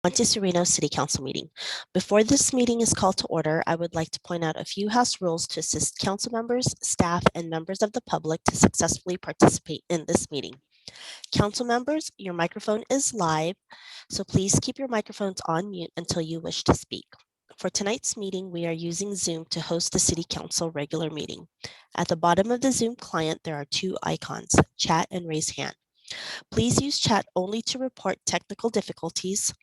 Monte Sereno City Council meeting. Before this meeting is called to order, I would like to point out a few house rules to assist council members, staff, and members of the public to successfully participate in this meeting. Council members, your microphone is live, so please keep your microphones on mute until you wish to speak. For tonight's meeting, we are using Zoom to host the City Council regular meeting. At the bottom of the Zoom client, there are two icons, chat and raise hand. Please use chat only to report technical difficulties,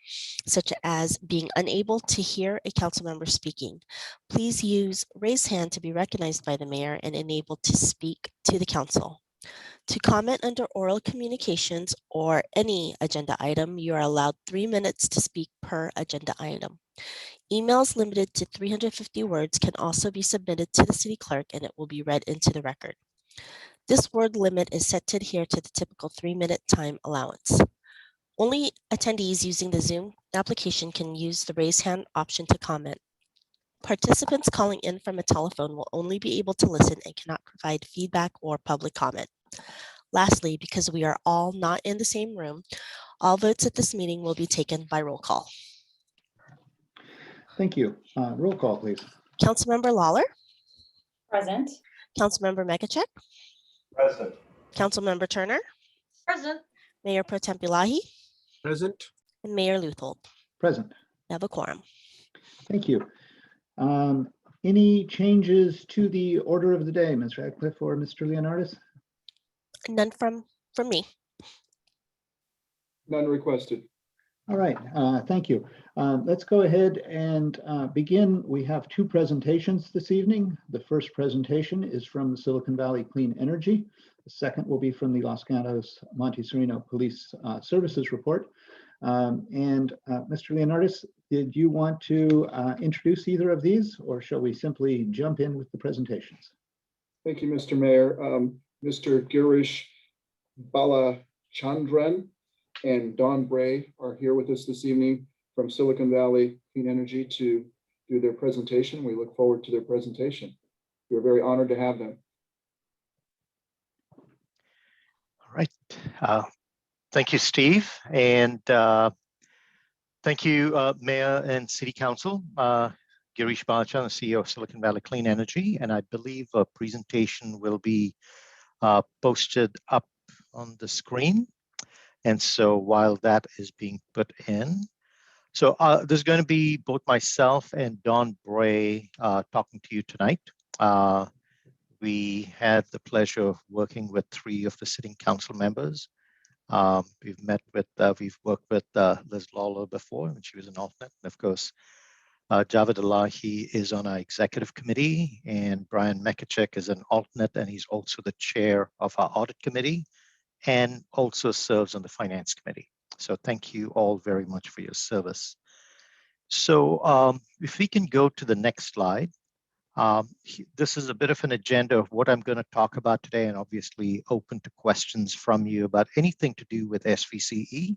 such as being unable to hear a council member speaking. Please use raise hand to be recognized by the mayor and enabled to speak to the council. To comment under oral communications or any agenda item, you are allowed 3 minutes to speak per agenda item. Emails limited to 350 words can also be submitted to the city clerk and it will be read into the record. This word limit is set to adhere to the typical 3-minute time allowance. Only attendees using the Zoom application can use the raise hand option to comment. Participants calling in from a telephone will only be able to listen and cannot provide feedback or public comment. Lastly, because we are all not in the same room, all votes at this meeting will be taken by roll call. Thank you. Roll call, please. Councilmember Lawler. Present. Councilmember Mekechuk. Present. Councilmember Turner. Present. Mayor Pro Tem Ellahie. Present. And Mayor Leuthold. Present. We have a quorum. Thank you. Any changes to the order of the day, Ms. Radcliffe or Mr. Leonardis? None from me. None requested. All right, thank you. Let's go ahead and begin. We have two presentations this evening. The first presentation is from the Silicon Valley Clean Energy. The second will be from the Los Gatos-Monte Sereno Police Services Report. Mr. Leonardis, did you want to introduce either of these, or shall we simply jump in with the presentations? Thank you, Mr. Mayor. Mr. Girish Balachandran and Don Bray are here with us this evening from Silicon Valley Clean Energy to do their presentation. We look forward to their presentation. We're very honored to have them. All right. Thank you, Steve. And thank you, Mayor and City Council. Girish Balachandran, the CEO of Silicon Valley Clean Energy. And I believe a presentation will be posted up on the screen. And so while that is being put in, so there's going to be both myself and Don Bray talking to you tonight. We had the pleasure of working with 3 of the sitting council members. We've worked with Liz Lawler before when she was an alternate. And of course, Javed Ellahie is on our executive committee, and Brian Mekechuk is an alternate, and he's also the chair of our audit committee and also serves on the finance committee. So thank you all very much for your service. So if we can go to the next slide. This is a bit of an agenda of what I'm going to talk about today, and obviously open to questions from you about anything to do with SVCE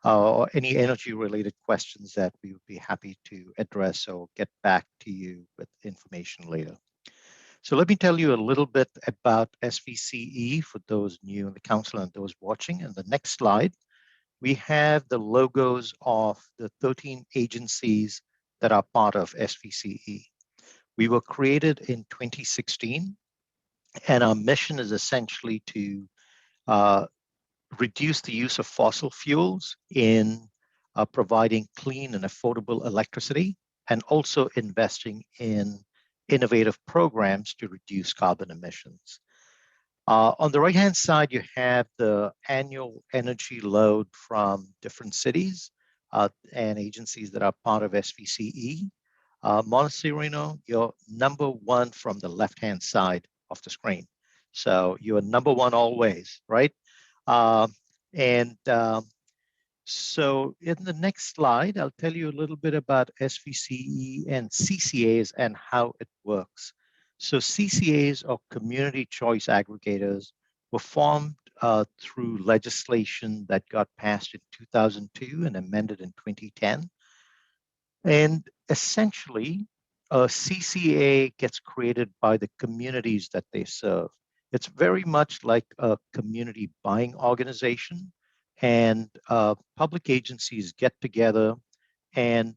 or any energy related questions that we would be happy to address or get back to you with information later. So let me tell you a little bit about SVCE for those new in the council and those watching. In the next slide, we have the logos of the 13 agencies that are part of SVCE. We were created in 2016, and our mission is essentially to reduce the use of fossil fuels in providing clean and affordable electricity, and also investing in innovative programs to reduce carbon emissions. On the right-hand side, you have the annual energy load from different cities and agencies that are part of SVCE. Monte Sereno, you're #1 from the left-hand side of the screen. So you're #1 always, right? So in the next slide, I'll tell you a little bit about SVCE and CCAs and how it works. So CCAs, or community choice aggregators, were formed through legislation that got passed in 2002 and amended in 2010. And essentially, a CCA gets created by the communities that they serve. It's very much like a community buying organization, and public agencies get together and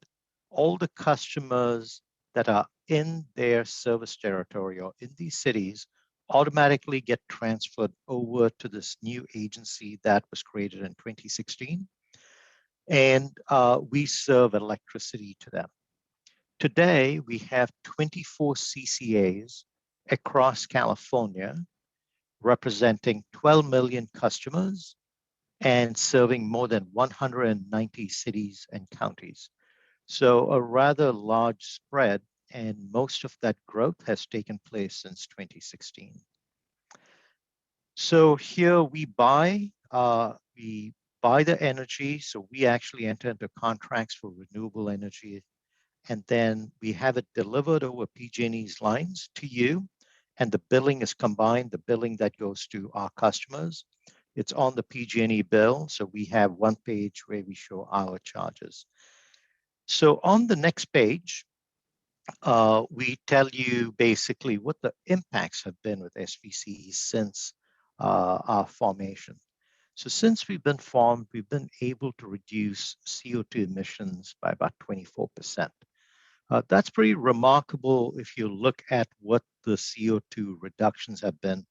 all the customers that are in their service territory or in these cities automatically get transferred over to this new agency that was created in 2016. And we serve electricity to them. Today, we have 24 CCAs across California, representing 12 million customers and serving more than 190 cities and counties. So a rather large spread, and most of that growth has taken place since 2016. So here we buy the energy. So we actually enter into contracts for renewable energy, and then we have it delivered over PG&E's lines to you, and the billing is combined, the billing that goes to our customers. It's on the PG&E bill, so we have one page where we show our charges. So on the next page, we tell you basically what the impacts have been with SVCE since our formation. So since we've been formed, we've been able to reduce CO2 emissions by about 24%. That's pretty remarkable if you look at what the CO2 reductions have been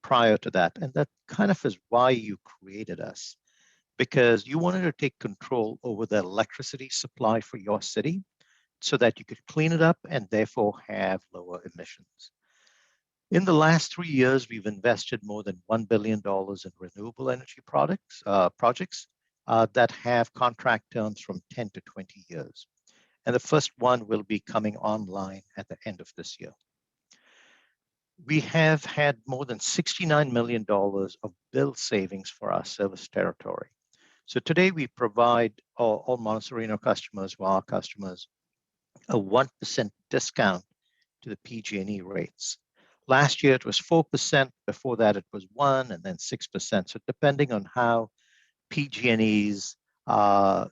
prior to that. And that kind of is why you created us, because you wanted to take control over the electricity supply for your city so that you could clean it up and therefore have lower emissions. In the last 3 years, we've invested more than $1 billion in renewable energy projects that have contract terms from 10 to 20 years. And the first one will be coming online at the end of this year. We have had more than $69 million of bill savings for our service territory. So today we provide all Monte Sereno customers, well, our customers, a 1% discount to the PG&E rates. Last year it was 4%, before that it was 1%, and then 6%. So depending on how PG&E's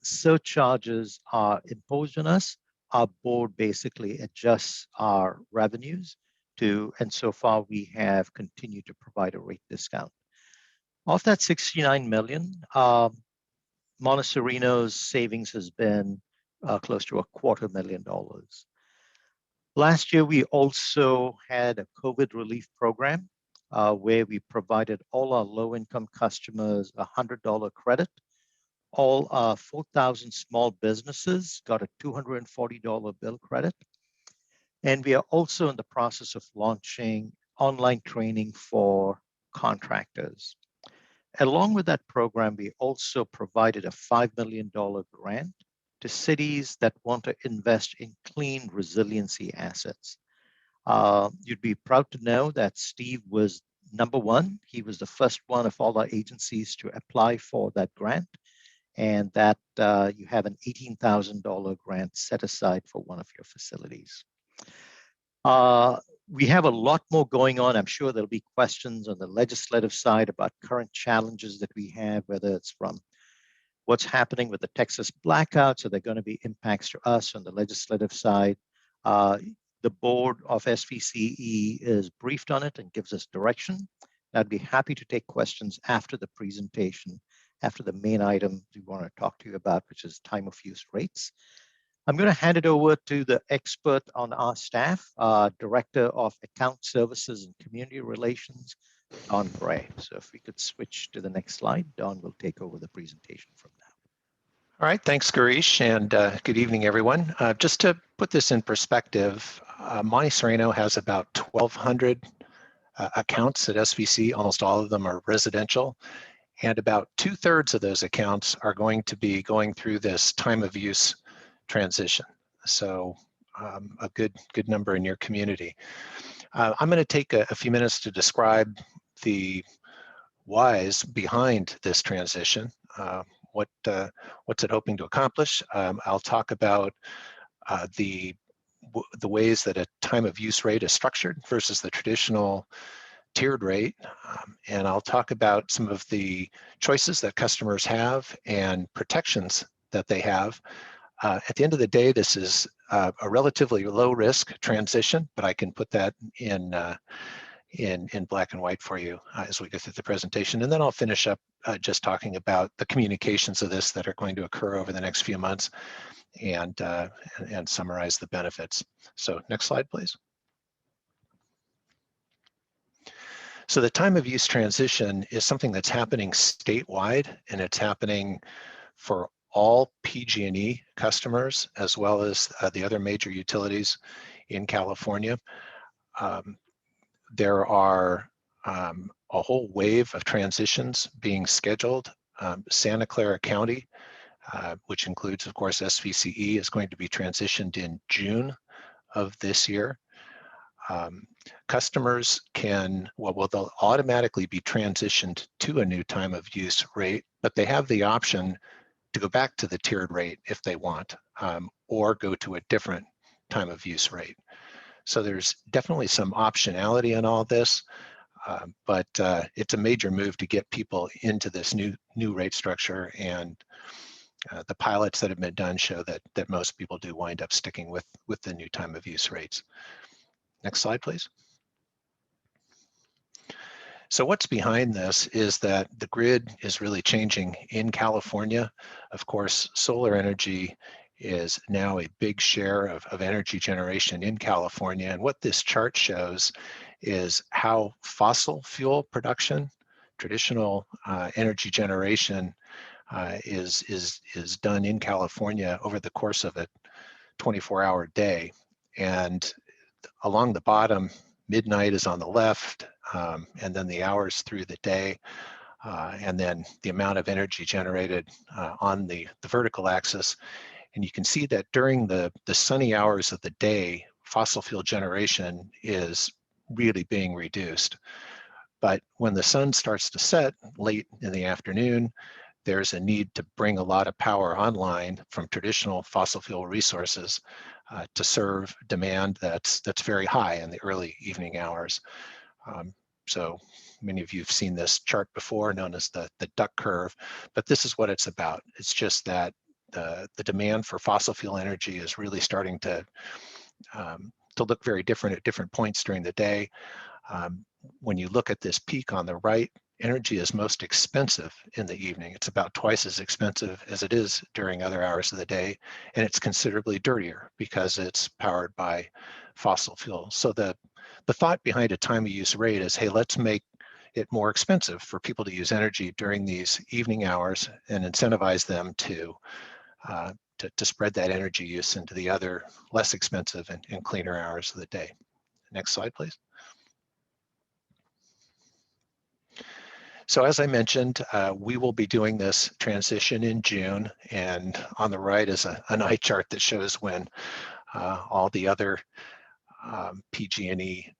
surcharges are imposed on us, our board basically adjusts our revenues to, and so far we have continued to provide a rate discount. Of that 69 million, Monte Sereno's savings has been close to $250,000. Last year, we also had a COVID relief program where we provided all our low-income customers a $100 credit. All 4,000 small businesses got a $240 bill credit. And we are also in the process of launching online training for contractors. Along with that program, we also provided a $5 million grant to cities that want to invest in clean resiliency assets. You'd be proud to know that Steve was number one. He was the first one of all our agencies to apply for that grant, and that you have an $18,000 grant set aside for one of your facilities. We have a lot more going on. I'm sure there'll be questions on the legislative side about current challenges that we have, whether it's from what's happening with the Texas blackouts. Are there going to be impacts to us on the legislative side? The board of SVCE is briefed on it and gives us direction. I'd be happy to take questions after the presentation, after the main item we want to talk to you about, which is time of use rates. I'm going to hand it over to the expert on our staff, Director of Account Services and Community Relations, Don Bray. So if we could switch to the next slide, Don will take over the presentation from now. All right, thanks, Girish, and good evening, everyone. Just to put this in perspective, Monte Sereno has about 1,200 accounts at SVC. Almost all of them are residential, and about 2/3 of those accounts are going to be going through this time of use transition. So a good number in your community. I'm going to take a few minutes to describe the whys behind this transition. What's it hoping to accomplish? I'll talk about the ways that a time of use rate is structured versus the traditional tiered rate, and I'll talk about some of the choices that customers have and protections that they have. At the end of the day, this is a relatively low risk transition, but I can put that in black and white for you as we go through the presentation. And then I'll finish up just talking about the communications of this that are going to occur over the next few months, and summarize the benefits. So next slide, please. So the time of use transition is something that's happening statewide, and it's happening for all PG&E customers, as well as the other major utilities in California. There are a whole wave of transitions being scheduled. Santa Clara County, which includes, of course, SVCE, is going to be transitioned in June of this year. Customers can, they'll automatically be transitioned to a new time of use rate, but they have the option to go back to the tiered rate if they want, or go to a different time of use rate. So there's definitely some optionality in all this, but it's a major move to get people into this new rate structure, and the pilots that have been done show that most people do wind up sticking with the new time of use rates. Next slide, please. So what's behind this is that the grid is really changing in California. Of course, solar energy is now a big share of energy generation in California. And what this chart shows is how fossil fuel production, traditional energy generation is done in California over the course of a 24-hour day. And along the bottom, midnight is on the left, and then the hours through the day, and then the amount of energy generated on the vertical axis. And you can see that during the sunny hours of the day, fossil fuel generation is really being reduced. But when the sun starts to set late in the afternoon, there's a need to bring a lot of power online from traditional fossil fuel resources to serve demand that's very high in the early evening hours. So many of you have seen this chart before, known as the duck curve, but this is what it's about. It's just that the demand for fossil fuel energy is really starting to look very different at different points during the day. When you look at this peak on the right, energy is most expensive in the evening. It's about twice as expensive as it is during other hours of the day, and it's considerably dirtier because it's powered by fossil fuels. So the thought behind a time of use rate is, hey, let's make it more expensive for people to use energy during these evening hours and incentivize them to spread that energy use into the other less expensive and cleaner hours of the day. Next slide, please. So as I mentioned, we will be doing this transition in June, and on the right is an eye chart that shows when all the other PG&E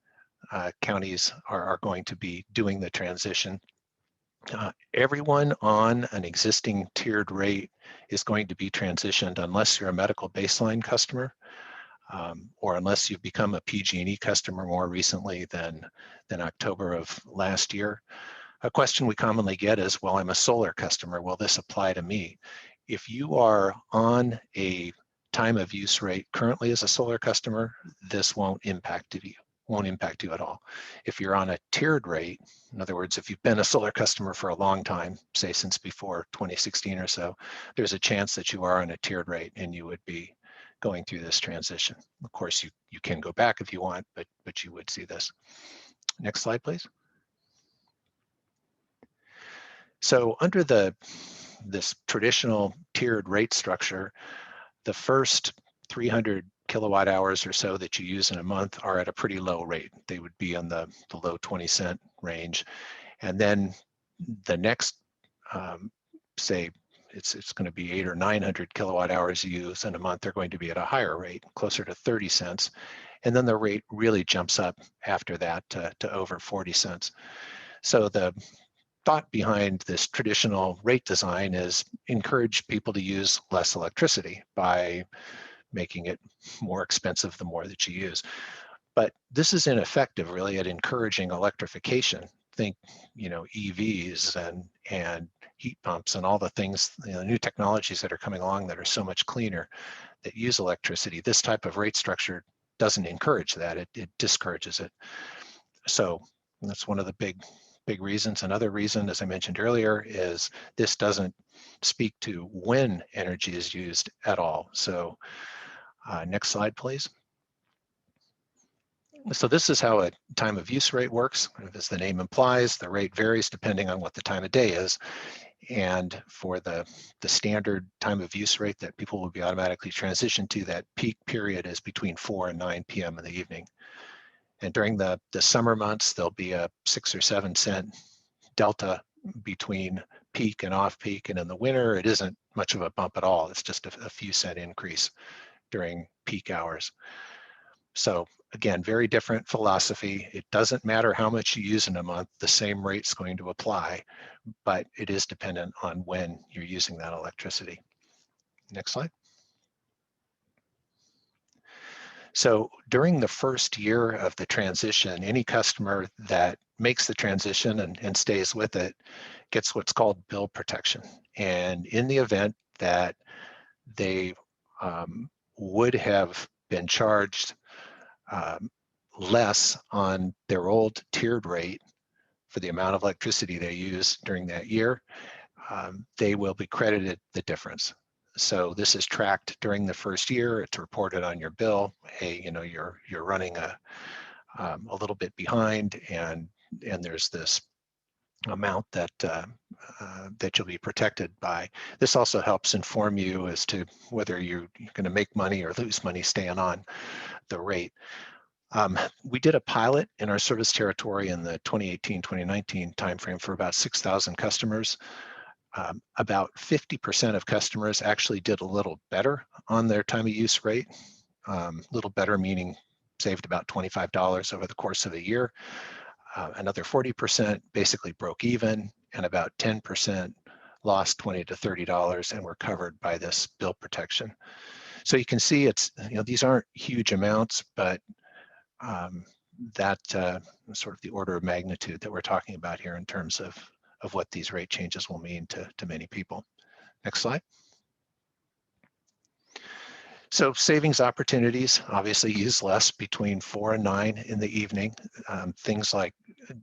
counties are going to be doing the transition. Everyone on an existing tiered rate is going to be transitioned unless you're a medical baseline customer, or unless you've become a PG&E customer more recently than October of last year. A question we commonly get is, well, I'm a solar customer, will this apply to me? If you are on a time of use rate currently as a solar customer, this won't impact you at all. If you're on a tiered rate, in other words, if you've been a solar customer for a long time, say since before 2016 or so, there's a chance that you are on a tiered rate and you would be going through this transition. Of course, you can go back if you want, but you would see this. Next slide, please. So under this traditional tiered rate structure, the first 300 kilowatt hours or so that you use in a month are at a pretty low rate. They would be on the low 20-cent range. And then the next, say, it's going to be 800 or 900 kilowatt hours you use in a month, they're going to be at a higher rate, closer to 30 cents. And then the rate really jumps up after that to over 40 cents. So the thought behind this traditional rate design is encourage people to use less electricity by making it more expensive the more that you use. But this is ineffective really at encouraging electrification. Think, EVs and heat pumps and all the things, new technologies that are coming along that are so much cleaner that use electricity. This type of rate structure doesn't encourage that, it discourages it. So that's one of the big big reasons. Another reason, as I mentioned earlier, is this doesn't speak to when energy is used at all. So next slide, please. So this is how a time of use rate works. As the name implies, the rate varies depending on what the time of day is. And for the standard time of use rate that people will be automatically transitioned to, that peak period is between 4 and 9 p.m. in the evening. And during the summer months, there'll be a 6 or 7 cent delta between peak and off peak. And in the winter, it isn't much of a bump at all. It's just a few cent increase during peak hours. So again, very different philosophy. It doesn't matter how much you use in a month, the same rate's going to apply, but it is dependent on when you're using that electricity. Next slide. So during the first year of the transition, any customer that makes the transition and stays with it gets what's called bill protection. And in the event that they would have been charged less on their old tiered rate for the amount of electricity they use during that year, they will be credited the difference. So this is tracked during the first year. It's reported on your bill. Hey, you know, you're running a little bit behind, and there's this amount that that you'll be protected by. This also helps inform you as to whether you're going to make money or lose money staying on the rate. We did a pilot in our service territory in the 2018-2019 timeframe for about 6,000 customers. About 50% of customers actually did a little better on their time of use rate. Little better meaning saved about $25 over the course of a year. Another 40% basically broke even, and about 10% lost $20 to $30 and were covered by this bill protection. So you can see it's, you know, these aren't huge amounts, but that sort of the order of magnitude that we're talking about here in terms of what these rate changes will mean to many people. Next slide. So savings opportunities, obviously use less between 4 and 9 in the evening. Things like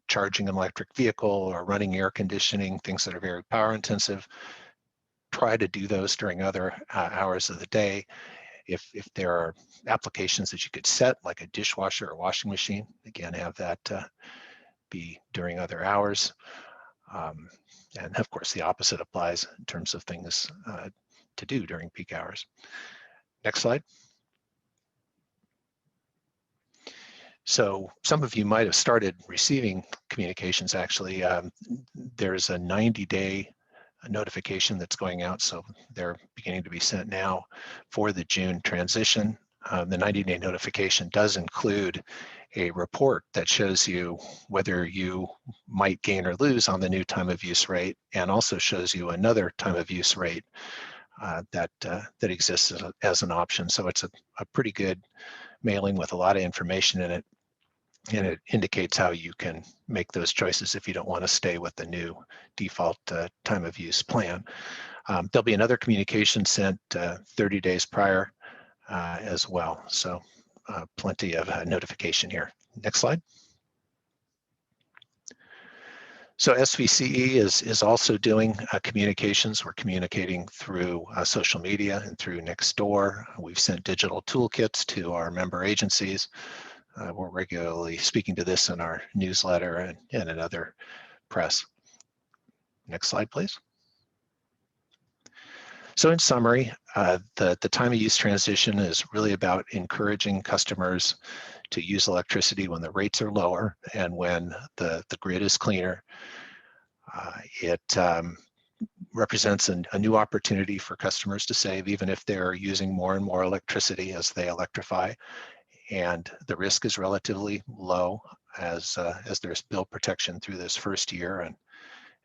charging an electric vehicle or running air conditioning, things that are very power intensive, try to do those during other hours of the day. If there are applications that you could set, like a dishwasher or washing machine, again, have that be during other hours. And of course, the opposite applies in terms of things to do during peak hours. Next slide. So some of you might have started receiving communications actually. There's a 90-day notification that's going out, so they're beginning to be sent now for the June transition. The 90-day notification does include a report that shows you whether you might gain or lose on the new time of use rate, and also shows you another time of use rate that exists as an option. So it's a pretty good mailing with a lot of information in it, and it indicates how you can make those choices if you don't want to stay with the new default time of use plan. There'll be another communication sent 30 days prior as well. So plenty of notification here. Next slide. So SVCE is also doing communications. We're communicating through social media and through Nextdoor. We've sent digital toolkits to our member agencies. We're regularly speaking to this in our newsletter and in other press. Next slide, please. So in summary, the time of use transition is really about encouraging customers to use electricity when the rates are lower and when the grid is cleaner. It represents a new opportunity for customers to save, even if they're using more and more electricity as they electrify. And the risk is relatively low as there's bill protection through this first year,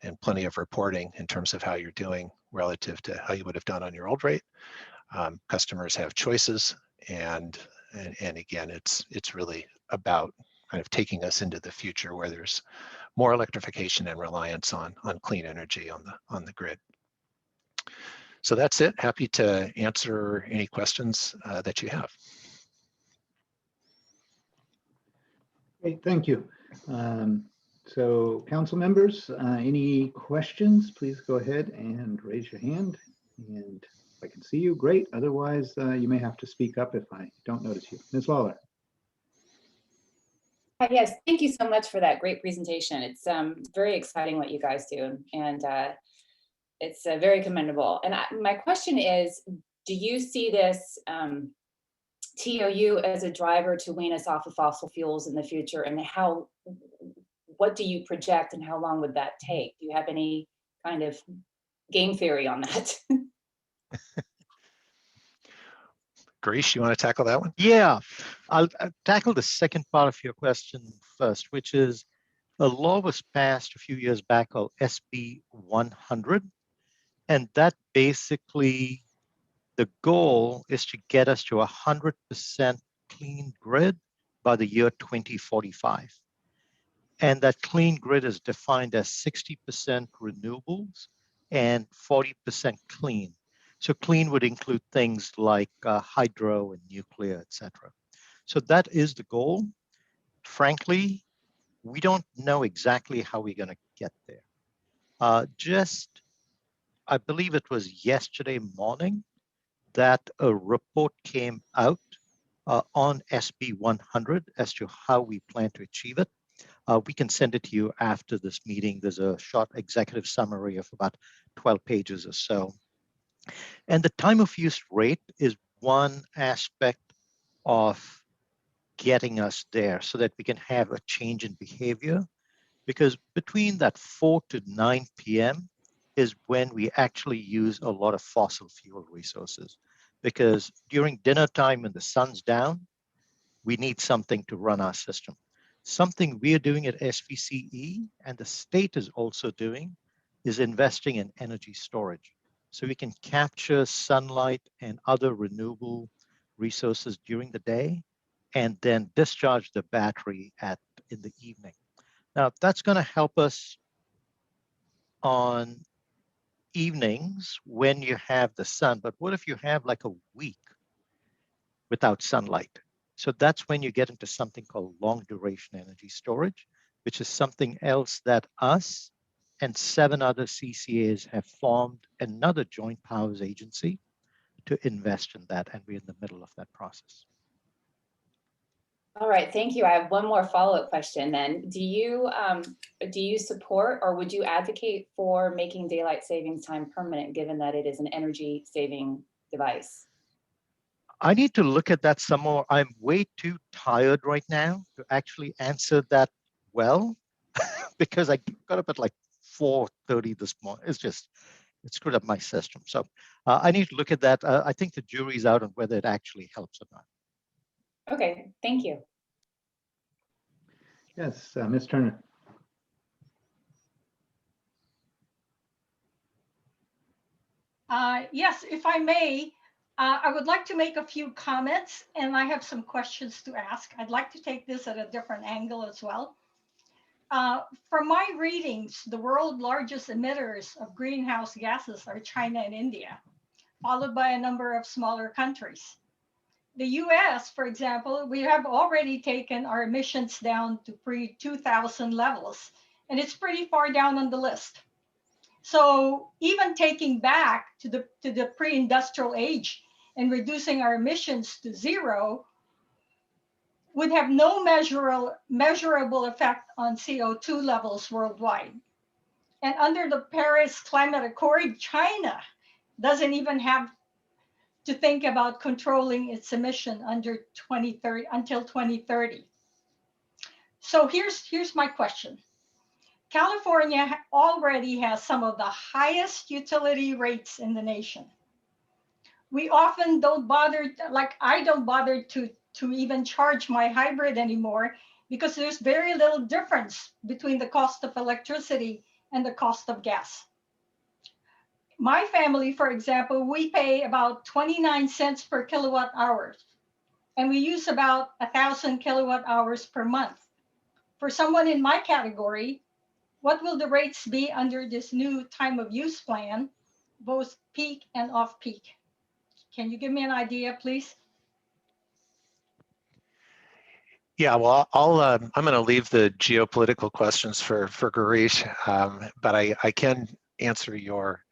and plenty of reporting in terms of how you're doing relative to how you would have done on your old rate. Customers have choices, and again, it's really about kind of taking us into the future where there's more electrification and reliance on clean energy on the grid. So that's it. Happy to answer any questions that you have. Great, thank you. So council members, any questions, please go ahead and raise your hand. And if I can see you, great. Otherwise, you may have to speak up if I don't notice you. Ms. Lawler. Yes, thank you so much for that great presentation. It's very exciting what you guys do, and it's very commendable. And my question is, do you see this TOU as a driver to wean us off of fossil fuels in the future, and what do you project and how long would that take? Do you have any kind of game theory on that? Garish, you want to tackle that one? Yeah, I'll tackle the second part of your question first, which is a law was passed a few years back called SB 100. And that basically, the goal is to get us to 100% clean grid by the year 2045. And that clean grid is defined as 60% renewables and 40% clean. So clean would include things like hydro and nuclear, et cetera. So that is the goal. Frankly, we don't know exactly how we're going to get there. I believe it was yesterday morning that a report came out on SB 100 as to how we plan to achieve it. We can send it to you after this meeting. There's a short executive summary of about 12 pages or so. And the time of use rate is one aspect of getting us there so that we can have a change in behavior. Because between that 4 to 9 p.m. is when we actually use a lot of fossil fuel resources. Because during dinner time when the sun's down, we need something to run our system. Something we're doing at SVCE and the state is also doing is investing in energy storage. So we can capture sunlight and other renewable resources during the day and then discharge the battery in the evening. Now, that's going to help us on evenings when you have the sun. But what if you have like a week without sunlight? So that's when you get into something called long duration energy storage, which is something else that us and 7 other CCAs have formed another joint powers agency to invest in that. And we're in the middle of that process. All right, thank you. I have one more follow-up question then. Do you support or would you advocate for making daylight savings time permanent, given that it is an energy saving device? I need to look at that some more. I'm way too tired right now to actually answer that well, because I got up at like 4:30 this morning. It screwed up my system. So I need to look at that. I think the jury's out on whether it actually helps or not. Okay, thank you. Yes, Ms. Turner. Yes, if I may, I would like to make a few comments and I have some questions to ask. I'd like to take this at a different angle as well. From my readings, the world's largest emitters of greenhouse gases are China and India, followed by a number of smaller countries. The US, for example, we have already taken our emissions down to pre-2000 levels, and it's pretty far down on the list. So even taking back to the pre-industrial age and reducing our emissions to zero would have no measurable effect on CO2 levels worldwide. And under the Paris Climate Accord, China doesn't even have to think about controlling its emission until 2030. So here's my question. California already has some of the highest utility rates in the nation. We often don't bother, like I don't bother to even charge my hybrid anymore because there's very little difference between the cost of electricity and the cost of gas. My family, for example, we pay about 29 cents per kilowatt hour, and we use about 1,000 kilowatt hours per month. For someone in my category, what will the rates be under this new time of use plan, both peak and off peak? Can you give me an idea, please? Yeah, well, I'm going to leave the geopolitical questions for Garish, but I can answer your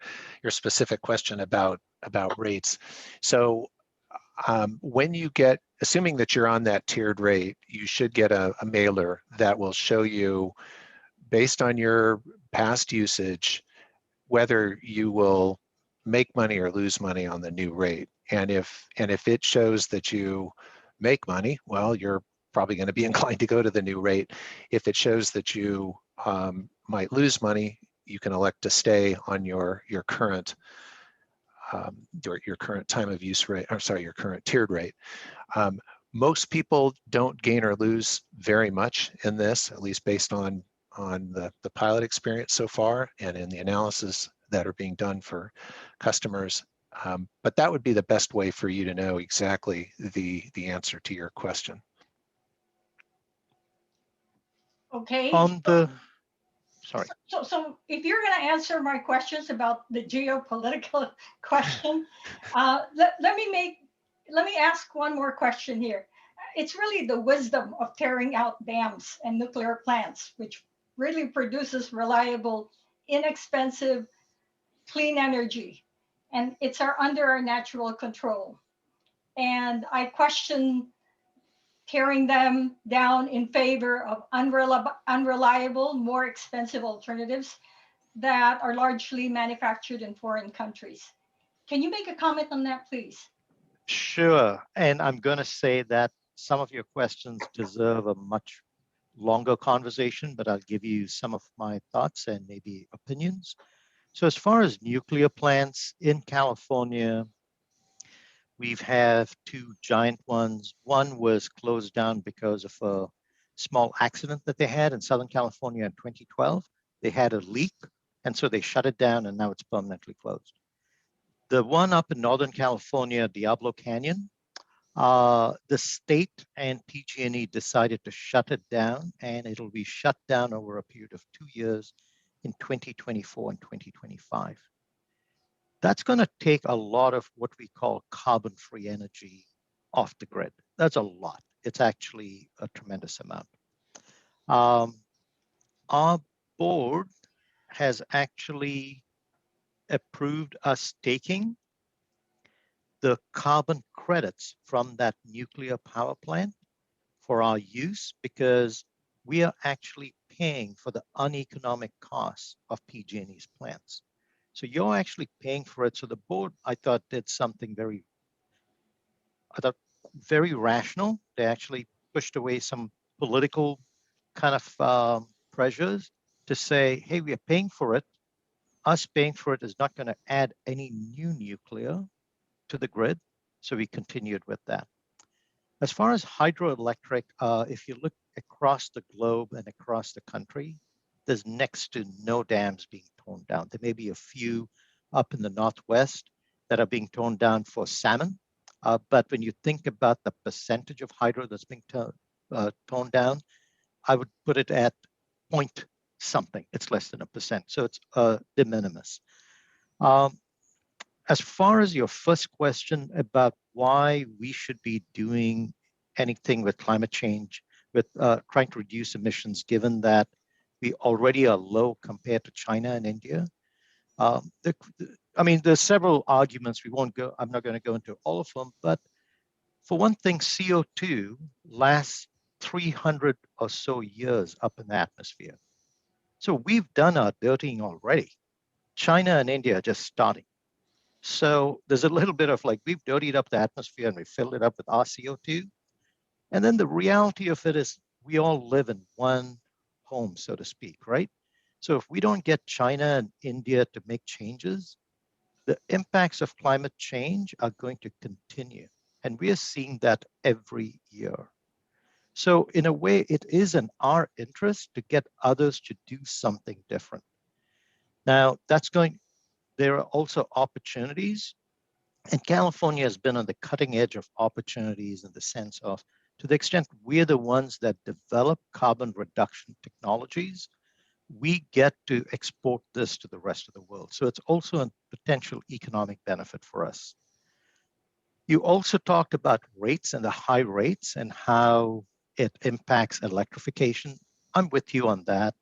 specific question about rates. So when you get, assuming that you're on that tiered rate, you should get a mailer that will show you, based on your past usage, whether you will make money or lose money on the new rate. And if it shows that you make money, well, you're probably going to be inclined to go to the new rate. If it shows that you might lose money, you can elect to stay on your current your current time of use rate, or sorry, your current tiered rate. Most people don't gain or lose very much in this, at least based on the pilot experience so far and in the analysis that are being done for customers. But that would be the best way for you to know exactly the answer to your question. Okay. On the, sorry. So if you're going to answer my questions about the geopolitical question, let me ask one more question here. It's really the wisdom of tearing out dams and nuclear plants, which really produces reliable, inexpensive, clean energy, and it's under our natural control. And I question tearing them down in favor of unreliable, more expensive alternatives that are largely manufactured in foreign countries. Can you make a comment on that, please? Sure. And I'm going to say that some of your questions deserve a much longer conversation, but I'll give you some of my thoughts and maybe opinions. So as far as nuclear plants in California, we've had two giant ones. One was closed down because of a small accident that they had in Southern California in 2012. They had a leak, and so they shut it down, and now it's permanently closed. The one up in Northern California, Diablo Canyon, the state and PG&E decided to shut it down, and it'll be shut down over a period of 2 years in 2024 and 2025. That's going to take a lot of what we call carbon-free energy off the grid. That's a lot. It's actually a tremendous amount. Our board has actually approved us taking the carbon credits from that nuclear power plant for our use, because we are actually paying for the uneconomic costs of PG&E's plants. So you're actually paying for it. So the board, I thought, did something very rational. They actually pushed away some political kind of pressures to say, hey, we are paying for it. Us paying for it is not going to add any new nuclear to the grid. So we continued with that. As far as hydroelectric, if you look across the globe and across the country, there's next to no dams being torn down. There may be a few up in the Northwest that are being torn down for salmon. But when you think about the percentage of hydro that's being torn down, I would put it at point something. It's less than 1%. So it's de minimis. As far as your first question about why we should be doing anything with climate change, with trying to reduce emissions, given that we already are low compared to China and India. I mean, there's several arguments. I'm not going to go into all of them, but for one thing, CO2 lasts 300 or so years up in the atmosphere. So we've done our dirtying already. China and India are just starting. So there's a little bit of like, we've dirtied up the atmosphere and we filled it up with our CO2. And then the reality of it is we all live in one home, so to speak, right? So if we don't get China and India to make changes, the impacts of climate change are going to continue. And we are seeing that every year. So in a way, it is in our interest to get others to do something different. Now, there are also opportunities, and California has been on the cutting edge of opportunities in the sense of, to the extent we're the ones that develop carbon reduction technologies, we get to export this to the rest of the world. So it's also a potential economic benefit for us. You also talked about rates and the high rates and how it impacts electrification. I'm with you on that.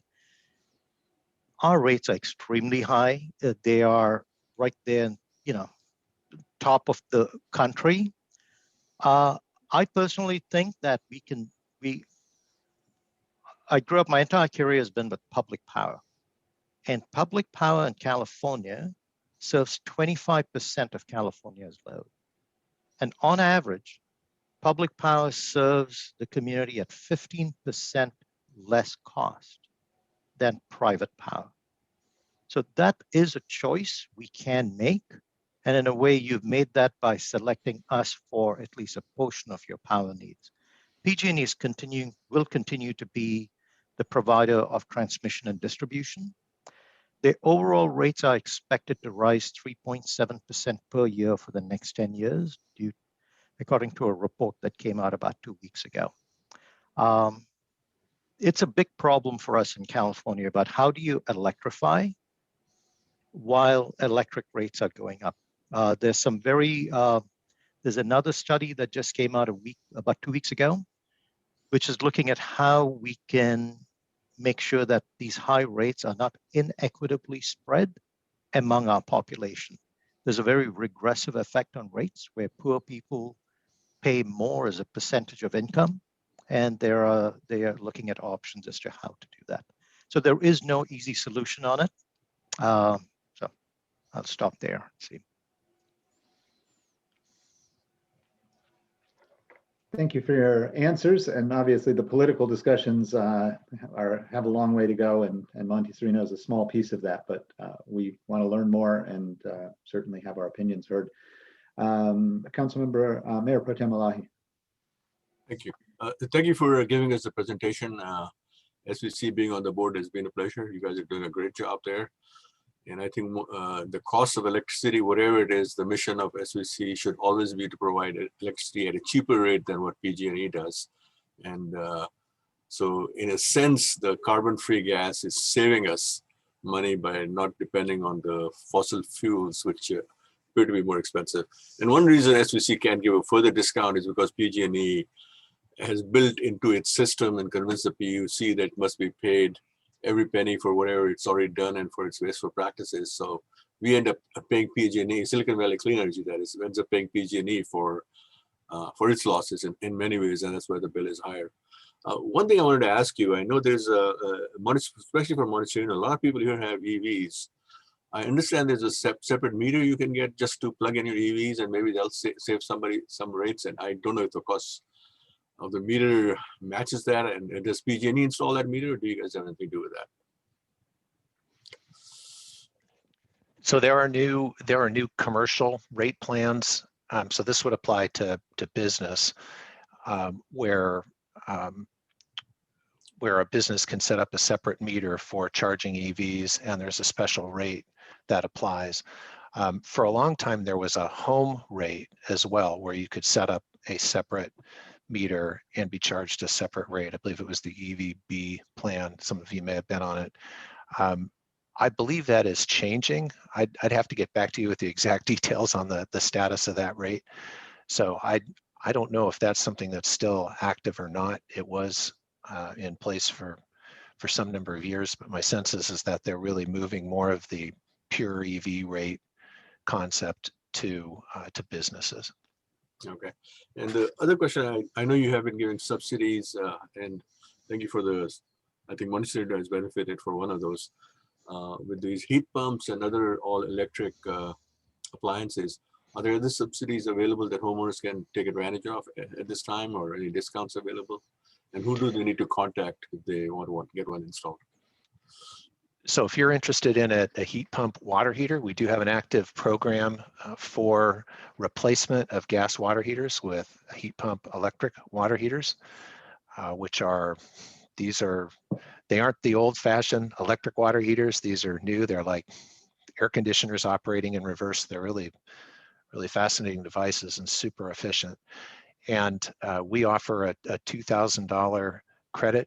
Our rates are extremely high. They are right there, top of the country. I personally think that I grew up, my entire career has been with public power. And public power in California serves 25% of California's load. And on average, public power serves the community at 15% less cost than private power. So that is a choice we can make. And in a way, you've made that by selecting us for at least a portion of your power needs. PG&E will continue to be the provider of transmission and distribution. The overall rates are expected to rise 3.7% per year for the next 10 years, according to a report that came out about 2 weeks ago. It's a big problem for us in California about how do you electrify while electric rates are going up. There's another study that just came out about 2 weeks ago, which is looking at how we can make sure that these high rates are not inequitably spread among our population. There's a very regressive effect on rates where poor people pay more as a percentage of income, and they are looking at options as to how to do that. So there is no easy solution on it. So I'll stop there. See. Thank you for your answers. And obviously the political discussions have a long way to go, and Monte Sereno is a small piece of that, but we want to learn more and certainly have our opinions heard. Councilmember, Mayor Pro Tem Ellahie. Thank you. Thank you for giving us the presentation. SVC being on the board has been a pleasure. You guys are doing a great job there. And I think the cost of electricity, whatever it is, the mission of SVC should always be to provide electricity at a cheaper rate than what PG&E does. And so in a sense, the carbon-free gas is saving us money by not depending on the fossil fuels, which appear to be more expensive. And one reason SVC can't give a further discount is because PG&E has built into its system and convinced the PUC that it must be paid every penny for whatever it's already done and for its wasteful practices. So we end up paying PG&E, Silicon Valley Clean Energy, that is, ends up paying PG&E for its losses in many ways, and that's why the bill is higher. One thing I wanted to ask you, I know there's especially for Monte Sereno, a lot of people here have EVs. I understand there's a separate meter you can get just to plug in your EVs, and maybe they'll save somebody some rates, and I don't know if the cost of the meter matches that, and does PG&E install that meter, or do you guys have anything to do with that? So there are new commercial rate plans. So this would apply to business, where a business can set up a separate meter for charging EVs, and there's a special rate that applies. For a long time, there was a home rate as well, where you could set up a separate meter and be charged a separate rate. I believe it was the EVB plan. Some of you may have been on it. I believe that is changing. I'd have to get back to you with the exact details on the status of that rate. So I don't know if that's something that's still active or not. It was in place for some number of years, but my sense is that they're really moving more of the pure EV rate concept to businesses. Okay. And the other question, I know you have been giving subsidies, and thank you for those. I think Monte Sereno has benefited for one of those with these heat pumps and other all electric appliances. Are there other subsidies available that homeowners can take advantage of at this time, or any discounts available? And who do they need to contact if they want to get one installed? So if you're interested in a heat pump water heater, we do have an active program for replacement of gas water heaters with heat pump electric water heaters, they aren't the old-fashioned electric water heaters. These are new. They're like air conditioners operating in reverse. They're really, really fascinating devices and super efficient. And we offer a $2,000 credit.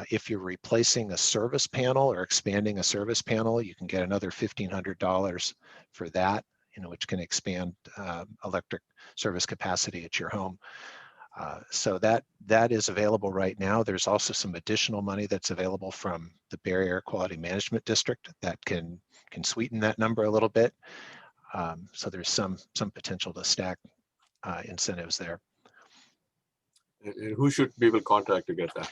If you're replacing a service panel or expanding a service panel, you can get another $1,500 for that, which can expand electric service capacity at your home. So that is available right now. There's also some additional money that's available from the Bay Area Quality Management District that can sweeten that number a little bit. So there's some potential to stack incentives there. And who should people contact to get that?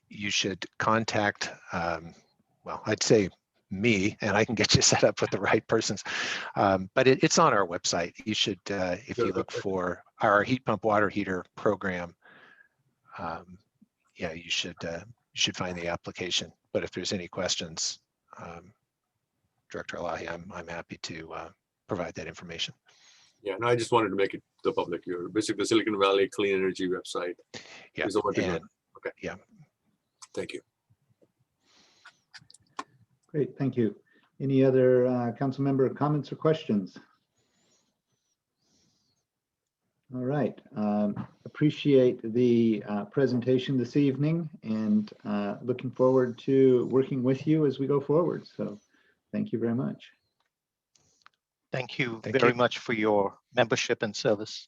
You should contact, well, I'd say me, and I can get you set up with the right persons. But it's on our website. You should, if you look for our heat pump water heater program, yeah, you should find the application. But if there's any questions, Director Ellahie, I'm happy to provide that information. Yeah, no, I just wanted to make it to the public. You're basically the Silicon Valley Clean Energy website. Yeah, is the one to go. and, Okay. yeah. Thank you. Great, thank you. Any other council member comments or questions? All right, appreciate the presentation this evening and looking forward to working with you as we go forward. So thank you very much. Thank you Thank very you. much for your membership and service.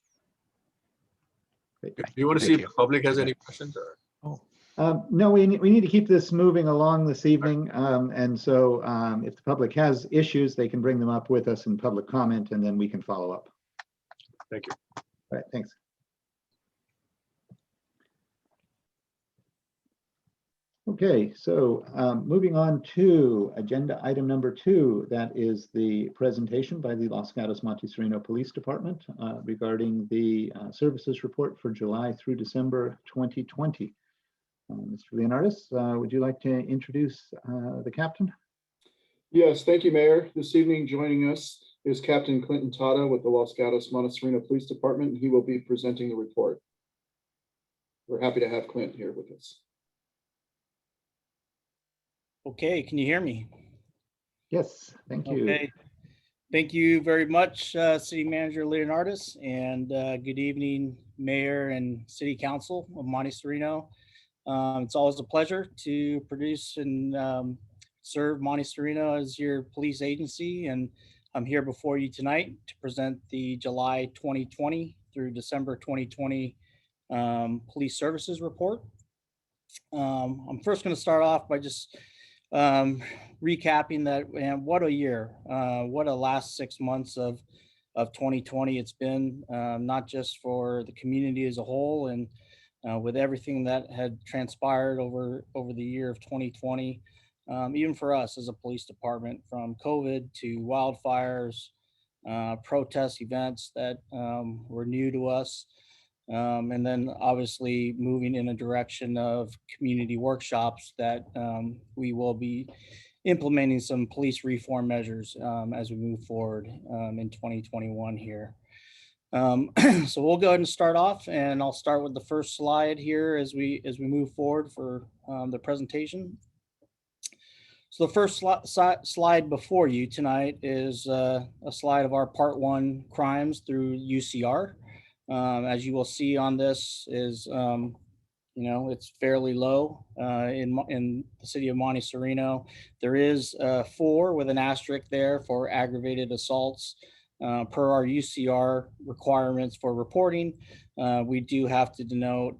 Great. Do you want to Thank see you. if the public has any questions? Or? No, we need to keep this moving along this evening. And so if the public has issues, they can bring them up with us in public comment and then we can follow up. Thank you. All right, thanks. Okay, so moving on to agenda item number 2, that is the presentation by the Los Gatos-Monte Sereno Police Department regarding the services report for July through December 2020. Mr. Leonardis, would you like to introduce the captain? Yes, thank you, Mayor. This evening joining us is Captain Clinton Tata with the Los Gatos-Monte Sereno Police Department, and he will be presenting the report. We're happy to have Clint here with us. Okay, can you hear me? Yes, thank you. Okay, thank you very much, City Manager Leonardis, and good evening, Mayor and City Council of Monte Sereno. It's always a pleasure to produce and serve Monte Sereno as your police agency, and I'm here before you tonight to present the July 2020 through December 2020 police services report. I'm first going to start off by just recapping that, and what a year, what a last 6 months of 2020 it's been, not just for the community as a whole, and with everything that had transpired over the year of 2020, even for us as a police department, from COVID to wildfires, protest events that were new to us, and then obviously moving in a direction of community workshops that we will be implementing some police reform measures as we move forward in 2021 here. So we'll go ahead and start off, and I'll start with the first slide here as we move forward for the presentation. So the first slide before you tonight is a slide of our Part 1 crimes through UCR. As you will see on this is, it's fairly low in the city of Monte Sereno. There is 4 with an asterisk there for aggravated assaults. Per our UCR requirements for reporting, we do have to denote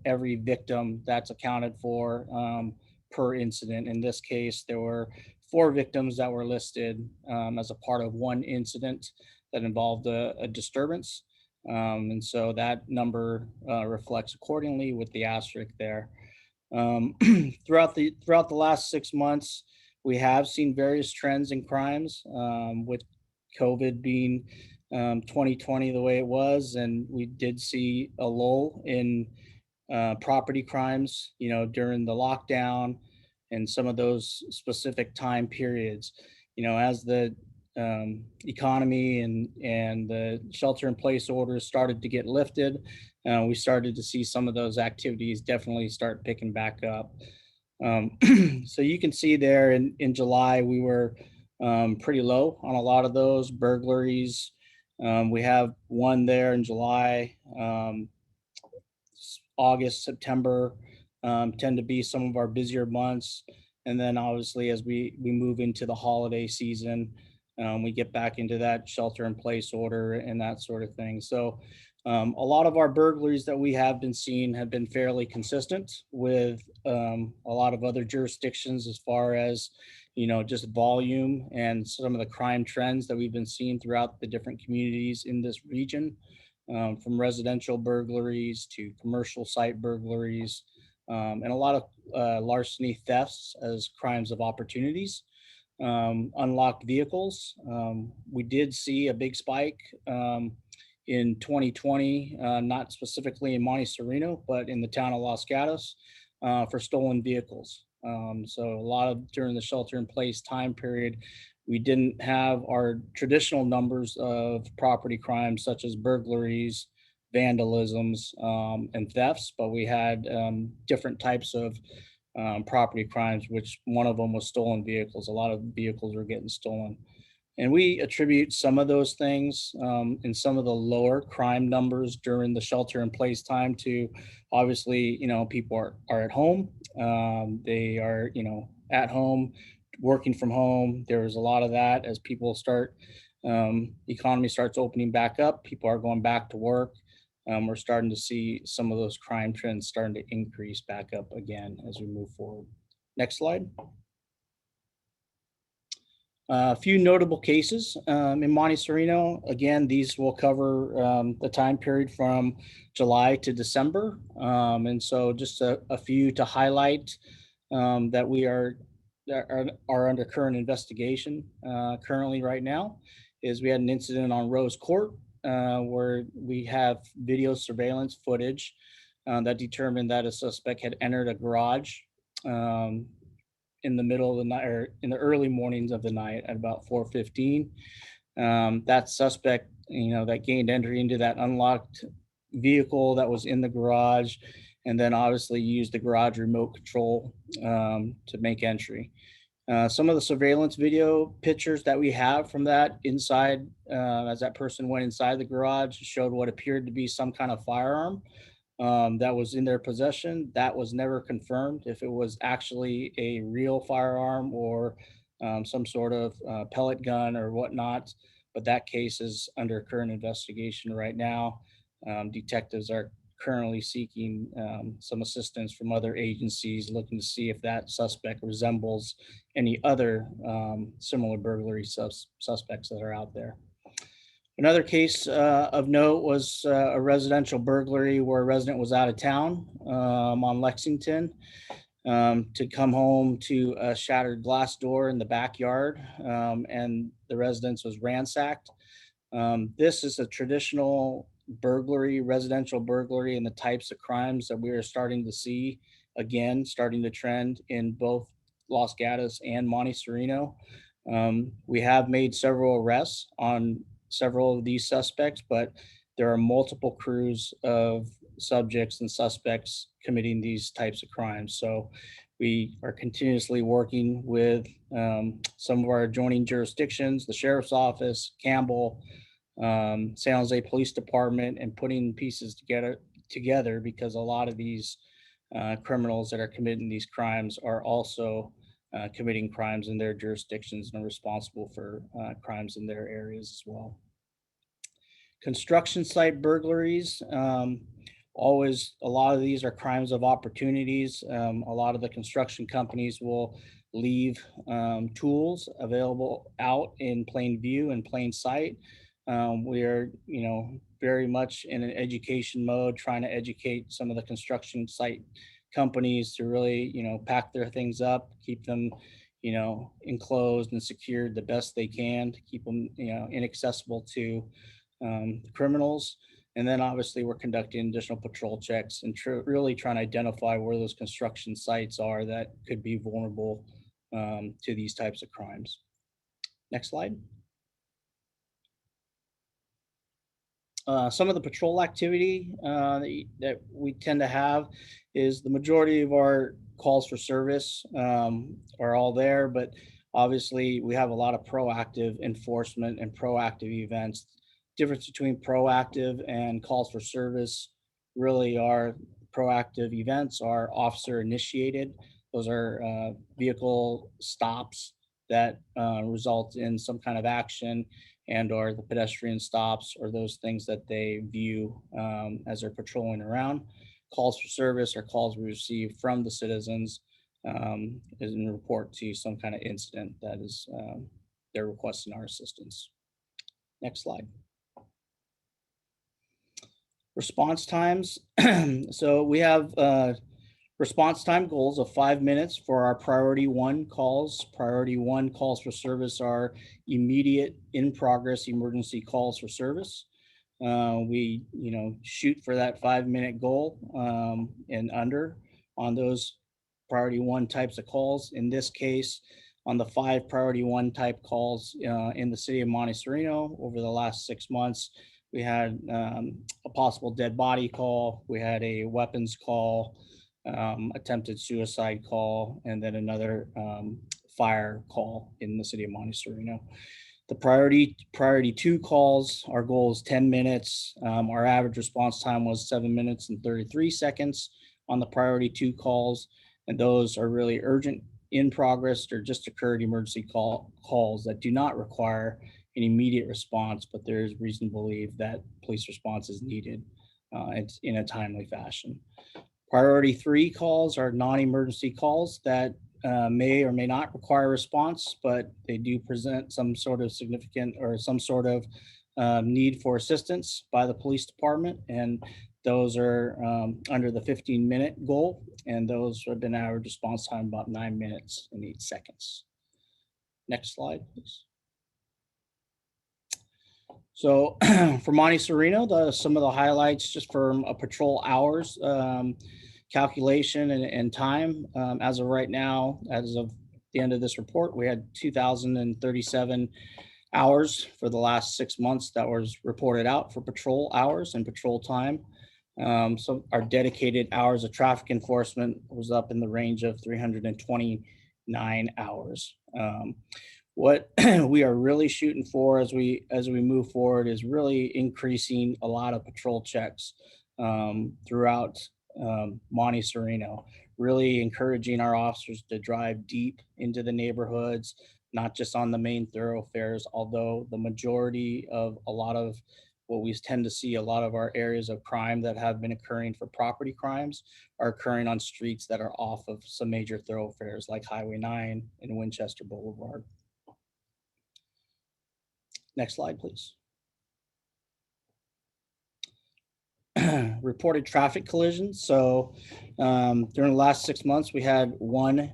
every victim that's accounted for per incident. In this case, there were 4 victims that were listed as a part of 1 incident that involved a disturbance. And so that number reflects accordingly with the asterisk there. Throughout the last 6 months, we have seen various trends in crimes, with COVID being 2020 the way it was, and we did see a lull in property crimes, during the lockdown and some of those specific time periods. As the economy and the shelter-in-place orders started to get lifted, we started to see some of those activities definitely start picking back up. So you can see there in July, we were pretty low on a lot of those burglaries. We have 1 there in July. August, September tend to be some of our busier months. And then obviously as we move into the holiday season, we get back into that shelter in place order and that sort of thing. So A lot of our burglaries that we have been seeing have been fairly consistent with a lot of other jurisdictions as far as, just volume and some of the crime trends that we've been seeing throughout the different communities in this region, from residential burglaries to commercial site burglaries, and a lot of larceny thefts as crimes of opportunities. Unlocked vehicles. We did see a big spike in 2020, not specifically in Monte Sereno, but in the town of Los Gatos for stolen vehicles. So a lot of during the shelter in place time period, we didn't have our traditional numbers of property crimes such as burglaries, vandalisms, and thefts, but we had different types of property crimes, which one of them was stolen vehicles. A lot of vehicles were getting stolen. And we attribute some of those things and some of the lower crime numbers during the shelter in place time to obviously, people are at home. They are, at home, working from home. There's a lot of that as people start, economy starts opening back up. People are going back to work. We're starting to see some of those crime trends starting to increase back up again as we move forward. Next slide. A few notable cases in Monte Sereno. Again, these will cover the time period from July to December. And so just a few to highlight that we are under current investigation currently right now is we had an incident on Rose Court where we have video surveillance footage that determined that a suspect had entered a garage in the middle of the night or in the early mornings of the night at about 4:15. That suspect, that gained entry into that unlocked vehicle that was in the garage, and then obviously used the garage remote control to make entry. Some of the surveillance video pictures that we have from that inside, as that person went inside the garage, showed what appeared to be some kind of firearm that was in their possession. That was never confirmed if it was actually a real firearm or some sort of pellet gun or whatnot. But that case is under current investigation right now. Detectives are currently seeking some assistance from other agencies, looking to see if that suspect resembles any other similar burglary suspects that are out there. Another case of note was a residential burglary where a resident was out of town on Lexington to come home to a shattered glass door in the backyard, and the residence was ransacked. This is a traditional burglary, residential burglary, and the types of crimes that we are starting to see, again, starting to trend in both Los Gatos and Monte Sereno. We have made several arrests on several of these suspects, but there are multiple crews of subjects and suspects committing these types of crimes. So we are continuously working with some of our adjoining jurisdictions, the Sheriff's Office, Campbell, San Jose Police Department, and putting pieces together because a lot of these criminals that are committing these crimes are also committing crimes in their jurisdictions and are responsible for crimes in their areas as well. Construction site burglaries, always a lot of these are crimes of opportunities. A lot of the construction companies will leave tools available out in plain view and plain sight. We are, very much in an education mode, trying to educate some of the construction site companies to really, pack their things up, keep them, enclosed and secured the best they can to keep them, inaccessible to criminals. And then obviously we're conducting additional patrol checks and really trying to identify where those construction sites are that could be vulnerable to these types of crimes. Next slide. Some of the patrol activity that we tend to have is the majority of our calls for service are all there, but obviously we have a lot of proactive enforcement and proactive events. Difference between proactive and calls for service really are proactive events are officer initiated. Those are vehicle stops that result in some kind of action. and or the pedestrian stops or those things that they view as they're patrolling around. Calls for service or calls we receive from the citizens is in report to some kind of incident that is they're requesting our assistance. Next slide. Response times. So we have response time goals of 5 minutes for our priority 1 calls. Priority 1 calls for service are immediate in progress emergency calls for service. We shoot for that 5-minute goal and under on those priority 1 types of calls. In this case, on the 5 priority 1 type calls in the city of Monte Sereno over the last 6 months, we had a possible dead body call, we had a weapons call, attempted suicide call, and then another fire call in the city of Monte Sereno. The priority 2 calls, our goal is 10 minutes. Our average response time was 7 minutes and 33 seconds on the priority 2 calls. And those are really urgent, in progress, or just occurred emergency calls that do not require an immediate response, but there is reason to believe that police response is needed in a timely fashion. Priority 3 calls are non-emergency calls that may or may not require response, but they do present some sort of significant or some sort of need for assistance by the police department. And those are under the 15-minute goal. And those have been average response time about 9 minutes and 8 seconds. Next slide, please. So for Monte Sereno, some of the highlights just from a patrol hours calculation and time. As of right now, as of the end of this report, we had 2,037 hours for the last 6 months that was reported out for patrol hours and patrol time. So our dedicated hours of traffic enforcement was up in the range of 329 hours. What we are really shooting for as we move forward is really increasing a lot of patrol checks throughout Monte Sereno, really encouraging our officers to drive deep into the neighborhoods, not just on the main thoroughfares, although the majority of a lot of what we tend to see, a lot of our areas of crime that have been occurring for property crimes are occurring on streets that are off of some major thoroughfares like Highway 9 and Winchester Boulevard. Next slide, please. Reported traffic collisions. So during the last 6 months, we had 1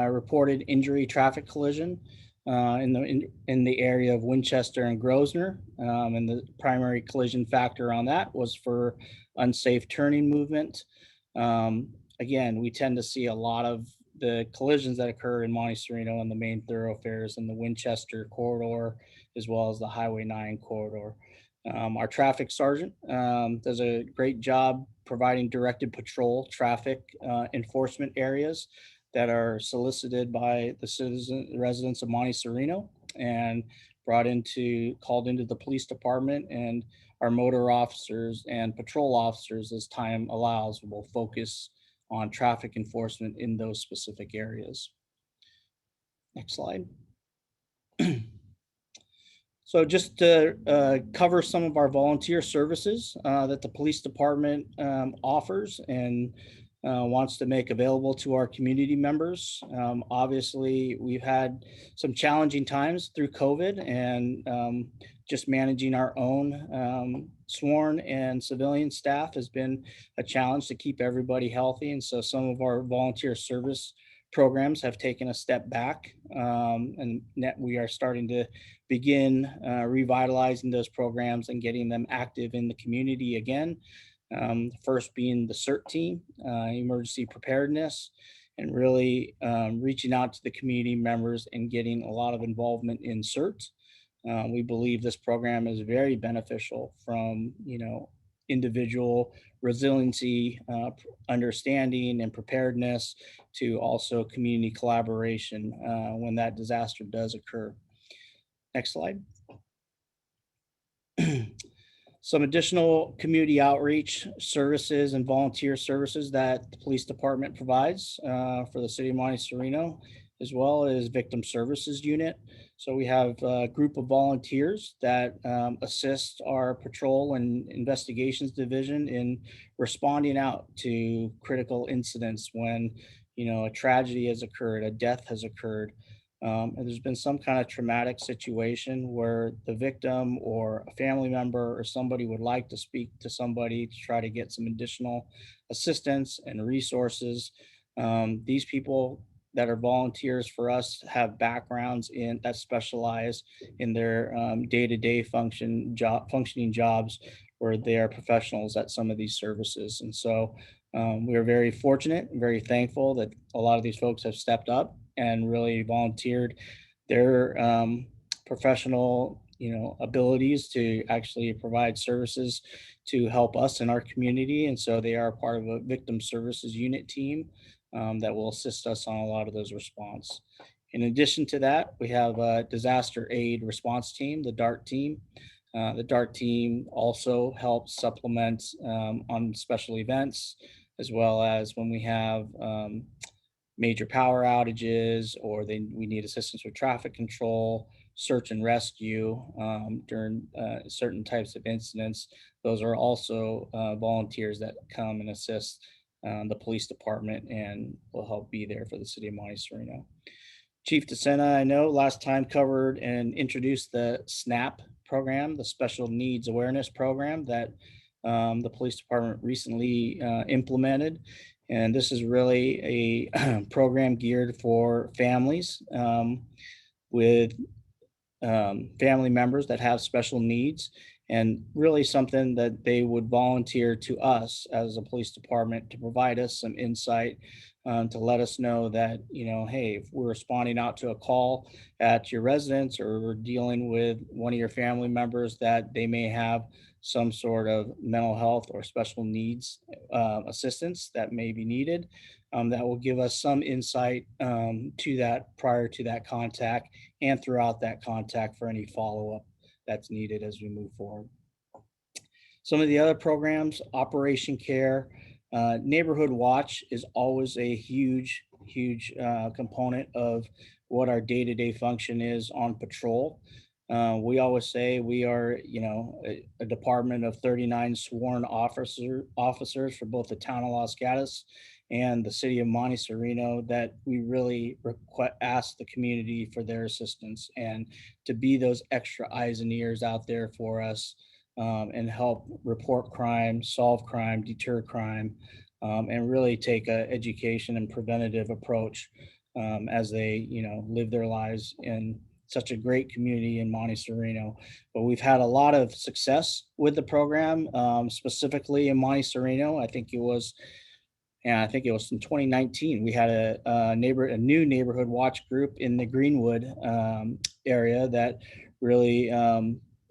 reported injury traffic collision in the area of Winchester and Grosvenor. And the primary collision factor on that was for unsafe turning movement. Again, we tend to see a lot of the collisions that occur in Monte Sereno on the main thoroughfares in the Winchester corridor, as well as the Highway 9 corridor. Our traffic sergeant does a great job providing directed patrol traffic enforcement areas that are solicited by the residents of Monte Sereno and called into the police department, and our motor officers and patrol officers, as time allows, will focus on traffic enforcement in those specific areas. Next slide. So just to cover some of our volunteer services that the police department offers and wants to make available to our community members. Obviously, we've had some challenging times through COVID, and just managing our own sworn and civilian staff has been a challenge to keep everybody healthy. And so some of our volunteer service programs have taken a step back, and we are starting to begin revitalizing those programs and getting them active in the community again. First being the CERT team, emergency preparedness, and really reaching out to the community members and getting a lot of involvement in CERT. We believe this program is very beneficial from, individual resiliency, understanding, and preparedness to also community collaboration when that disaster does occur. Next slide. Some additional community outreach services and volunteer services that the police department provides for the city of Monte Sereno, as well as victim services unit. So we have a group of volunteers that assist our patrol and investigations division in responding out to critical incidents when, a tragedy has occurred, a death has occurred, and there's been some kind of traumatic situation where the victim or a family member or somebody would like to speak to somebody to try to get some additional assistance and resources. These people that are volunteers for us have backgrounds in that specialize in their day-to-day functioning jobs where they are professionals at some of these services. And so we are very fortunate and very thankful that a lot of these folks have stepped up and really volunteered their professional abilities to actually provide services to help us in our community. And so they are part of a victim services unit team that will assist us on a lot of those response. In addition to that, we have a disaster aid response team, the DART team. The DART team also helps supplement on special events, as well as when we have major power outages or we need assistance with traffic control, search and rescue during certain types of incidents. Those are also volunteers that come and assist the police department and will help be there for the city of Monte Sereno. Chief DeSena, I know last time covered and introduced the SNAP program, the Special Needs Awareness Program that the police department recently implemented. And this is really a program geared for families with family members that have special needs, and really something that they would volunteer to us as a police department to provide us some insight to let us know that, hey, if we're responding out to a call at your residence or we're dealing with one of your family members that they may have some sort of mental health or special needs assistance that may be needed, that will give us some insight to that prior to that contact and throughout that contact for any follow-up that's needed as we move forward. Some of the other programs, Operation Care, Neighborhood Watch is always a huge component of what our day-to-day function is on patrol. We always say we are, a department of 39 sworn officers for both the town of Los Gatos and the city of Monte Sereno, that we really ask the community for their assistance and to be those extra eyes and ears out there for us and help report crime, solve crime, deter crime, and really take an education and preventative approach as they, live their lives in such a great community in Monte Sereno. But we've had a lot of success with the program, specifically in Monte Sereno. I think it was in 2019. We had a new neighborhood watch group in the Greenwood area that really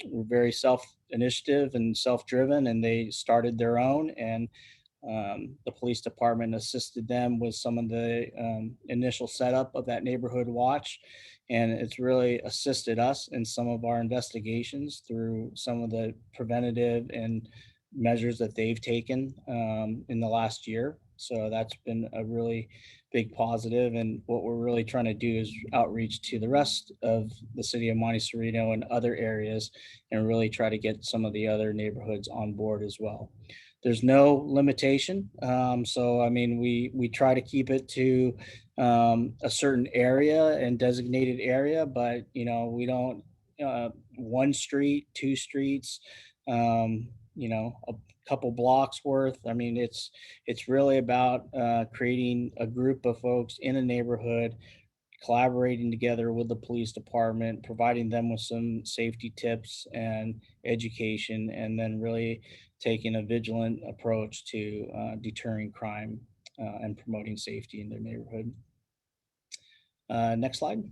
were very self-initiative and self-driven, and they started their own, and the police department assisted them with some of the initial setup of that neighborhood watch. And it's really assisted us in some of our investigations through some of the preventative and measures that they've taken in the last year. So that's been a really big positive. And what we're really trying to do is outreach to the rest of the city of Monte Sereno and other areas and really try to get some of the other neighborhoods on board as well. There's no limitation. So, I mean, we try to keep it to a certain area and designated area, but, we don't, one street, two streets, a couple blocks worth. I mean, it's really about creating a group of folks in a neighborhood, collaborating together with the police department, providing them with some safety tips and education, and then really taking a vigilant approach to deterring crime and promoting safety in their neighborhood. Next slide.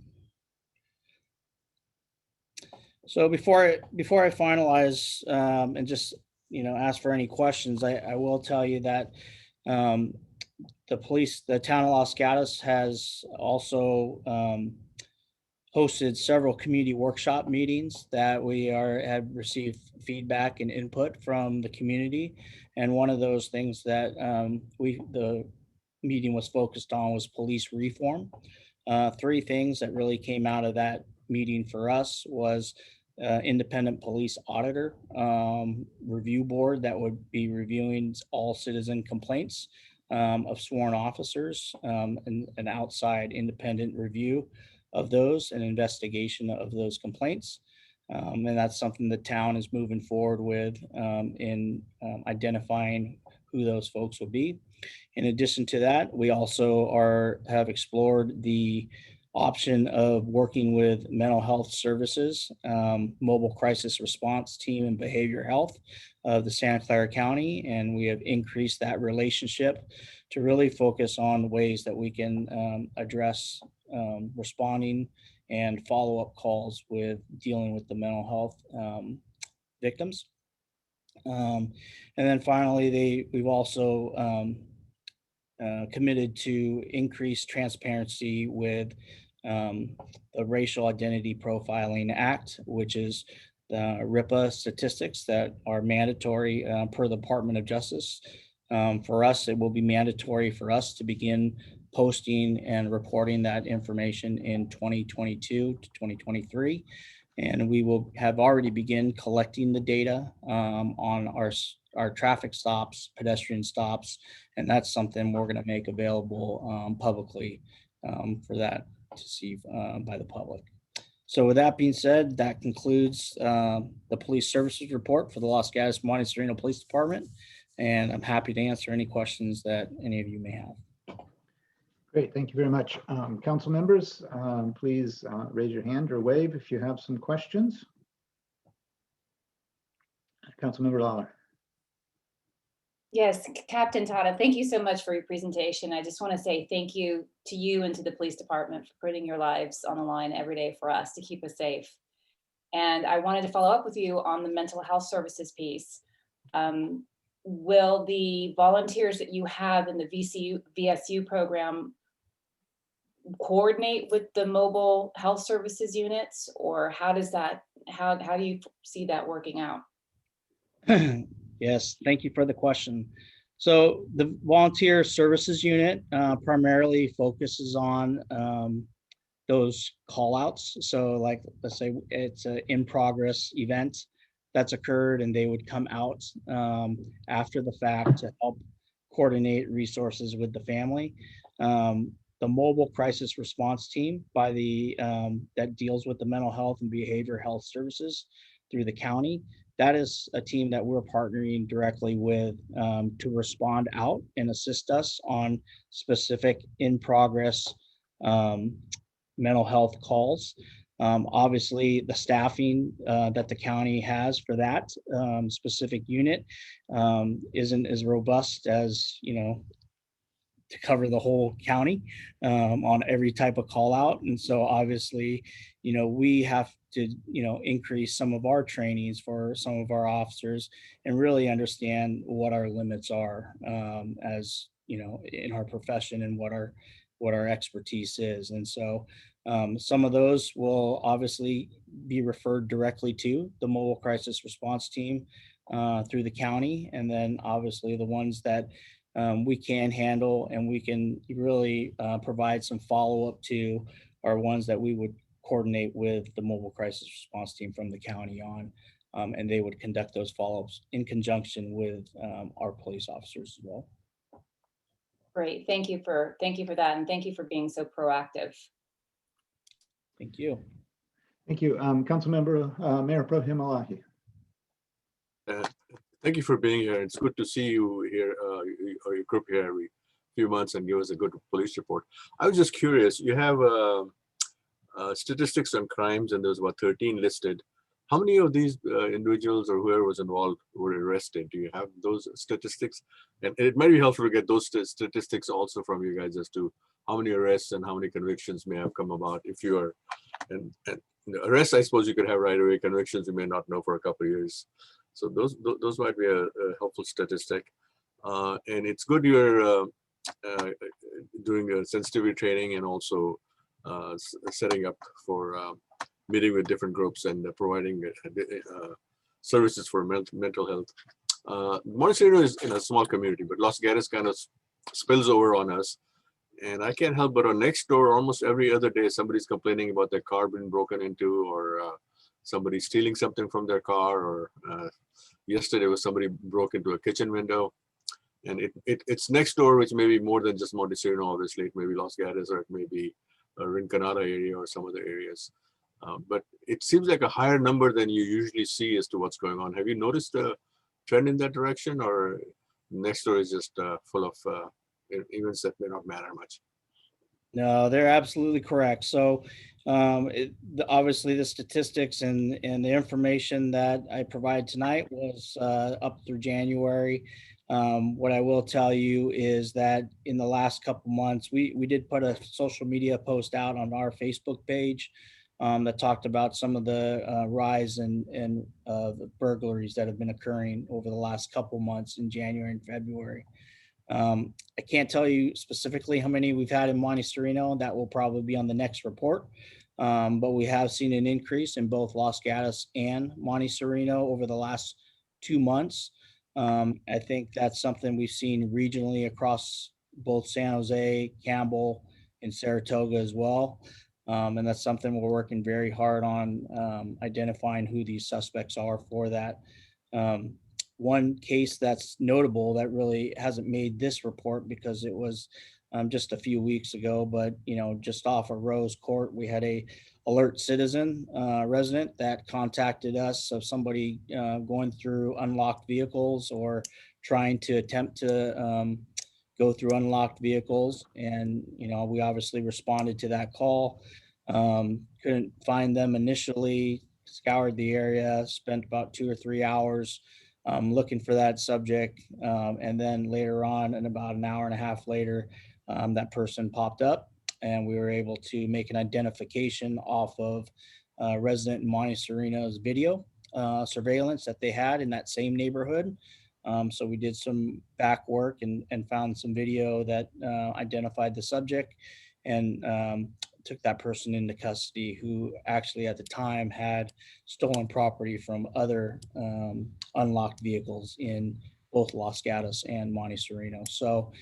So before I finalize and just ask for any questions, I will tell you that the town of Los Gatos has also hosted several community workshop meetings that we have received feedback and input from the community. And one of those things that the meeting was focused on was police reform. Three things that really came out of that meeting for us was independent police auditor review board that would be reviewing all citizen complaints of sworn officers, and an outside independent review of those and investigation of those complaints. And that's something the town is moving forward with in identifying who those folks would be. In addition to that, we also have explored the option of working with mental health services, mobile crisis response team and behavioral health of the Santa Clara County. And we have increased that relationship to really focus on ways that we can address responding and follow-up calls with dealing with the mental health victims. And then finally, we've also committed to increase transparency with the Racial Identity Profiling Act, which is the RIPA statistics that are mandatory per the Department of Justice. For us, it will be mandatory for us to begin posting and reporting that information in 2022 to 2023. And we will have already begun collecting the data on our traffic stops, pedestrian stops, and that's something we're going to make available publicly for that to see by the public. So with that being said, that concludes the police services report for the Los Gatos Monte Sereno Police Department. And I'm happy to answer any questions that any of you may have. Great, thank you very much. Council members, please raise your hand or wave if you have some questions. Councilmember Lawler. Yes, Captain Tata, thank you so much for your presentation. I just want to say thank you to you and to the police department for putting your lives on the line every day for us to keep us safe. And I wanted to follow up with you on the mental health services piece. Will the volunteers that you have in the VSU program coordinate with the mobile health services units, or how does that, how do you see that working out? Yes, thank you for the question. So the volunteer services unit primarily focuses on those call outs. So like, let's say it's an in-progress event that's occurred and they would come out after the fact to help coordinate resources with the family. The mobile crisis response team by the that deals with the mental health and behavioral health services through the county. That is a team that we're partnering directly with to respond out and assist us on specific in progress mental health calls. Obviously, the staffing that the county has for that specific unit isn't as robust as, to cover the whole county on every type of call out. And so obviously, we have to, increase some of our trainings for some of our officers and really understand what our limits are as, in our profession and what our expertise is. And so some of those will obviously be referred directly to the mobile crisis response team through the county. And then obviously the ones that we can handle and we can really provide some follow-up to are ones that we would coordinate with the mobile crisis response team from the county on, and they would conduct those follow-ups in conjunction with our police officers as well. Great, thank you for that, and thank you for being so proactive. Thank you. Thank you. Councilmember, Mayor Pro Tem Ellahie. Thank you for being here. It's good to see you here, or your group here every few months and give us a good police report. I was just curious, you have statistics on crimes and there's about 13 listed. How many of these individuals or whoever was involved were arrested? Do you have those statistics? And it might be helpful to get those statistics also from you guys as to how many arrests and how many convictions may have come about if you are, and arrests, I suppose you could have right away. Convictions you may not know for a couple of years. So those might be a helpful statistic. And it's good you're doing a sensitivity training and also setting up for meeting with different groups and providing services for mental health. Monte Sereno is in a small community, but Los Gatos kind of spills over on us. And I can't help but on next door, almost every other day, somebody's complaining about their car being broken into, or somebody stealing something from their car, or yesterday was somebody broke into a kitchen window. And it's next door, which may be more than just Monte Sereno, obviously. It may be Los Gatos, or it may be Rinconada area or some other areas. But it seems like a higher number than you usually see as to what's going on. Have you noticed a trend in that direction, or next door is just full of events that may not matter much? No, they're absolutely correct. So obviously the statistics and the information that I provide tonight was up through January. What I will tell you is that in the last couple months, we did put a social media post out on our Facebook page that talked about some of the rise in the burglaries that have been occurring over the last couple months in January and February. I can't tell you specifically how many we've had in Monte Sereno. That will probably be on the next report. But we have seen an increase in both Los Gatos and Monte Sereno over the last 2 months. I think that's something we've seen regionally across both San Jose, Campbell, and Saratoga as well. And that's something we're working very hard on identifying who these suspects are for that. One case that's notable that really hasn't made this report because it was just a few weeks ago, but just off of Rose Court, we had a alert citizen resident that contacted us of somebody going through unlocked vehicles or trying to attempt to go through unlocked vehicles. And, we obviously responded to that call. Couldn't find them initially, scoured the area, spent about 2 or 3 hours looking for that subject. And then later on, and about an hour and a half later, that person popped up and we were able to make an identification off of resident in Monte Sereno's video surveillance that they had in that same neighborhood. So we did some back work and found some video that identified the subject and took that person into custody, who actually at the time had stolen property from other unlocked vehicles in both Los Gatos and Monte Sereno. So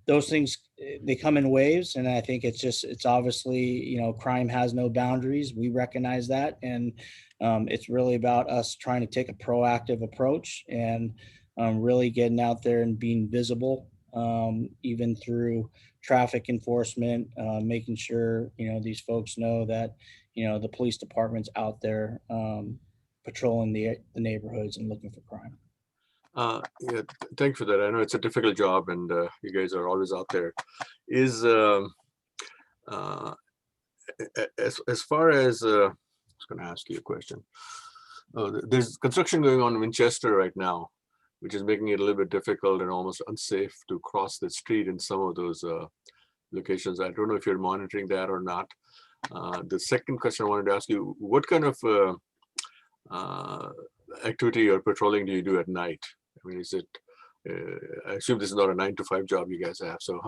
those things, they come in waves, and I think it's obviously, crime has no boundaries. We recognize that, and it's really about us trying to take a proactive approach and really getting out there and being visible, even through traffic enforcement, making sure, these folks know that, the police department's out there patrolling the neighborhoods and looking for crime. Yeah, thank you for that. I know it's a difficult job, and you guys are always out there. Is as far as I was going to ask you a question. There's construction going on in Winchester right now, which is making it a little bit difficult and almost unsafe to cross the street in some of those locations. I don't know if you're monitoring that or not. The second question I wanted to ask you: what kind of activity or patrolling do you do at night? I mean, is it? I assume this is not a 9-to-5 job you guys have. So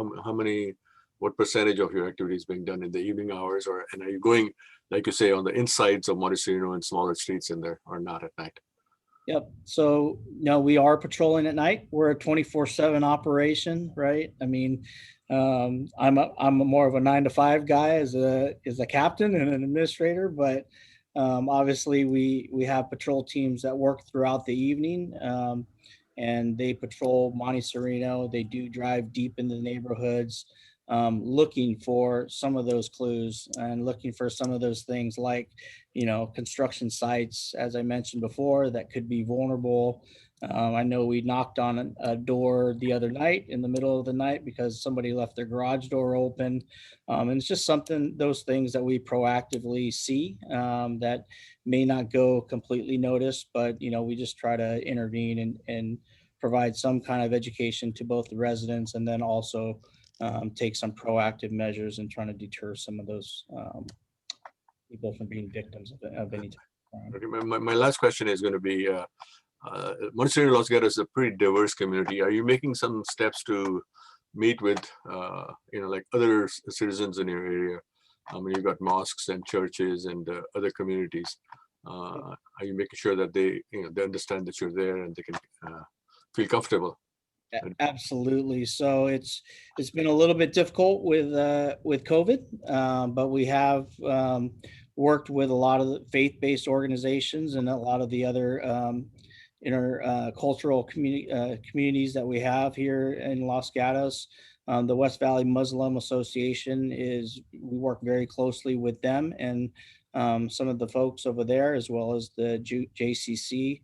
what percentage of your activity is being done in the evening hours, and are you going, like you say, on the insides of Monte Sereno and smaller streets in there, or not at night? Yep. So no, we are patrolling at night. We're a 24/7 operation, right? I mean, I'm more of a 9-to-5 guy as a captain and an administrator, but obviously we have patrol teams that work throughout the evening, and they patrol Monte Sereno. They do drive deep into the neighborhoods, looking for some of those clues and looking for some of those things like, construction sites, as I mentioned before, that could be vulnerable. I know we knocked on a door the other night in the middle of the night because somebody left their garage door open. And it's just those things that we proactively see that may not go completely noticed, but, we just try to intervene and provide some kind of education to both the residents, and then also take some proactive measures in trying to deter some of those people from being victims of any type of crime. Okay, my last question is going to be, Monte Sereno, Los Gatos is a pretty diverse community. Are you making some steps to meet with, like other citizens in your area? I mean, you've got mosques and churches and other communities. Are you making sure that they understand that you're there and they can feel comfortable? Absolutely. So it's been a little bit difficult with COVID, but we have worked with a lot of the faith-based organizations and a lot of the other intercultural communities that we have here in Los Gatos. The West Valley Muslim Association we work very closely with them and some of the folks over there, as well as the JCC.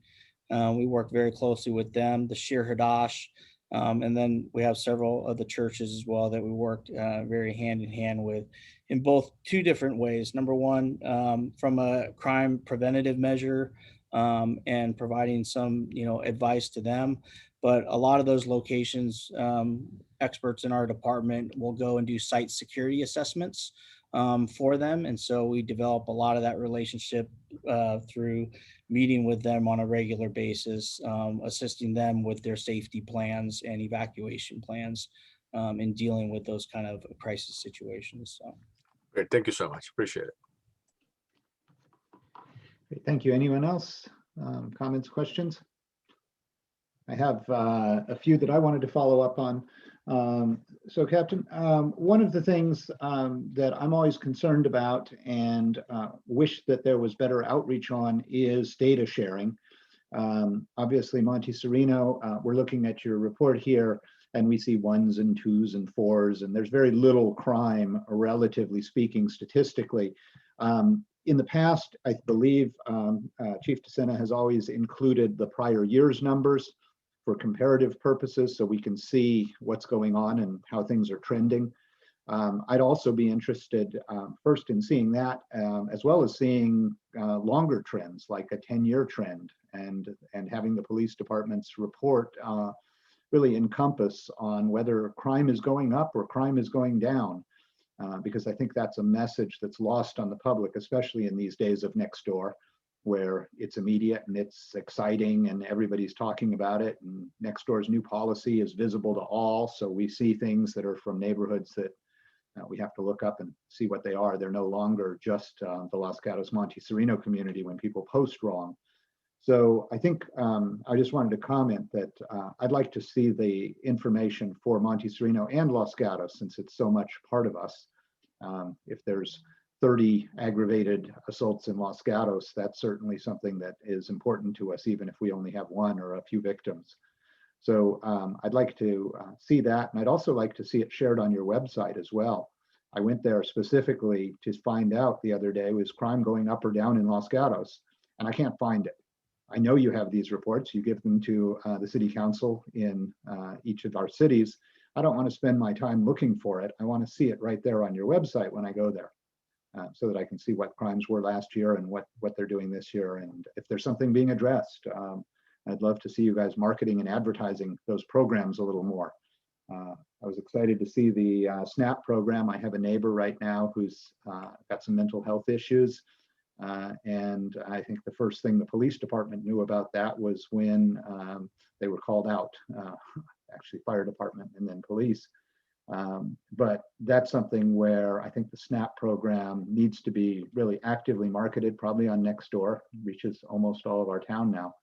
We work very closely with them, the Shir Hadash. And then we have several of the churches as well that we worked very hand in hand with in both two different ways. Number one, from a crime preventative measure and providing some, advice to them. But a lot of those locations, experts in our department will go and do site security assessments for them. And so we develop a lot of that relationship through meeting with them on a regular basis, assisting them with their safety plans and evacuation plans in dealing with those kind of crisis situations. So. Great, thank you so much. Appreciate it. Great, thank you. Anyone else? Comments, questions? I have a few that I wanted to follow up on. So Captain, one of the things that I'm always concerned about and wish that there was better outreach on is data sharing. Obviously, Monte Sereno, we're looking at your report here and we see 1s and 2s and 4s, and there's very little crime, relatively speaking, statistically. In the past, I believe Chief DeSena has always included the prior year's numbers for comparative purposes, so we can see what's going on and how things are trending. I'd also be interested first in seeing that, as well as seeing longer trends, like a 10-year trend, and having the police department's report really encompass on whether crime is going up or crime is going down, because I think that's a message that's lost on the public, especially in these days of next door, where it's immediate and it's exciting and everybody's talking about it, and Nextdoor's new policy is visible to all. So we see things that are from neighborhoods that we have to look up and see what they are. They're no longer just the Los Gatos-Monte Sereno community when people post wrong. So I think I just wanted to comment that I'd like to see the information for Monte Sereno and Los Gatos, since it's so much part of us. If there's 30 aggravated assaults in Los Gatos, that's certainly something that is important to us, even if we only have one or a few victims. So I'd like to see that, and I'd also like to see it shared on your website as well. I went there specifically to find out the other day, was crime going up or down in Los Gatos, and I can't find it. I know you have these reports, you give them to the city council in each of our cities. I don't want to spend my time looking for it. I want to see it right there on your website when I go there. So that I can see what crimes were last year and what they're doing this year, and if there's something being addressed. I'd love to see you guys marketing and advertising those programs a little more. I was excited to see the SNAP program. I have a neighbor right now who's got some mental health issues, and I think the first thing the police department knew about that was when they were called out, actually fire department and then police. But that's something where I think the SNAP program needs to be really actively marketed, probably on Nextdoor, reaches almost all of our town now,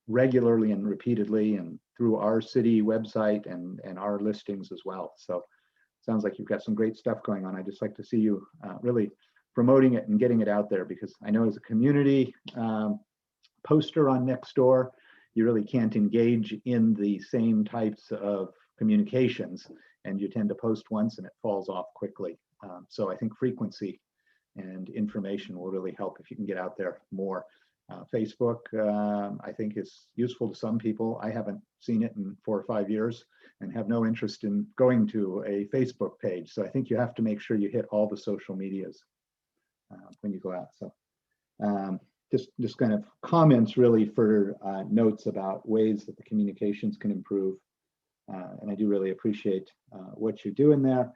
regularly and repeatedly, and through our city website and our listings as well. So sounds like you've got some great stuff going on. I'd just like to see you really promoting it and getting it out there, because I know as a community poster on Nextdoor, you really can't engage in the same types of communications, and you tend to post once and it falls off quickly. So I think frequency and information will really help if you can get out there more. Facebook, I think, is useful to some people. I haven't seen it in 4 or 5 years and have no interest in going to a Facebook page. So I think you have to make sure you hit all the social medias when you go out. So just kind of comments really for notes about ways that the communications can improve. And I do really appreciate what you're doing there.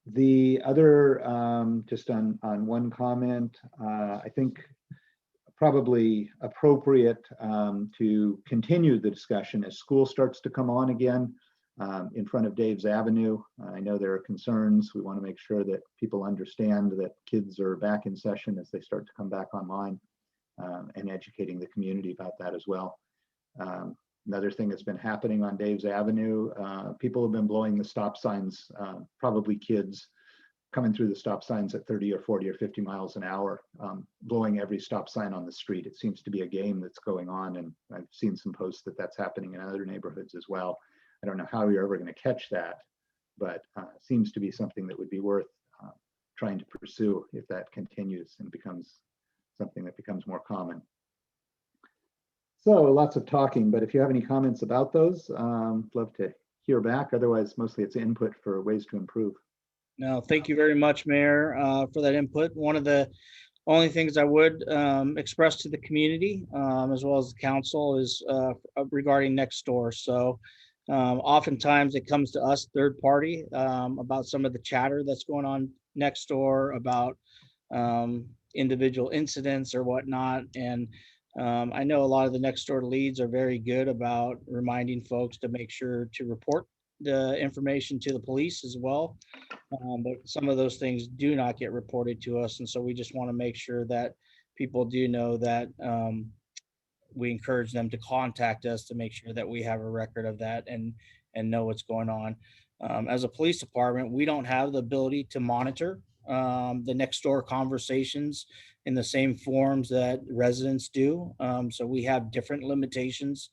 The other, just on one comment, I think probably appropriate to continue the discussion as school starts to come on again in front of Dave's Avenue. I know there are concerns. We want to make sure that people understand that kids are back in session as they start to come back online, and educating the community about that as well. Another thing that's been happening on Dave's Avenue, people have been blowing the stop signs, probably kids coming through the stop signs at 30 or 40 or 50 miles an hour, blowing every stop sign on the street. It seems to be a game that's going on, and I've seen some posts that that's happening in other neighborhoods as well. I don't know how you're ever going to catch that, but seems to be something that would be worth trying to pursue if that continues and becomes something that becomes more common. So lots of talking, but if you have any comments about those, love to hear back. Otherwise, mostly it's input for ways to improve. No, thank you very much, Mayor, for that input. One of the only things I would express to the community, as well as the council, is regarding Nextdoor. So oftentimes it comes to us, third party, about some of the chatter that's going on Nextdoor about individual incidents or whatnot. And I know a lot of the Nextdoor leads are very good about reminding folks to make sure to report the information to the police as well. But some of those things do not get reported to us. And so we just want to make sure that people do know that we encourage them to contact us to make sure that we have a record of that and know what's going on. As a police department, we don't have the ability to monitor the Nextdoor conversations in the same forms that residents do. So we have different limitations.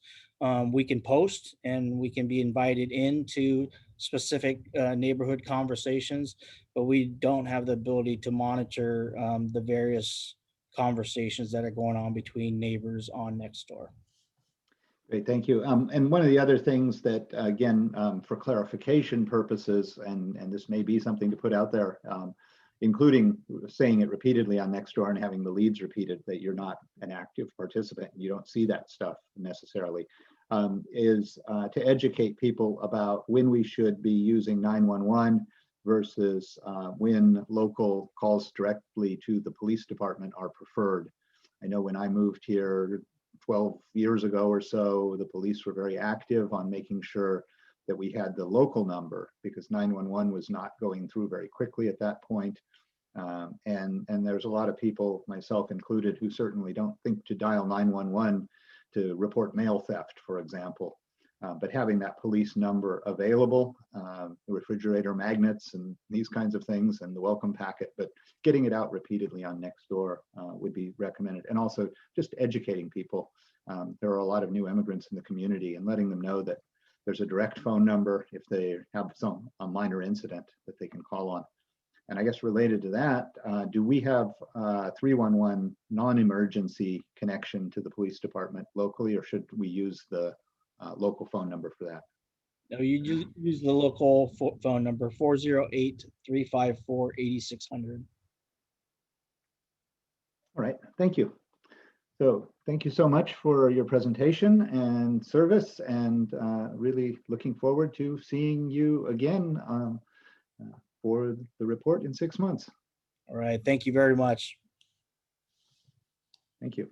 We can post and we can be invited into specific neighborhood conversations, but we don't have the ability to monitor the various conversations that are going on between neighbors on Nextdoor. Great, thank you. And one of the other things that, again, for clarification purposes, and this may be something to put out there, including saying it repeatedly on Nextdoor and having the leads repeated that you're not an active participant and you don't see that stuff necessarily, is to educate people about when we should be using 911 versus when local calls directly to the police department are preferred. I know when I moved here 12 years ago or so, the police were very active on making sure that we had the local number because 911 was not going through very quickly at that point. And there's a lot of people, myself included, who certainly don't think to dial 911 to report mail theft, for example. But having that police number available, refrigerator magnets and these kinds of things, and the welcome packet, but getting it out repeatedly on Nextdoor would be recommended. And also just educating people. There are a lot of new immigrants in the community and letting them know that there's a direct phone number if they have a minor incident that they can call on. And I guess related to that, do we have 311 non-emergency connection to the police department locally, or should we use the local phone number for that? No, you use the local phone number, 408-354-8600. All right, thank you. So thank you so much for your presentation and service, and really looking forward to seeing you again for the report in 6 months. All right, thank you very much. Thank you.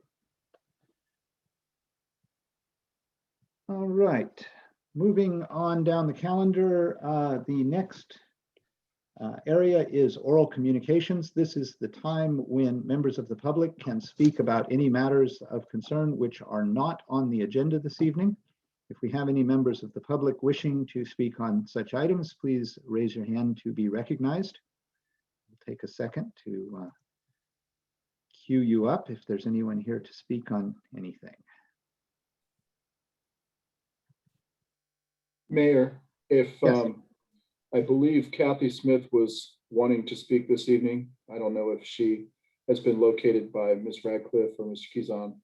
All right, moving on down the calendar, the next area is oral communications. This is the time when members of the public can speak about any matters of concern which are not on the agenda this evening. If we have any members of the public wishing to speak on such items, please raise your hand to be recognized. We'll take a second to queue you up if there's anyone here to speak on anything. Mayor, if Yes. I believe Kathy Smith was wanting to speak this evening. I don't know if she has been located by Ms. Radcliffe or Mr. Kizan.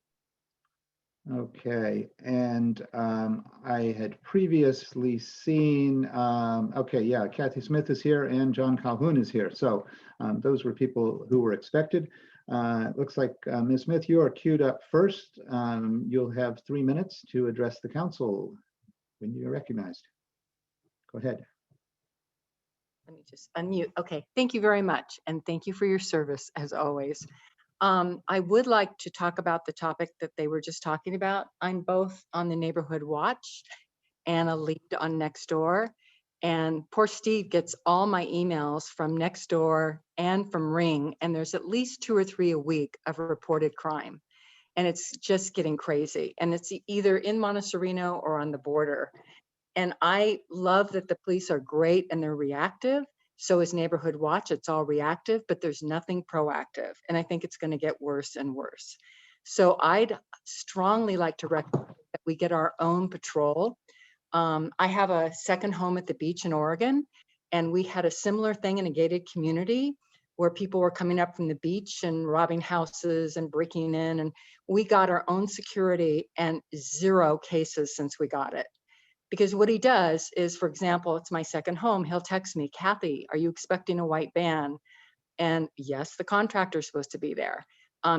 Okay, and I had previously seen, okay, yeah, Kathy Smith is here and John Calhoun is here. So those were people who were expected. It looks like Ms. Smith, you are queued up first. You'll have 3 minutes to address the council when you're recognized. Go ahead. Let me just unmute. Okay, thank you very much. And thank you for your service as always. I would like to talk about the topic that they were just talking about. I'm both on the neighborhood watch and a lead on Nextdoor. And poor Steve gets all my emails from Nextdoor and from Ring. And there's at least 2 or 3 a week of reported crime. and it's just getting crazy. And it's either in Monte Sereno or on the border. And I love that the police are great and they're reactive. So is Neighborhood Watch. It's all reactive, but there's nothing proactive. And I think it's going to get worse and worse. So I'd strongly like to recommend that we get our own patrol. I have a second home at the beach in Oregon, and we had a similar thing in a gated community where people were coming up from the beach and robbing houses and breaking in. And we got our own security and 0 cases since we got it. Because what he does is, for example, it's my second home, he'll text me, Kathy, are you expecting a white van? And yes, the contractor's supposed to be there.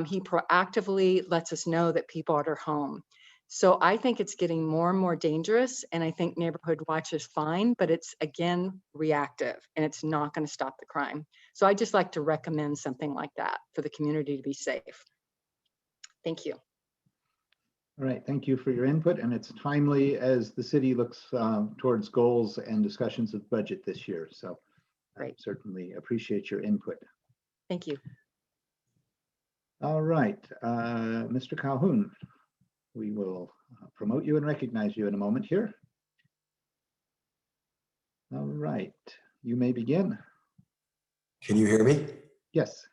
He proactively lets us know that people are at our home. So I think it's getting more and more dangerous, and I think Neighborhood Watch is fine, but it's again reactive, and it's not going to stop the crime. So I just like to recommend something like that for the community to be safe. Thank you. All right, thank you for your input, and it's timely as the city looks towards goals and discussions of budget this year. So I Great. certainly appreciate your input. Thank you. All right, Mr. Calhoun, we will promote you and recognize you in a moment here. All right, you may begin. Can you hear me? Yes.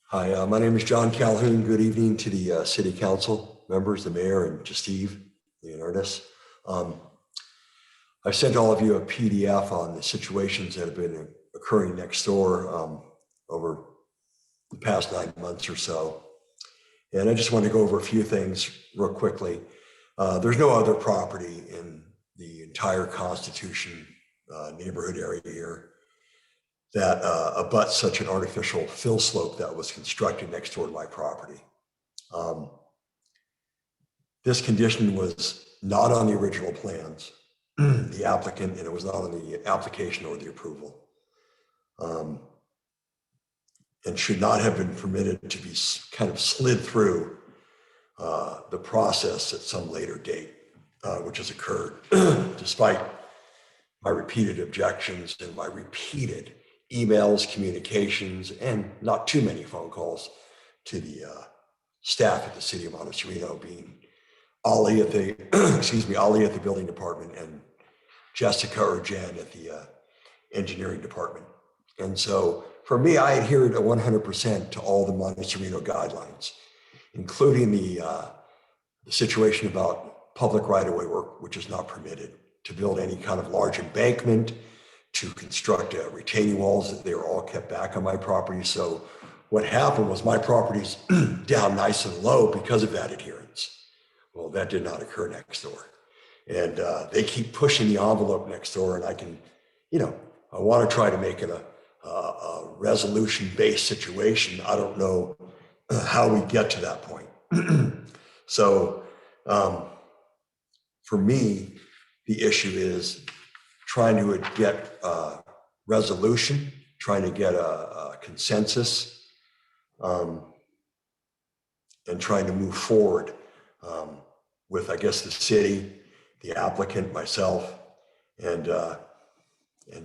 Hi, my name is John Calhoun. Good evening to the City Council members, the mayor, and to Steve, Leonardis. I sent all of you a PDF on the situations that have been occurring next door over the past 9 months or so. And I just want to go over a few things real quickly. There's no other property in the entire Constitution neighborhood area here that abuts such an artificial fill slope that was constructed next door to my property. This condition was not on the original plans, the applicant, and it was not on the application or the approval. And should not have been permitted to be kind of slid through the process at some later date, which has occurred despite my repeated objections and my repeated emails, communications, and not too many phone calls to the staff at the city of Monte Sereno, being Ellahie at the, Ellahie at the building department and Jessica or Jen at the engineering department. And so for me, I adhered 100% to all the Monte Sereno guidelines, including the situation about public right-of-way work, which is not permitted, to build any kind of large embankment, to construct retaining walls, that they were all kept back on my property. So what happened was my property's down nice and low because of that adherence. Well, that did not occur next door. And they keep pushing the envelope next door, and I can, I want to try to make it a resolution-based situation. I don't know how we get to that point. So for me, the issue is trying to get resolution, trying to get a consensus, and trying to move forward with, I guess, the city, the applicant, myself, and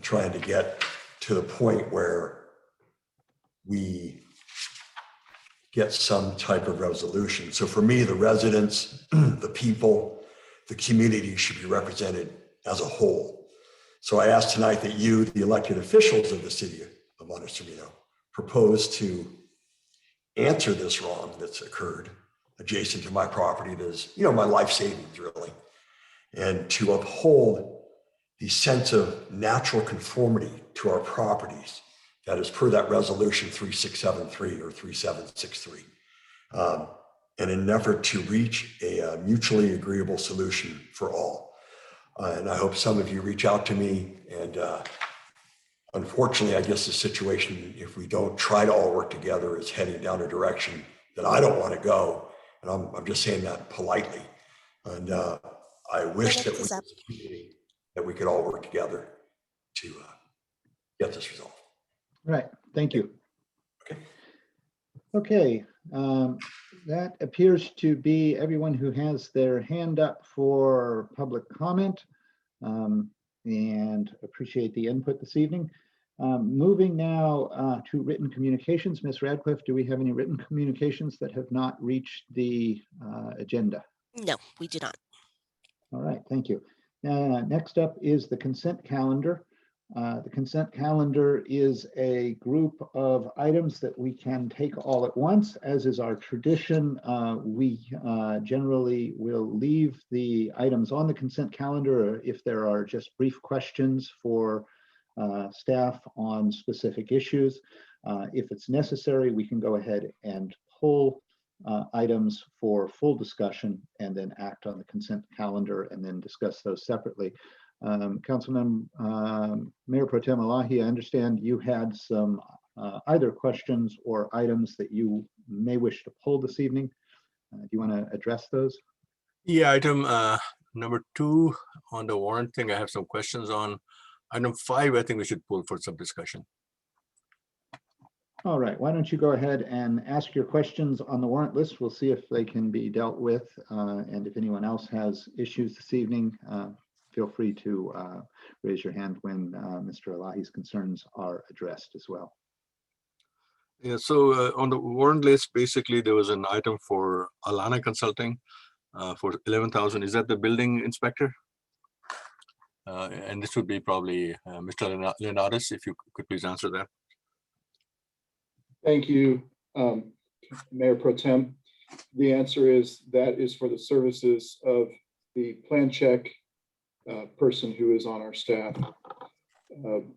trying to get to the point where we get some type of resolution. So for me, the residents, the people, the community should be represented as a whole. So I ask tonight that you, the elected officials of the city of Monte Sereno, propose to answer this wrong that's occurred adjacent to my property. That is, my life savings really, and to uphold the sense of natural conformity to our properties that is per that resolution 3673 or 3763, in an effort to reach a mutually agreeable solution for all. And I hope some of you reach out to me. And unfortunately, I guess the situation, if we don't try to all work together, is heading down a direction that I don't want to go. And I'm just saying that politely. And I wish that we could all work together to get this resolved. Right, thank you. Okay. Okay, that appears to be everyone who has their hand up for public comment, and appreciate the input this evening. Moving now to written communications. Ms. Radcliffe, do we have any written communications that have not reached the agenda? No, we do not. All right, thank you. Next up is the consent calendar. The consent calendar is a group of items that we can take all at once. As is our tradition, we generally will leave the items on the consent calendar if there are just brief questions for staff on specific issues. If it's necessary, we can go ahead and pull items for full discussion and then act on the consent calendar and then discuss those separately. Councilmember Mayor Pro Tem Ellahie, I understand you had some either questions or items that you may wish to pull this evening. Do you want to address those? Yeah, item number 2 on the warrant thing, I have some questions on. Item 5, I think we should pull for some discussion. All right, why don't you go ahead and ask your questions on the warrant list. We'll see if they can be dealt with. And if anyone else has issues this evening, feel free to raise your hand when Mr. Ellahie's concerns are addressed as well. Yeah, so on the warrant list, basically there was an item for Alana Consulting for 11,000. Is that the building inspector? And this would be probably Mr. Leonardis, if you could please answer that. Thank you, Mayor Pro Tem. The answer is that is for the services of the plan check person who is on our staff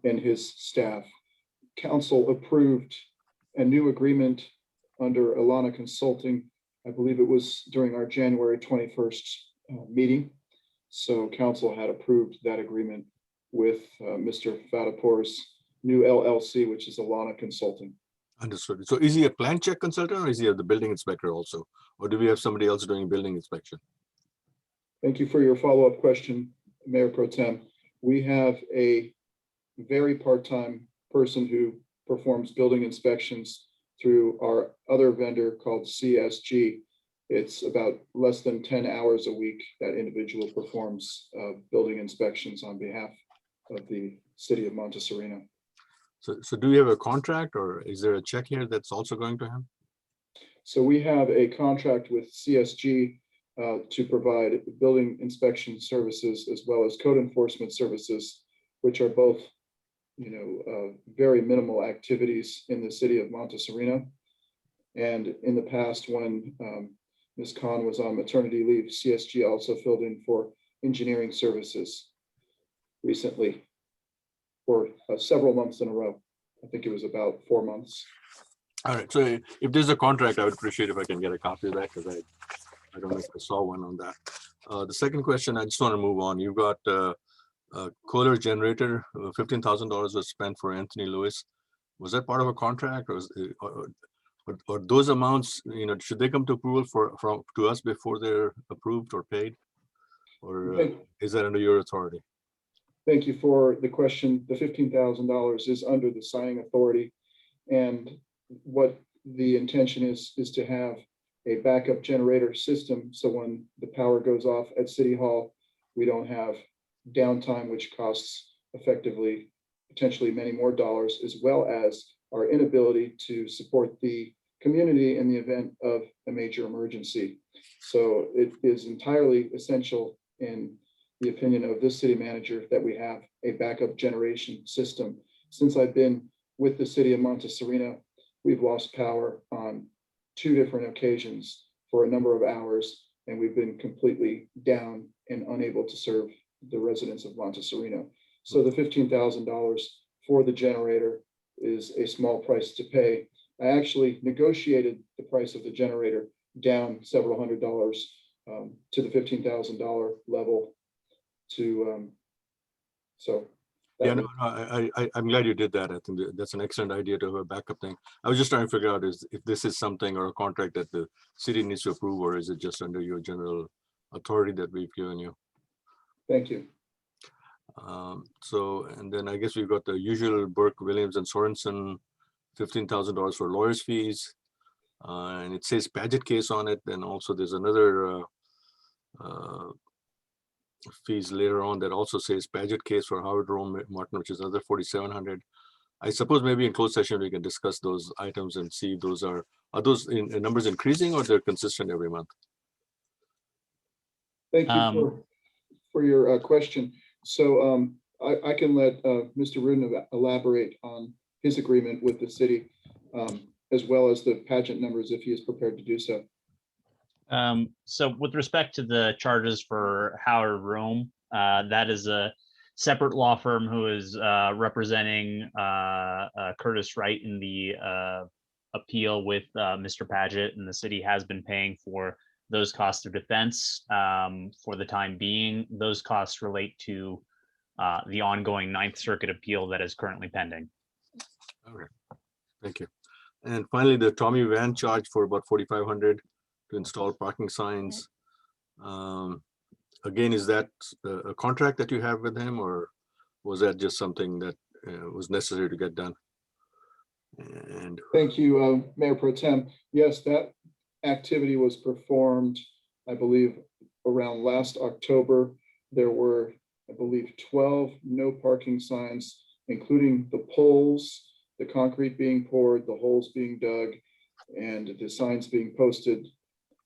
and his staff. Council approved a new agreement under Alana Consulting. I believe it was during our January 21st meeting. So council had approved that agreement with Mr. Fatapor's new LLC, which is Alana Consulting. Understood. So is he a plan check consultant or is he the building inspector also? Or do we have somebody else doing building inspection? Thank you for your follow-up question, Mayor Pro Tem. We have a very part-time person who performs building inspections through our other vendor called CSG. It's about less than 10 hours a week that individual performs building inspections on behalf of the city of Monte Sereno. So do we have a contract or is there a check here that's also going to him? So we have a contract with CSG to provide building inspection services as well as code enforcement services, which are both, very minimal activities in the city of Monte Sereno. And in the past, when Ms. Khan was on maternity leave, CSG also filled in for engineering services recently for several months in a row. I think it was about 4 months. All right. So if there's a contract, I would appreciate if I can get a copy of that because I don't know if I saw one on that. The second question, I just want to move on. You've got a Kohler generator, $15,000 was spent for Anthony Lewis. Was that part of a contract or those amounts, should they come to approval to us before they're approved or paid? Or is that under your authority? Thank you for the question. The $15,000 is under the signing authority. And what the intention is to have a backup generator system. So when the power goes off at City Hall, we don't have downtime, which costs effectively, potentially many more dollars, as well as our inability to support the community in the event of a major emergency. So it is entirely essential in the opinion of this city manager that we have a backup generation system. Since I've been with the city of Monte Sereno, we've lost power on 2 different occasions for a number of hours, and we've been completely down and unable to serve the residents of Monte Sereno. So the $15,000 for the generator is a small price to pay. I actually negotiated the price of the generator down several $100s to the $15,000 level. Yeah, no, I'm glad you did that. I think that's an excellent idea to have a backup thing. I was just trying to figure out if this is something or a contract that the city needs to approve, or is it just under your general authority that we've given you? Thank you. And then I guess we've got the usual Burke, Williams, and Sorensen, $15,000 for lawyers' fees. And it says Paget case on it. And also there's another fees later on that also says Paget case for Howard Rome Martin, which is another $4,700. I suppose maybe in closed session, we can discuss those items and see if those are those in numbers increasing or they're consistent every month? Thank you for your question. So I can let Mr. Rudin elaborate on his agreement with the city, as well as the pageant numbers if he is prepared to do so. So with respect to the charges for Howard Rome, that is a separate law firm who is representing Curtis Wright in the appeal with Mr. Paget, and the city has been paying for those costs of defense for the time being. Those costs relate to the ongoing Ninth Circuit appeal that is currently pending. Okay, thank you. And finally, the Tommy van charge for about 4,500 to install parking signs. Again, is that a contract that you have with him, or was that just something that was necessary to get done? And thank you, Mayor Pro Tem. Yes, that activity was performed, I believe, around last October. There were, I believe, 12 no parking signs, including the poles, the concrete being poured, the holes being dug, and the signs being posted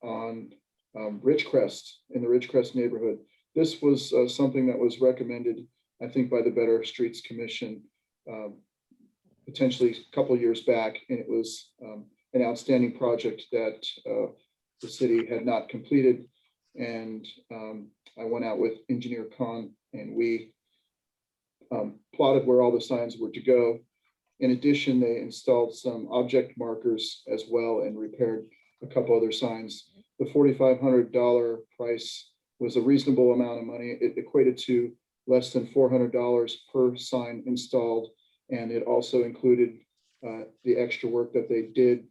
on Ridgecrest, in the Ridgecrest neighborhood. This was something that was recommended, I think, by the Better Streets Commission potentially a couple of years back, and it was an outstanding project that the city had not completed. And I went out with Engineer Khan, and we plotted where all the signs were to go. In addition, they installed some object markers as well and repaired a couple other signs. The $4,500 price was a reasonable amount of money. It equated to less than $400 per sign installed, and it also included the extra work that they did,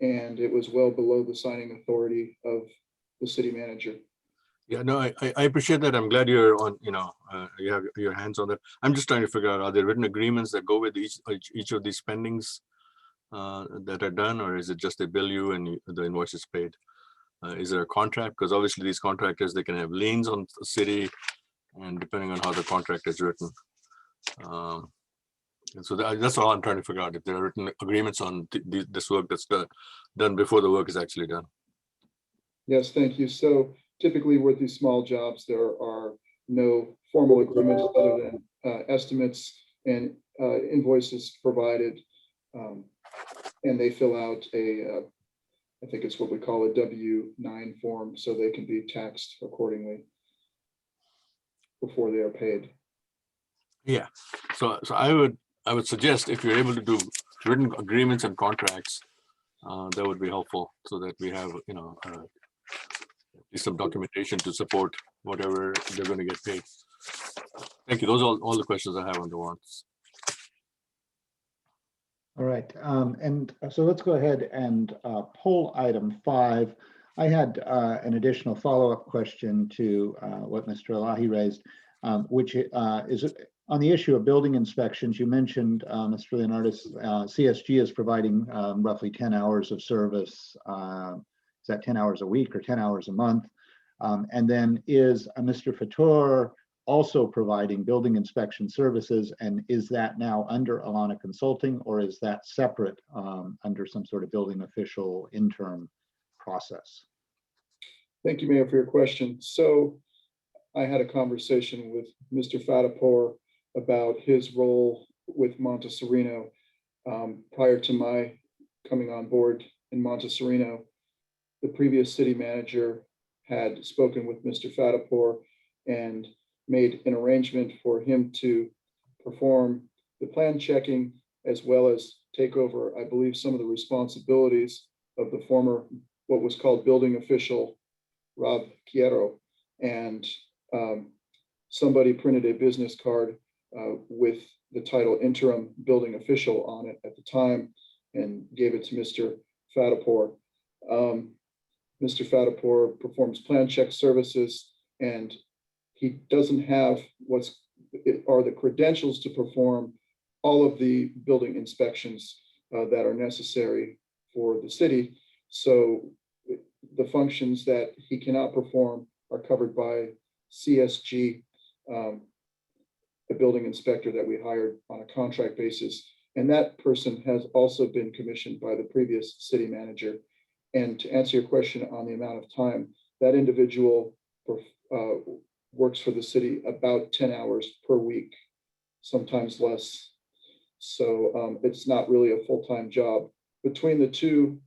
and it was well below the signing authority of the city manager. yeah, no, I appreciate that. I'm glad you're on, you have your hands on that. I'm just trying to figure out, are there written agreements that go with each of these spendings that are done, or is it just they bill you and the invoice is paid? Is there a contract? Because obviously these contractors, they can have liens on the city, and depending on how the contract is written. And so that's all I'm trying to figure out, if there are written agreements on this work that's done before the work is actually done. Yes, thank you. So typically with these small jobs, there are no formal agreements other than estimates and invoices provided. And they fill out I think it's what we call a W-9 form, so they can be taxed accordingly before they are paid. Yeah, so I would suggest, if you're able to do written agreements and contracts, that would be helpful, so that we have, some documentation to support whatever they're going to get paid. Thank you. Those are all the questions I have on the warrants. All right, and so let's go ahead and poll item 5. I had an additional follow-up question to what Mr. Ellahie raised, which is on the issue of building inspections. You mentioned, Mr. Leonardis, CSG is providing roughly 10 hours of service. Is that 10 hours a week or 10 hours a month? And then is Mr. Fator also providing building inspection services, and is that now under Alana Consulting, or is that separate under some sort of building official interim process? Thank you, Mayor, for your question. So I had a conversation with Mr. Fatapor about his role with Monte Sereno prior to my coming on board in Monte Sereno. The previous city manager had spoken with Mr. Fatapor and made an arrangement for him to perform the plan checking, as well as take over, I believe, some of the responsibilities of the former, what was called building official, Rob Quiero. And somebody printed a business card with the title interim building official on it at the time and gave it to Mr. Fatapor. Mr. Fatapor performs plan check services, and he doesn't have the credentials to perform all of the building inspections that are necessary for the city. So the functions that he cannot perform are covered by CSG, the building inspector that we hired on a contract basis. And that person has also been commissioned by the previous city manager. And to answer your question on the amount of time, that individual works for the city about 10 hours per week, sometimes less. So it's not really a full-time job. Between the two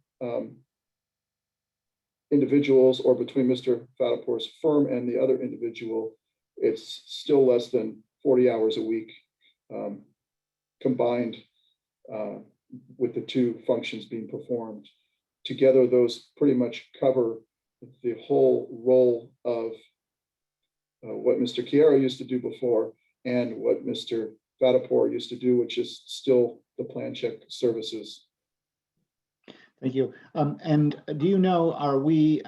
individuals, or between Mr. Fatapor's firm and the other individual, it's still less than 40 hours a week combined with the two functions being performed. Together, those pretty much cover the whole role of what Mr. Chiara used to do before and what Mr. Fatapor used to do, which is still the plan check services. Thank you. And do you know, are we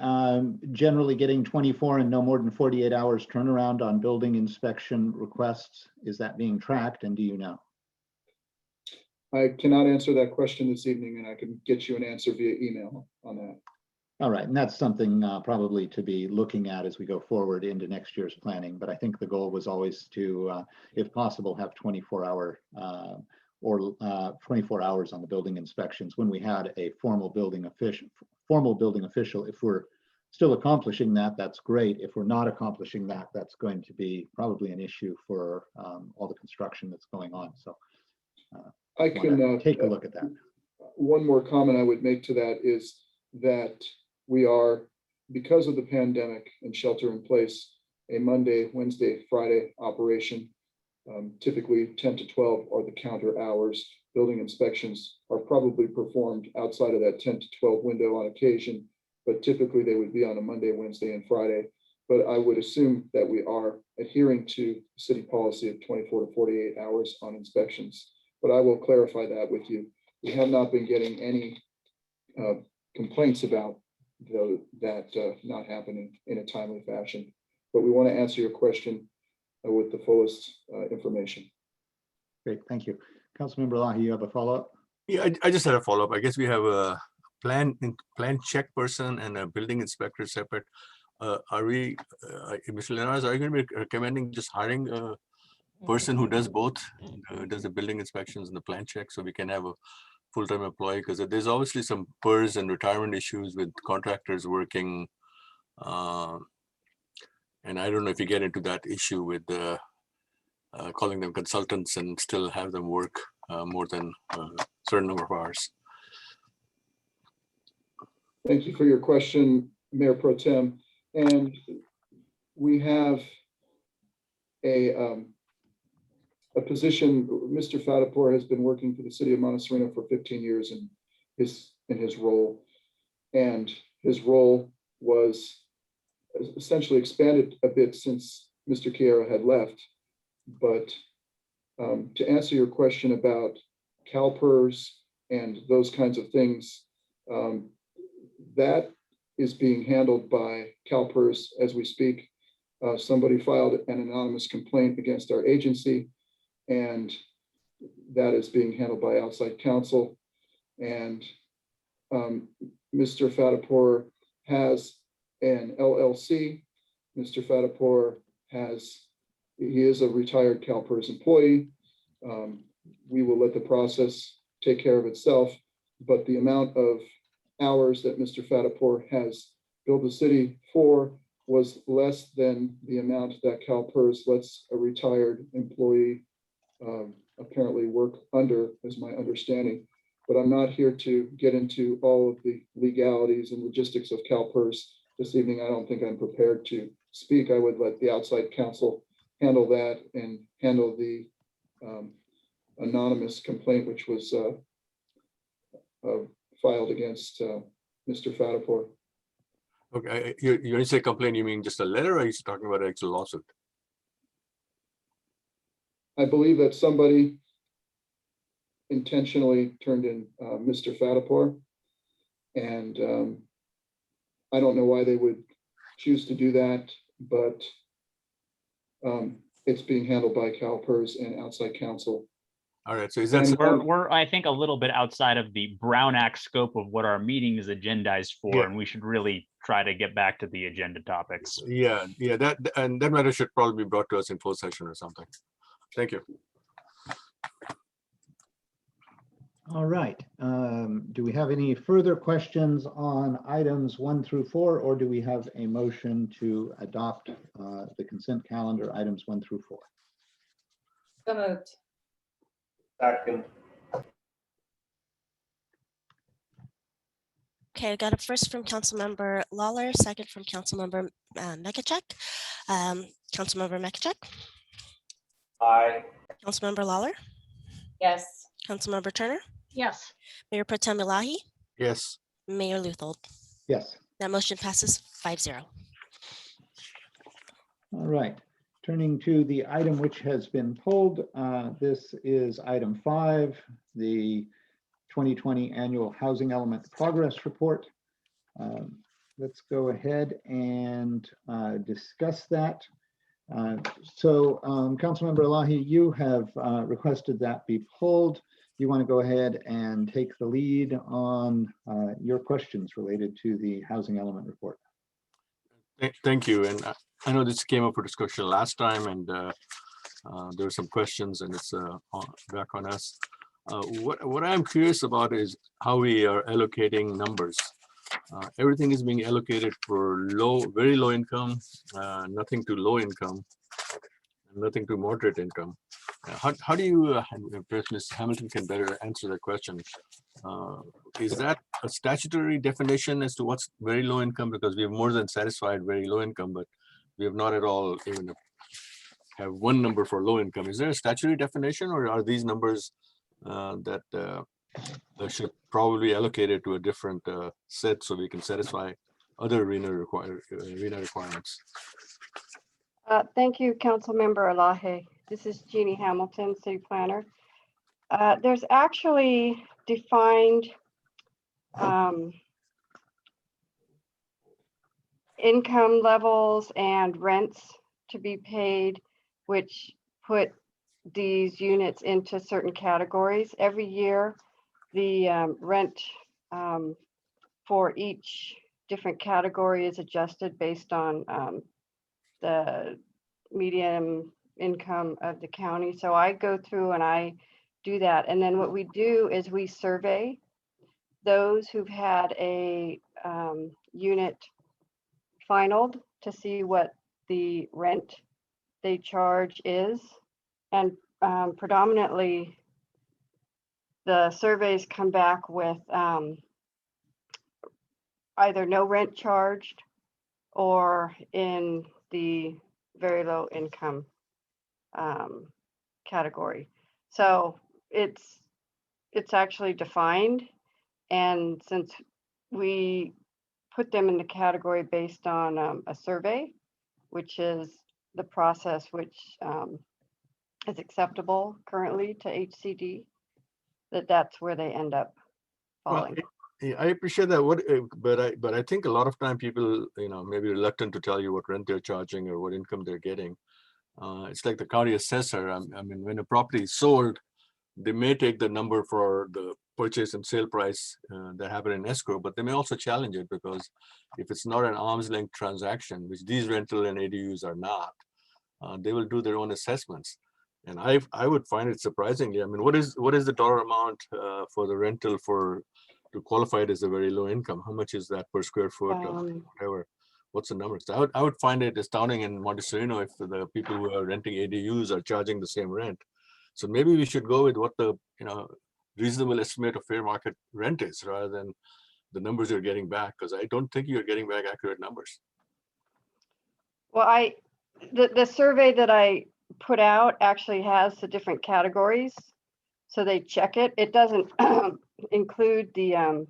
generally getting 24 and no more than 48 hours turnaround on building inspection requests? Is that being tracked, and do you know? I cannot answer that question this evening, and I can get you an answer via email on that. All right, and that's something probably to be looking at as we go forward into next year's planning. But I think the goal was always to, if possible, have 24-hour or 24 hours on the building inspections when we had a formal building official. If we're still accomplishing that, that's great. If we're not accomplishing that, that's going to be probably an issue for all the construction that's going on. So I can take a look at that. One more comment I would make to that is that we are, because of the pandemic and shelter in place, a Monday, Wednesday, Friday operation. Typically 10 to 12 are the counter hours. Building inspections are probably performed outside of that 10 to 12 window on occasion, but typically they would be on a Monday, Wednesday, and Friday. But I would assume that we are adhering to city policy of 24 to 48 hours on inspections. But I will clarify that with you. We have not been getting any complaints about that not happening in a timely fashion. But we want to answer your question with the fullest information. Great, thank you. Councilmember Ellahie, you have a follow-up? Yeah, I just had a follow-up. I guess we have a plan check person and a building inspector separate. Are we, Mr. Leonardis, are you going to be recommending just hiring a person who does both, does the building inspections and the plan check, so we can have a full-time employee? Because there's obviously some PERS and retirement issues with contractors working. And I don't know if you get into that issue with calling them consultants and still have them work more than a certain number of hours. Thank you for your question, Mayor Pro Tem. And we have a position. Mr. Fatapor has been working for the city of Monte Sereno for 15 years in his role, and his role was essentially expanded a bit since Mr. Chiara had left. But to answer your question about CalPERS and those kinds of things, that is being handled by CalPERS as we speak. Somebody filed an anonymous complaint against our agency, and that is being handled by outside counsel. And Mr. Fatapor has an LLC. Mr. Fatapor he is a retired CalPERS employee. We will let the process take care of itself, but the amount of hours that Mr. Fatapor has billed the city for was less than the amount that CalPERS lets a retired employee apparently work under, is my understanding. But I'm not here to get into all of the legalities and logistics of CalPERS this evening. I don't think I'm prepared to speak. I would let the outside counsel handle that and handle the anonymous complaint which was filed against Mr. Fatapor. Okay, when you say complaint, you mean just a letter, or are you talking about an actual lawsuit? I believe that somebody intentionally turned in Mr. Fatapor, and I don't know why they would choose to do that, but it's being handled by CalPERS and outside counsel. All right, so is that we're I think a little bit outside of the Brown Act scope of what our meeting is agendized for, Yeah. and we should really try to get back to the agenda topics. Yeah, that matter should probably be brought to us in full session or something. Thank you. All right. Do we have any further questions on items 1 through 4, or do we have a motion to adopt the consent calendar items 1 through 4? So moved. Second. Okay, I got a first from Councilmember Lawler, second from Councilmember Mekechuk. Councilmember Mekechuk, Aye. Councilmember Lawler, Yes. Councilmember Turner, Yes. Mayor Pro Tem Ellahie, Yes. Mayor Leuthold. Yes. That motion passes 5-0. All right. Turning to the item which has been pulled, this is item 5, the 2020 Annual Housing Element Progress Report. Let's go ahead and discuss that. Councilmember Ellahie, you have requested that be pulled. You want to go ahead and take the lead on your questions related to the Housing Element Report. Thank you. And I know this came up for discussion last time, and there were some questions, and it's back on us. What I'm curious about is how we are allocating numbers. Everything is being allocated for very low income, nothing to low income, nothing to moderate income. How do you, perhaps Ms. Hamilton can better answer that question. Is that a statutory definition as to what's very low income? Because we have more than satisfied very low income, but we have not at all even have one number for low income. Is there a statutory definition, or are these numbers that should probably be allocated to a different set so we can satisfy other arena requirements? Thank you, Councilmember Ellahie. This is Jeannie Hamilton, City Planner. There's actually defined income levels and rents to be paid, which put these units into certain categories. Every year, the rent for each different category is adjusted based on the median income of the county. So I go through and I do that. And then what we do is we survey those who've had a unit finaled to see what the rent they charge is. And predominantly the surveys come back with either no rent charged or in the very low income category. So it's actually defined, and since we put them in the category based on a survey, which is the process which is acceptable currently to HCD, that's where they end up falling. Well, I appreciate that. But I think a lot of time people, maybe reluctant to tell you what rent they're charging or what income they're getting. It's like the county assessor. I mean, when a property is sold, they may take the number for the purchase and sale price that happen in escrow, but they may also challenge it, because if it's not an arm's length transaction, which these rental and ADUs are not, they will do their own assessments. And I would find it surprisingly, I mean, what is the dollar amount for the rental to qualify it as a very low income? How much is that per square foot or whatever? What's the number? So I would find it astounding in Monte Sereno if the people who are renting ADUs are charging the same rent. So maybe we should go with what the reasonable estimate of fair market rent is, rather than the numbers you're getting back, because I don't think you're getting back accurate numbers. Well, the survey that I put out actually has the different categories, so they check it. It doesn't include the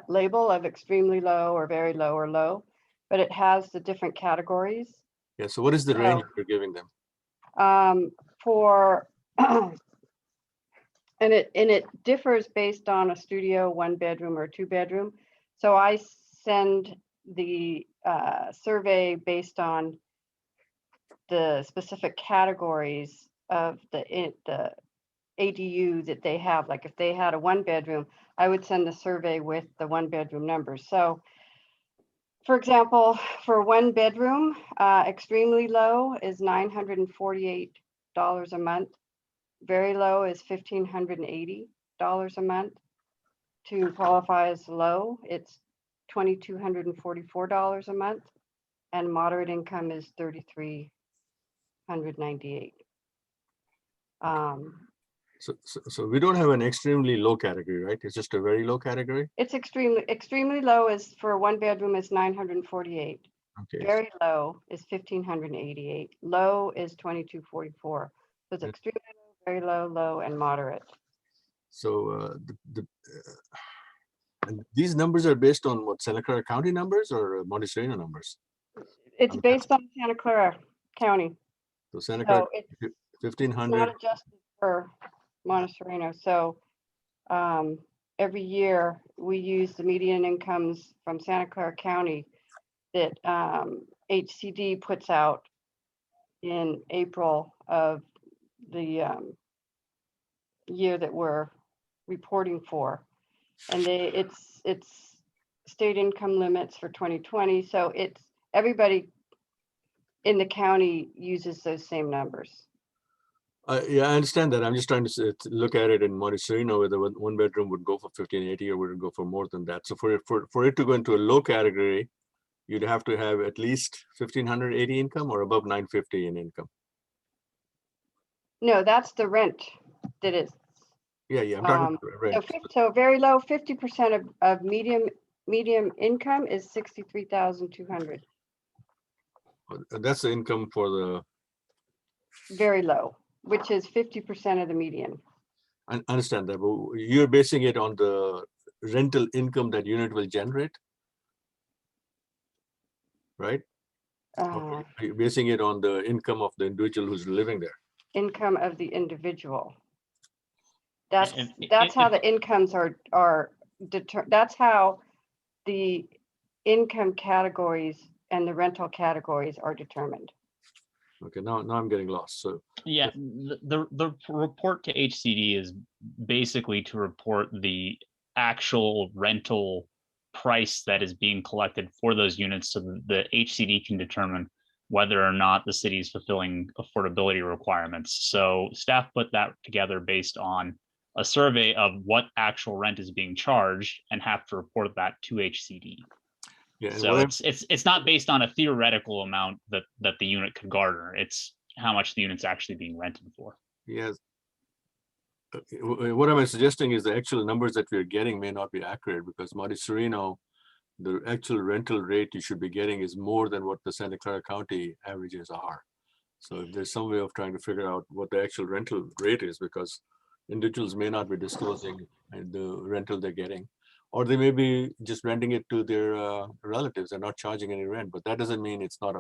label of extremely low or very low or low, but it has the different categories. Yeah. So what is the range you're giving them? And it differs based on a studio, 1 bedroom or 2 bedroom. So I send the survey based on the specific categories of the ADU that they have. Like if they had a 1 bedroom, I would send the survey with the 1 bedroom numbers. So for example, for 1 bedroom, extremely low is $948 a month. Very low is $1,580 $2,500 a month. To qualify as low, it's $2,244 a month, and moderate income is $3,398. So we don't have an extremely low category, right? It's just a very low category. It's extremely low is for a 1-bedroom is 948. Okay. Very low is 1,588. Low is 2,244. So it's extremely low, very low, low, and moderate. So and these numbers are based on what, Santa Clara County numbers or Monte Sereno numbers? It's based on Santa Clara County. So Santa Clara, So it's 1,500. not adjusted for Monte Sereno. So every year we use the median incomes from Santa Clara County that HCD puts out in April of the year that we're reporting for. And it's state income limits for 2020. So it's everybody in the county uses those same numbers. Yeah, I understand that. I'm just trying to look at it in Monte Sereno, whether 1-bedroom would go for 1,580 or would it go for more than that. So for it to go into a low category, you'd have to have at least 1,580 income or above 950 in income. No, that's the rent that is. Yeah, I'm talking about rent. So very low, 50% of medium income is 63,200. That's the income for the. Very low, which is 50% of the median. I understand that, but you're basing it on the rental income that unit will generate, right? Or are you basing it on the income of the individual who's living there? Income of the individual. That's how the incomes are determined. That's how the income categories and the rental categories are determined. Okay, now I'm getting lost. So yeah, the report to HCD is basically to report the actual rental price that is being collected for those units, so that the HCD can determine whether or not the city is fulfilling affordability requirements. So staff put that together based on a survey of what actual rent is being charged and have to report that to HCD. yeah, So it's not based on a theoretical amount that the unit could garner. It's how much the unit's actually being rented for. yes. What I'm suggesting is the actual numbers that we're getting may not be accurate, because Monte Sereno, the actual rental rate you should be getting is more than what the Santa Clara County averages are. So if there's some way of trying to figure out what the actual rental rate is, because individuals may not be disclosing the rental they're getting, or they may be just renting it to their relatives and not charging any rent. But that doesn't mean it's not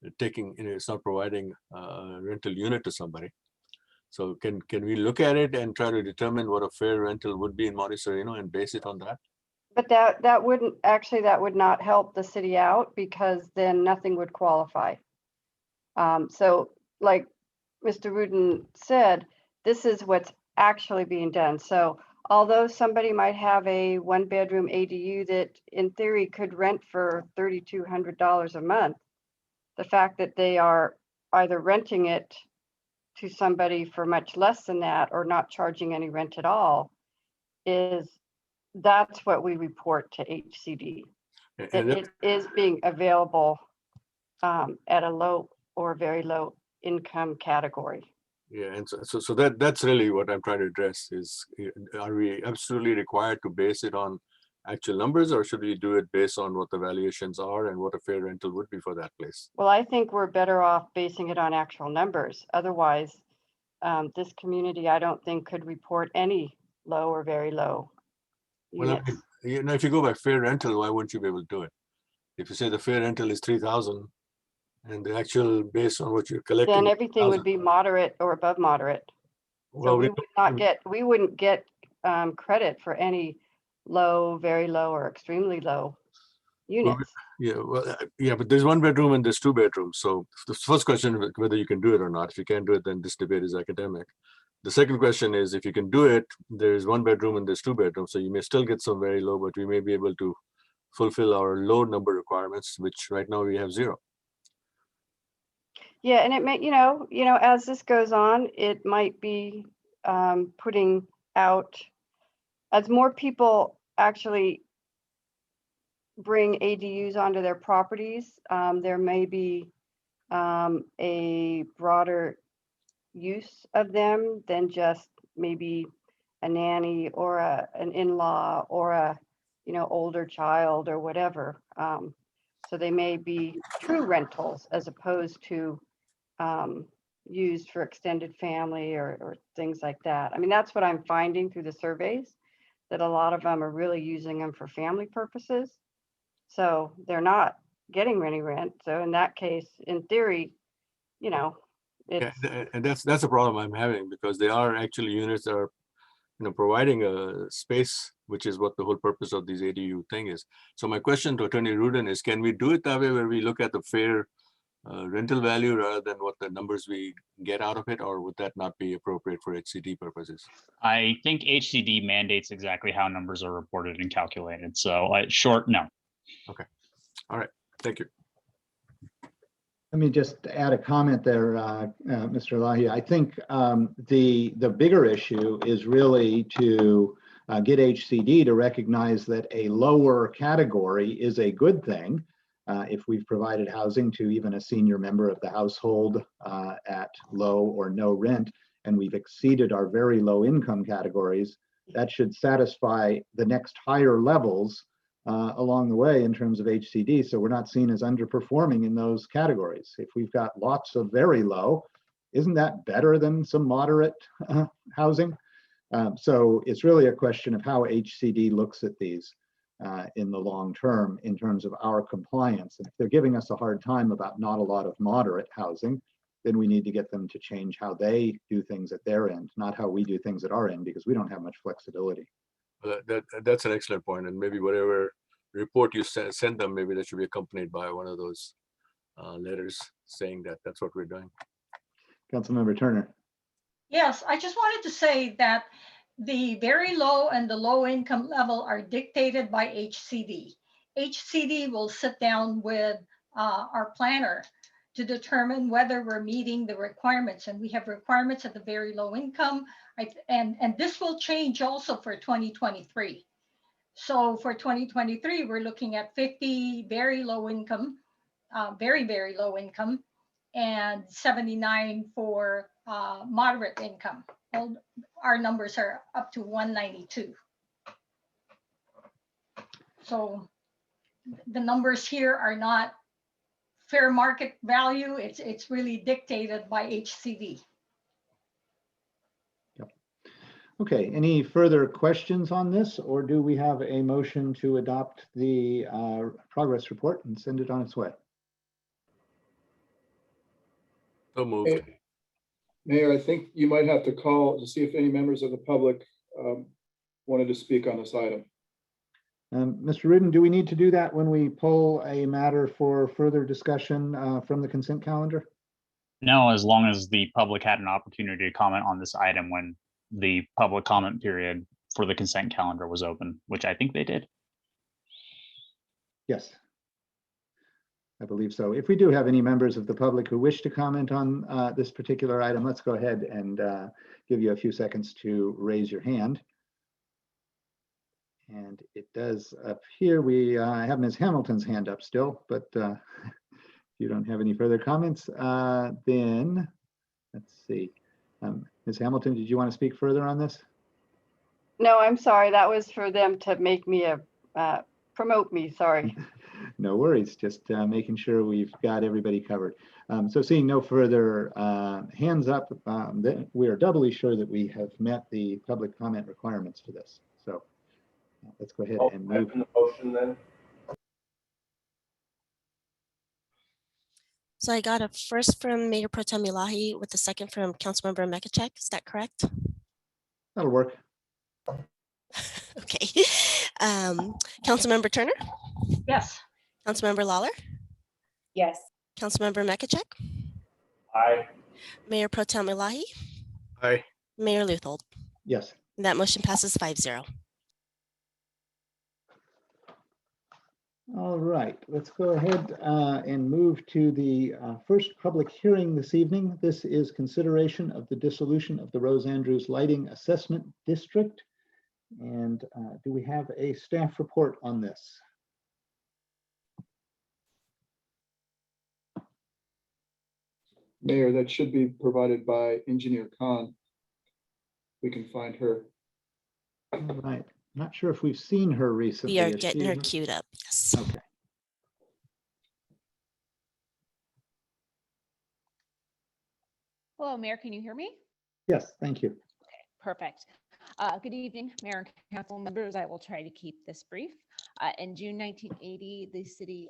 it's not providing a rental unit to somebody. So can we look at it and try to determine what a fair rental would be in Monte Sereno and base it on that? But that would not help the city out, because then nothing would qualify. So like Mr. Rudin said, this is what's actually being done. So although somebody might have a 1-bedroom ADU that in theory could rent for $3,200 a month, the fact that they are either renting it to somebody for much less than that or not charging any rent at all, that's what we report to HCD. That it is being available at a low or very low income category. Yeah, and so that's really what I'm trying to address is, are we absolutely required to base it on actual numbers, or should we do it based on what the valuations are and what a fair rental would be for that place? Well, I think we're better off basing it on actual numbers. Otherwise, this community, I don't think, could report any low or very low units. Well, if you go by fair rental, why wouldn't you be able to do it? If you say the fair rental is 3,000 and the actual based on what you're collecting, then everything would be moderate or above moderate. So well, we wouldn't get credit for any low, very low, or extremely low units. Yeah, but there's 1-bedroom and there's 2 bedrooms. So the first question is whether you can do it or not. If you can't do it, then this debate is academic. The second question is, if you can do it, there's 1-bedroom and there's 2 bedrooms. So you may still get some very low, but we may be able to fulfill our low number requirements, which right now we have 0. Yeah, and it may, as this goes on, it might be putting out, as more people actually bring ADUs onto their properties, there may be a broader use of them than just maybe a nanny or an in-law or a older child or whatever. So they may be true rentals as opposed to used for extended family or things like that. I mean, that's what I'm finding through the surveys, that a lot of them are really using them for family purposes. So they're not getting any rent. So in that case, in theory, it's, and that's a problem I'm having, because they are actually units that are providing a space, which is what the whole purpose of these ADU thing is. So my question to Attorney Rudin is, can we do it that way, where we look at the fair rental value rather than what the numbers we get out of it, or would that not be appropriate for HCD purposes? I think HCD mandates exactly how numbers are reported and calculated. So short, no. Okay. All right. Thank you. Let me just add a comment there, Mr. Ellahie. I think the bigger issue is really to get HCD to recognize that a lower category is a good thing. If we've provided housing to even a senior member of the household at low or no rent, and we've exceeded our very low income categories, that should satisfy the next higher levels along the way in terms of HCD. So we're not seen as underperforming in those categories. If we've got lots of very low, isn't that better than some moderate housing? So it's really a question of how HCD looks at these in the long term in terms of our compliance. And if they're giving us a hard time about not a lot of moderate housing, then we need to get them to change how they do things at their end, not how we do things at our end, because we don't have much flexibility. Well, that's an excellent point, and maybe whatever report you send them, maybe that should be accompanied by one of those letters saying that that's what we're doing. Councilmember Turner. Yes, I just wanted to say that the very low and the low income level are dictated by HCD. HCD will sit down with our planner to determine whether we're meeting the requirements, and we have requirements at the very low income, and this will change also for 2023. So for 2023, we're looking at 50 very low income, very, very low income, and 79 for moderate income. Well, our numbers are up to 192. So the numbers here are not fair market value. It's really dictated by HCD. Yep. Okay, any further questions on this, or do we have a motion to adopt the progress report and send it on its way? So moved. Mayor, I think you might have to call to see if any members of the public wanted to speak on this item. Mr. Rudin, do we need to do that when we pull a matter for further discussion from the consent calendar? No, as long as the public had an opportunity to comment on this item when the public comment period for the consent calendar was open, which I think they did. Yes, I believe so. If we do have any members of the public who wish to comment on this particular item, let's go ahead and give you a few seconds to raise your hand. And it does appear we have Ms. Hamilton's hand up still, but if you don't have any further comments, then let's see. Ms. Hamilton, did you want to speak further on this? no, I'm sorry. That was for them to make me promote me, sorry. No worries, just making sure we've got everybody covered. So seeing no further hands up, then we are doubly sure that we have met the public comment requirements for this. So let's go ahead and move. The motion then. So I got a first from Mayor Pro Tem Ellahie with a second from Councilmember Mekechuk. Is that correct? That'll work. Okay. Councilmember Turner? Yes. Councilmember Lawler? Yes. Councilmember Mekechuk? Aye. Mayor Pro Tem Ellahie? Aye. Mayor Leuthold? Yes. And that motion passes 5-0. All right, let's go ahead and move to the first public hearing this evening. This is consideration of the dissolution of the Rose Andrews Lighting Assessment District. And do we have a staff report on this? Mayor, that should be provided by Engineer Khan. We can find her. All right, not sure if we've seen her recently. We are Is getting she her here? queued up. Yes. Okay. Hello, Mayor, can you hear me? Yes, thank you. Perfect. Good evening, Mayor and Council members. I will try to keep this brief. In June 1980, the city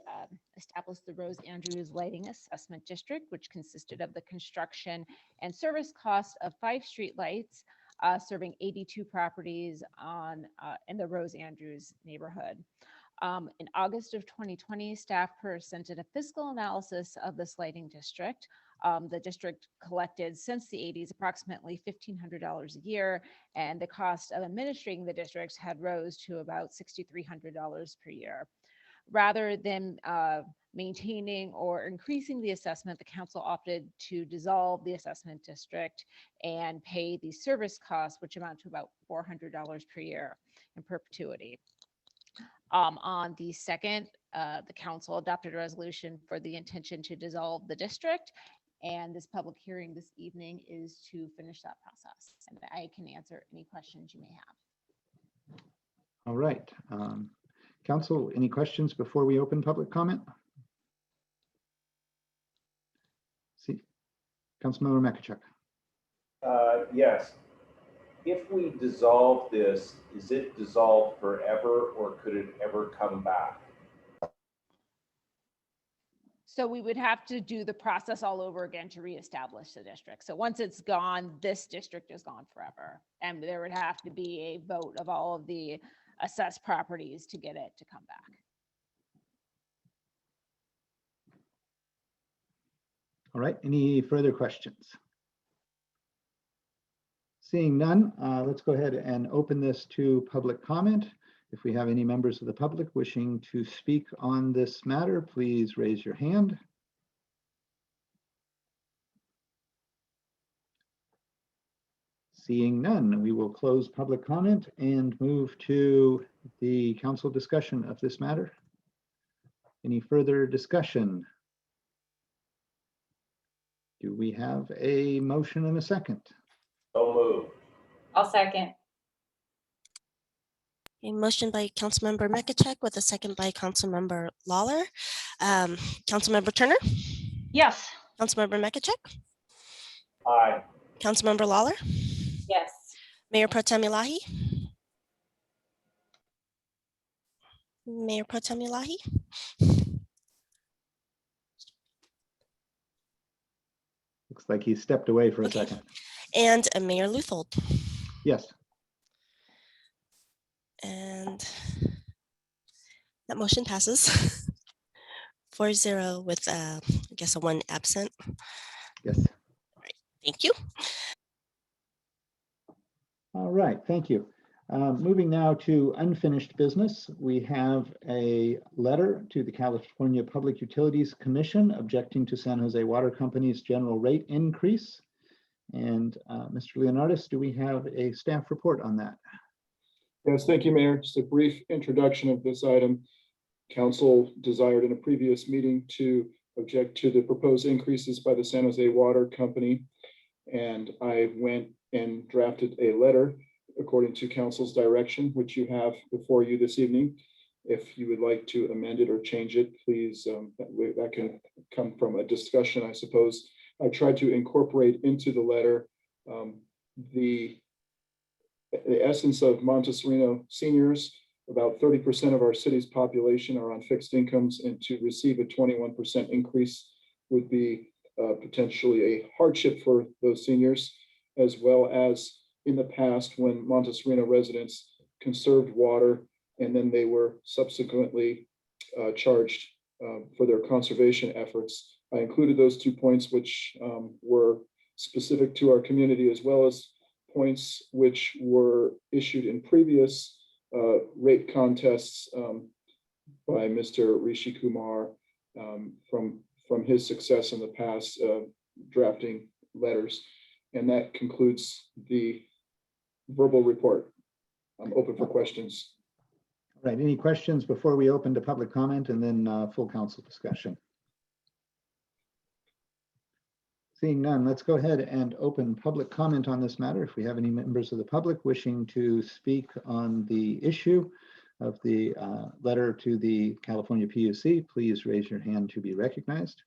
established the Rose Andrews Lighting Assessment District, which consisted of the construction and service cost of 5 street lights serving 82 properties in the Rose Andrews neighborhood. In August of 2020, staff presented a fiscal analysis of this lighting district. The district collected since the 80s approximately $1,500 a year, and the cost of administrating the districts had rose to about $6,300 per year. Rather than maintaining or increasing the assessment, the council opted to dissolve the assessment district and pay the service costs, which amount to about $400 per year in perpetuity. On the 2nd, the council adopted a resolution for the intention to dissolve the district. And this public hearing this evening is to finish that process. And I can answer any questions you may have. All right. Council, any questions before we open public comment? See, Councilmember Mekechuk. Yes. If we dissolve this, is it dissolved forever or could it ever come back? So we would have to do the process all over again to reestablish the district. So once it's gone, this district is gone forever. And there would have to be a vote of all of the assessed properties to get it to come back. All right, any further questions? Seeing none, let's go ahead and open this to public comment. If we have any members of the public wishing to speak on this matter, please raise your hand. Seeing none, we will close public comment and move to the council discussion of this matter. Any further discussion? Do we have a motion and a second? So moved. I'll second. A motion by Councilmember Mekechuk with a second by Councilmember Lawler. Councilmember Turner, Yes. Councilmember Mekechuk, Aye. Councilmember Lawler, Yes. Mayor Pro Tem Ellahie, Mayor Pro Tem Ellahie, Looks like he stepped away for a Okay. second. and Mayor Leuthold. Yes. And that motion passes 4-0 with, I guess, a 1 absent. Yes. Thank you. All right, thank you. Moving now to unfinished business, we have a letter to the California Public Utilities Commission objecting to San Jose Water Company's general rate increase. And Mr. Leonardis, do we have a staff report on that? Yes, thank you, Mayor. Just a brief introduction of this item. Council desired in a previous meeting to object to the proposed increases by the San Jose Water Company. And I went and drafted a letter according to council's direction, which you have before you this evening. If you would like to amend it or change it, please, that can come from a discussion, I suppose. I tried to incorporate into the letter the essence of Monte Sereno seniors. About 30% of our city's population are on fixed incomes, and to receive a 21% increase would be potentially a hardship for those seniors, as well as in the past when Monte Sereno residents conserved water and then they were subsequently charged for their conservation efforts. I included those 2 points which were specific to our community, as well as points which were issued in previous rate contests by Mr. Rishi Kumar from his success in the past drafting letters. And that concludes the verbal report. I'm open for questions. All right, any questions before we open to public comment and then full council discussion? Seeing none, let's go ahead and open public comment on this matter. If we have any members of the public wishing to speak on the issue of the letter to the California PUC, please raise your hand to be recognized.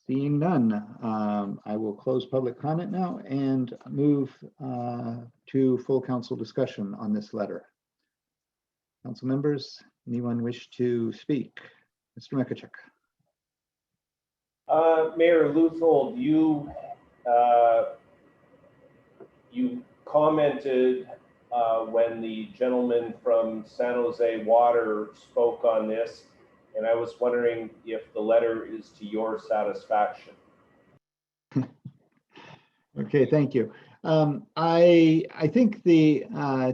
Seeing none, I will close public comment now and move to full council discussion on this letter. Council members, anyone wish to speak? Mr. Mekechuk. Mayor Leuthold, you commented when the gentleman from San Jose Water spoke on this, and I was wondering if the letter is to your satisfaction. Okay, thank you. I think the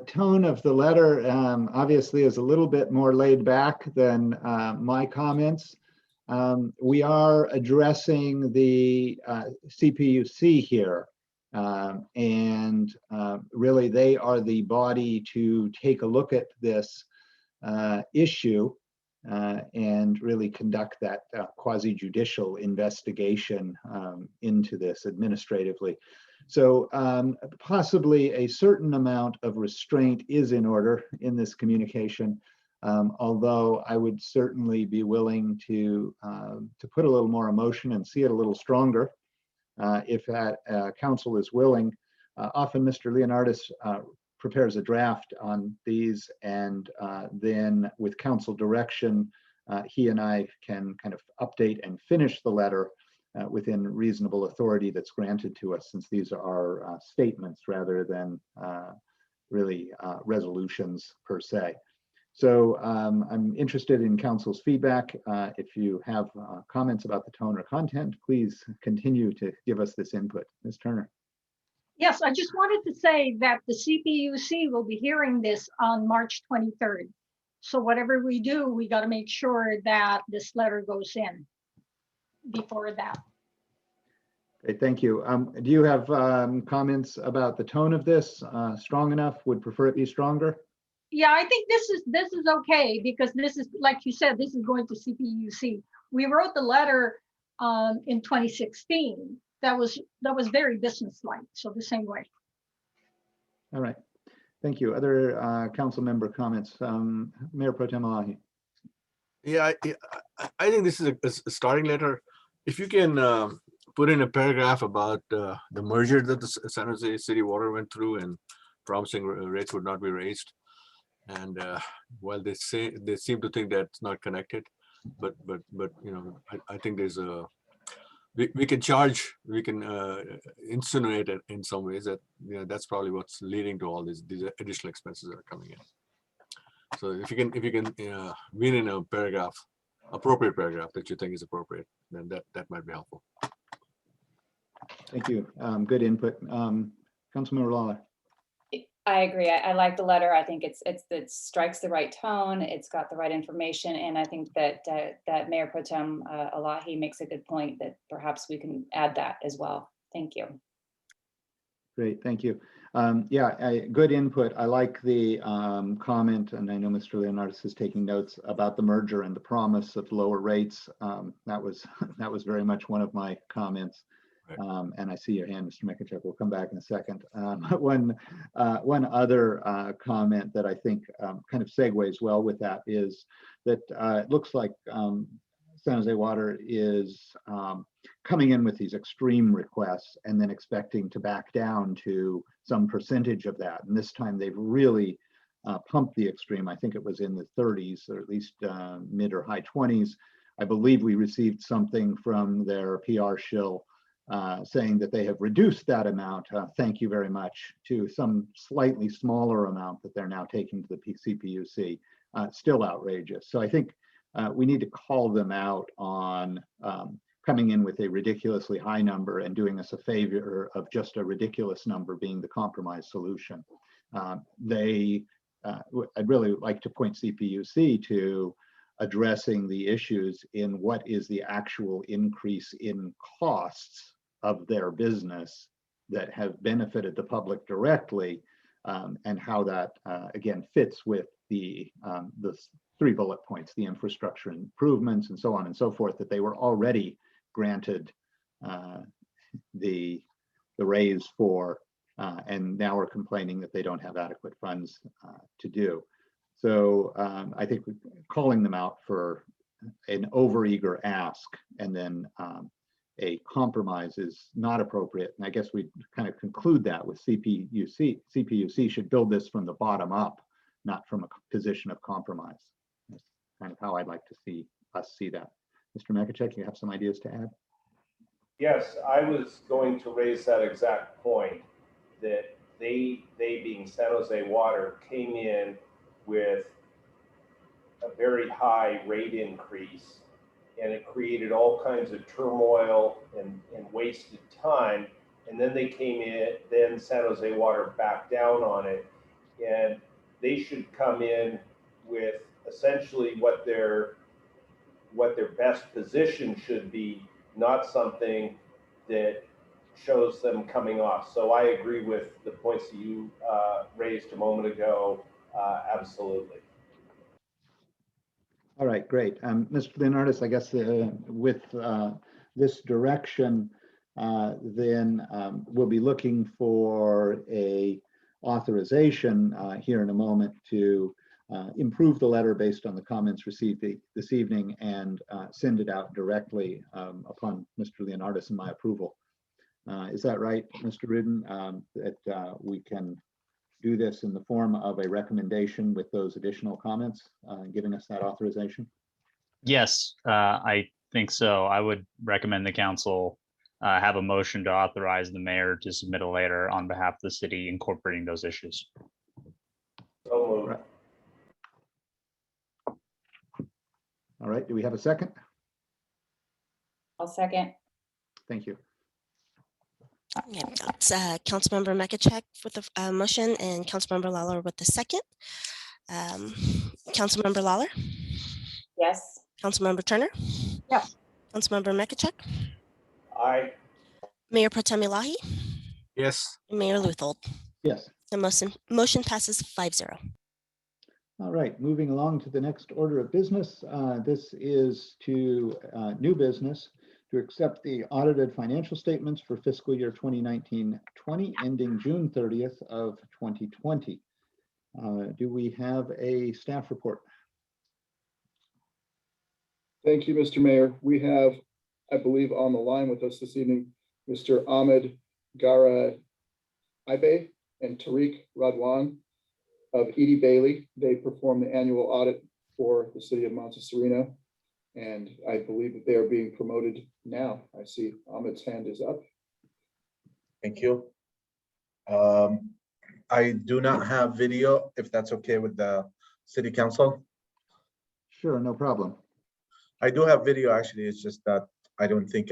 tone of the letter obviously is a little bit more laid back than my comments. We are addressing the CPUC here, and really they are the body to take a look at this issue and really conduct that quasi-judicial investigation into this administratively. So possibly a certain amount of restraint is in order in this communication, although I would certainly be willing to put a little more emotion and see it a little stronger if that council is willing. Often Mr. Leonardis prepares a draft on these, and then with council direction, he and I can kind of update and finish the letter within reasonable authority that's granted to us, since these are statements rather than really resolutions per se. So I'm interested in council's feedback. If you have comments about the tone or content, please continue to give us this input. Ms. Turner. Yes, I just wanted to say that the CPUC will be hearing this on March 23rd. So whatever we do, we got to make sure that this letter goes in before that. Okay, thank you. Do you have comments about the tone of this? Strong enough? Would prefer it be stronger? Yeah, I think this is okay, because this is, like you said, this is going to CPUC. We wrote the letter in 2016. That was very businesslike. So the same way. All right. Thank you. Other council member comments? Mayor Pro Tem Ellahie. Yeah, I think this is a starting letter. If you can put in a paragraph about the merger that the San Jose City Water went through and promising rates would not be raised. And while they seem to think that's not connected, but you know, I think there's a we can charge, we can insinuate it in some ways that, you know, that's probably what's leading to all these additional expenses that are coming in. So if you can wean in a paragraph, appropriate paragraph that you think is appropriate, then that might be helpful. Thank you. Good input. Councilmember Lawler. I agree. I like the letter. I think it strikes the right tone. It's got the right information, and I think that that Mayor Pro Tem Ellahie makes a good point that perhaps we can add that as well. Thank you. Great, thank you. Yeah, good input. I like the comment, and I know Mr. Leonardis is taking notes about the merger and the promise of lower rates. That was very much one of my comments. And I see your hand, Mr. Mekechuk. We'll come back in a second. One other comment that I think kind of segues well with that is that it looks like San Jose Water is coming in with these extreme requests and then expecting to back down to some percentage of that. And this time they've really pumped the extreme. I think it was in the 30s, or at least mid or high 20s. I believe we received something from their PR shill saying that they have reduced that amount, thank you very much, to some slightly smaller amount that they're now taking to the CPUC. Still outrageous. So I think we need to call them out on coming in with a ridiculously high number and doing us a favor of just a ridiculous number being the compromise solution. I'd really like to point CPUC to addressing the issues in what is the actual increase in costs of their business that have benefited the public directly, and how that again fits with the 3 bullet points, the infrastructure improvements and so on and so forth, that they were already granted the raise for, and now we're complaining that they don't have adequate funds to do. So I think calling them out for an overeager ask and then a compromise is not appropriate. And I guess we kind of conclude that with CPUC. CPUC should build this from the bottom up, not from a position of compromise. That's kind of how I'd like to see us see that. Mr. Mekechuk, you have some ideas to add? Yes, I was going to raise that exact point, that they being San Jose Water came in with a very high rate increase, and it created all kinds of turmoil and wasted time. And then they came in, then San Jose Water backed down on it, and they should come in with essentially what their best position should be, not something that shows them coming off. So I agree with the points that you raised a moment ago, absolutely. All right, great. Mr. Leonardis, I guess with this direction, then we'll be looking for a authorization here in a moment to improve the letter based on the comments received this evening and send it out directly upon Mr. Leonardis and my approval. Is that right, Mr. Rudin, that we can do this in the form of a recommendation with those additional comments, giving us that authorization? Yes, I think so. I would recommend the council have a motion to authorize the mayor to submit a letter on behalf of the city incorporating those issues. Right. All right, do we have a second? I'll second. Thank you. Yeah, that's Councilmember Mekechuk with the motion and Councilmember Lawler with the second. Councilmember Lawler? Yes. Councilmember Turner? Yes. Councilmember Mekechuk? Aye. Mayor Pro Tem Ellahie? Yes. And Mayor Leuthold? Yes. The motion passes 5-0. All right, moving along to the next order of business. This is to new business, to accept the audited financial statements for fiscal year 2019-20 ending June 30th of 2020. Do we have a staff report? Thank you, Mr. Mayor. We have, I believe, on the line with us this evening, Mr. Ahmed Garaibe and Tariq Radwan of Edie Bailey. They perform the annual audit for the city of Monte Sereno, and I believe that they are being promoted now. I see Ahmed's hand is up. Thank you. I do not have video, if that's okay with the city council. Sure, no problem. I do have video, actually. It's just that I don't think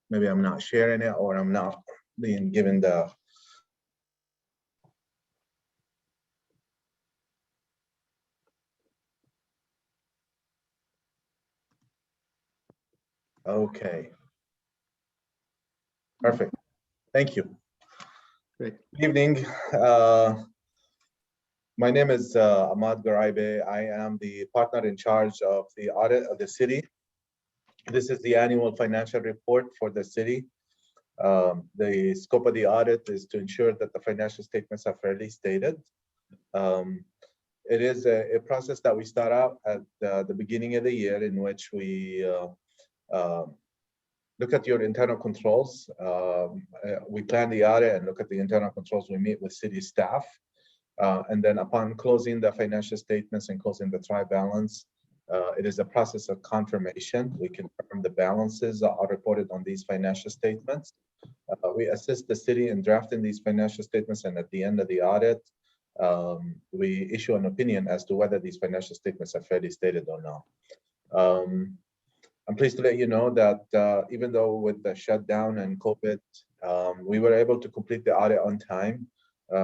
maybe I'm not sharing it, or I'm not being given the okay. Perfect. Thank you. Great. Good evening. My name is Ahmad Garaibe. I am the partner in charge of the audit of the city. This is the annual financial report for the city. The scope of the audit is to ensure that the financial statements are fairly stated. It is a process that we start out at the beginning of the year, in which we look at your internal controls. We plan the audit and look at the internal controls. We meet with city staff. And then upon closing the financial statements and closing the trial balance, it is a process of confirmation. We confirm the balances are reported on these financial statements. We assist the city in drafting these financial statements, and at the end of the audit, we issue an opinion as to whether these financial statements are fairly stated or not. I'm pleased to let you know that even though with the shutdown and COVID, we were able to complete the audit on time.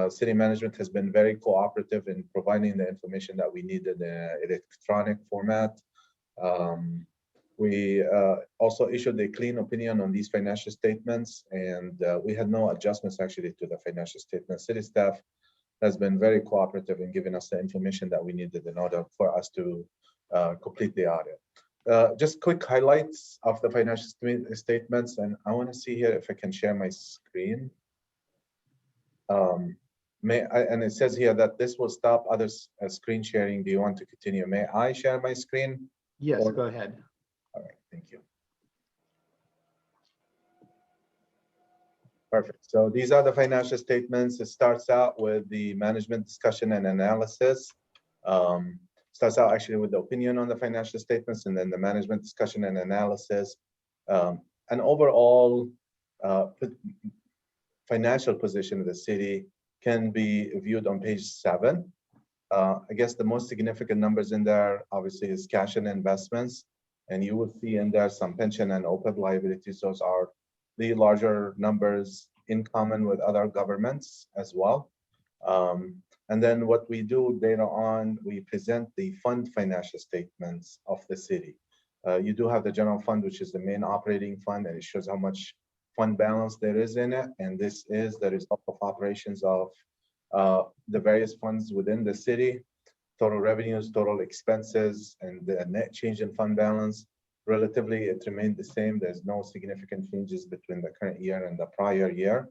City management has been very cooperative in providing the information that we needed in electronic format. We also issued a clean opinion on these financial statements, and we had no adjustments actually to the financial statements. City staff has been very cooperative in giving us the information that we needed in order for us to complete the audit. Just quick highlights of the financial statements, and I want to see here if I can share my screen. And it says here that this will stop other screen sharing. Do you want to continue? May I share my screen? Yes, Or- go ahead. All right, thank you. Perfect. So these are the financial statements. It starts out with the management discussion and analysis. Starts out actually with the opinion on the financial statements, and then the management discussion and analysis. An overall financial position of the city can be viewed on page 7. I guess the most significant numbers in there obviously is cash and investments, and you will see in there some pension and OPEB liabilities. Those are the larger numbers in common with other governments as well. And then what we do later on, we present the fund financial statements of the city. You do have the general fund, which is the main operating fund, and it shows how much fund balance there is in it. And this is the result of operations of the various funds within the city, total revenues, total expenses, and the net change in fund balance. Relatively, it remained the same. There's no significant changes between the current year and the prior year.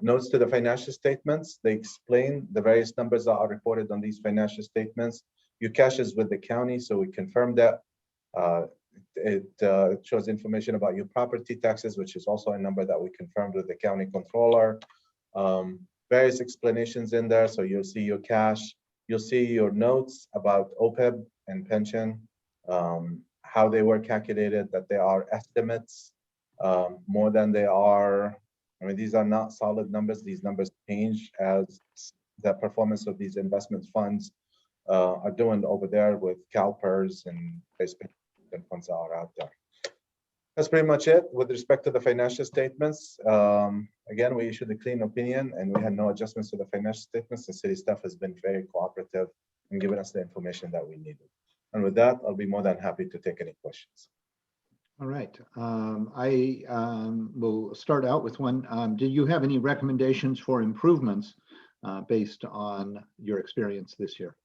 Notes to the financial statements, they explain the various numbers that are reported on these financial statements. Your cash is with the county, so we confirmed that. It shows information about your property taxes, which is also a number that we confirmed with the county controller. Various explanations in there, so you'll see your cash. You'll see your notes about OPEB and pension, how they were calculated, that they are estimates more than they are. I mean, these are not solid numbers. These numbers change as the performance of these investment funds are doing over there with CalPERS and funds that are out there. That's pretty much it with respect to the financial statements. Again, we issued a clean opinion and we had no adjustments to the financial statements. The city staff has been very cooperative in giving us the information that we needed. And with that, I'll be more than happy to take any questions. All right. I will start out with one. Do you have any recommendations for improvements based on your experience this year?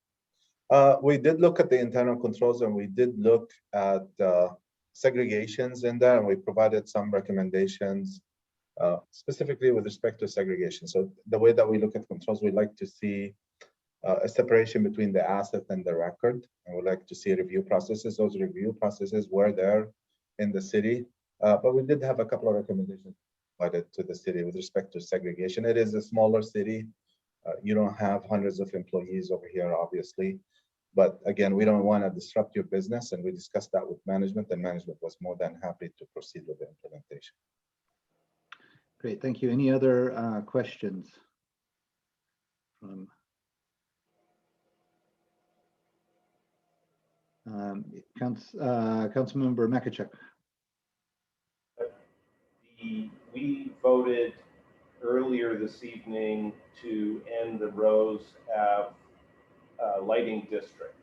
We did look at the internal controls and we did look at segregations in there, and we provided some recommendations specifically with respect to segregation. So the way that we look at controls, we like to see a separation between the asset and the record, and we like to see review processes. Those review processes were there in the city, but we did have a couple of recommendations provided to the city with respect to segregation. It is a smaller city. You don't have hundreds of employees over here, obviously. But again, we don't want to disrupt your business, and we discussed that with management, and management was more than happy to proceed with the implementation. Great, thank you. Any other questions? Councilmember Mekechuk. We voted earlier this evening to end the Rose Ave lighting district.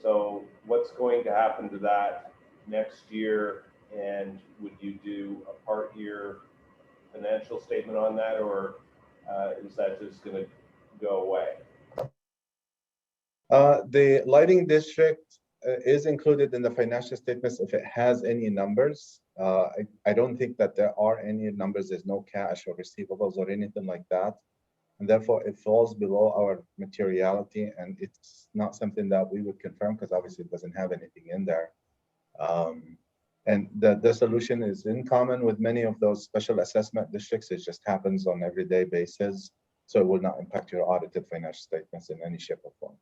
So what's going to happen to that next year? And would you do a part year financial statement on that, or is that just going to go away? The lighting district is included in the financial statements if it has any numbers. I don't think that there are any numbers. There's no cash or receivables or anything like that. And therefore, it falls below our materiality, and it's not something that we would confirm because obviously it doesn't have anything in there. And the solution is in common with many of those special assessment districts. It just happens on an everyday basis. So it will not impact your audited financial statements in any shape or form.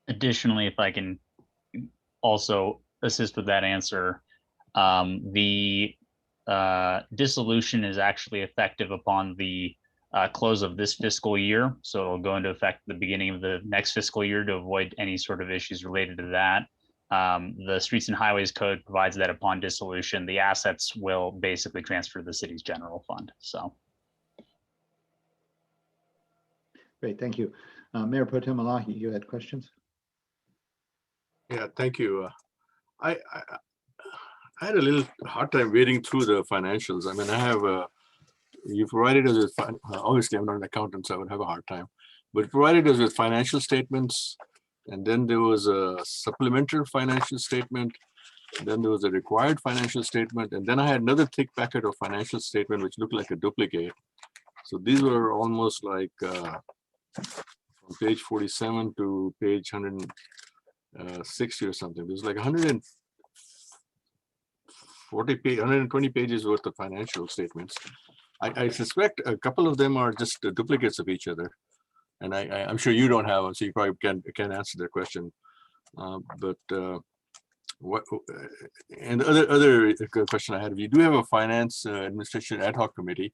Additionally, if I can also assist with that answer, the dissolution is actually effective upon the close of this fiscal year. So it'll go into effect at the beginning of the next fiscal year to avoid any sort of issues related to that. The Streets and Highways Code provides that upon dissolution, the assets will basically transfer to the city's general fund. So. Great, thank you. Mayor Pro Tem Ellahie, you had questions? Yeah, thank you. I had a little hard time wading through the financials. I mean, I have you provided us with obviously I'm not an accountant, so I would have a hard time. But you provided us with financial statements, and then there was a supplementary financial statement. Then there was a required financial statement, and then I had another thick packet of financial statement which looked like a duplicate. So these were almost like from page 47 to page 160 or something. There's like 120 pages worth of financial statements. I suspect a couple of them are just duplicates of each other, and I'm sure you don't have them, so you probably can answer their question. What and the other question I had, if you do have a finance administration ad hoc committee,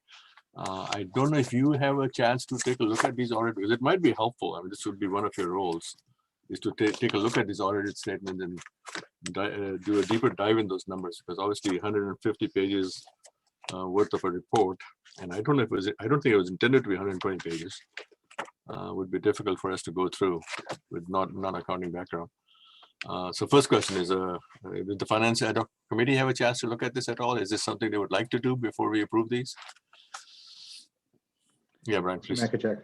I don't know if you have a chance to take a look at these audit, because it might be helpful. I mean, this would be one of your roles, is to take a look at these audited statements and do a deeper dive in those numbers, because obviously 150 pages worth of a report, and I don't think it was intended to be 120 pages. Would be difficult for us to go through with non-accounting background. So first question is, did the finance ad hoc committee have a chance to look at this at all? Is this something they would like to do before we approve these? Yeah, Brian, please. Mekechuk.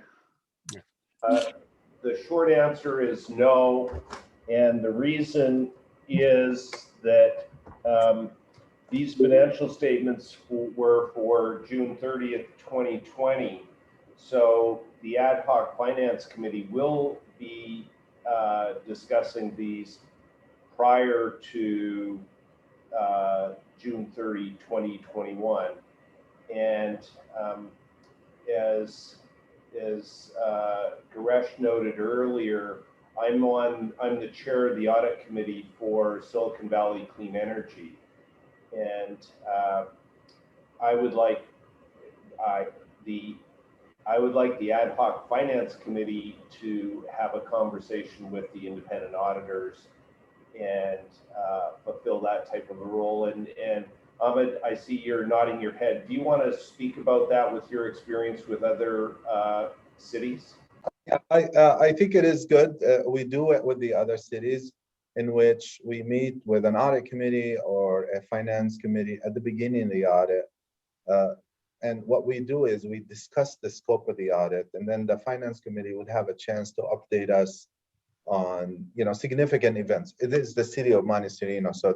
The short answer is no. And the reason is that these financial statements were for June 30th, 2020. So the ad hoc finance committee will be discussing these prior to June 30, 2021. And as Garesh noted earlier, I'm the chair of the audit committee for Silicon Valley Clean Energy, and I would like the ad hoc finance committee to have a conversation with the independent auditors and fulfill that type of a role. And Ahmed, I see you're nodding your head. Do you want to speak about that with your experience with other cities? Yeah, I think it is good. We do it with the other cities, in which we meet with an audit committee or a finance committee at the beginning of the audit. And what we do is we discuss the scope of the audit, and then the finance committee would have a chance to update us on, significant events. It is the city of Monte Sereno, so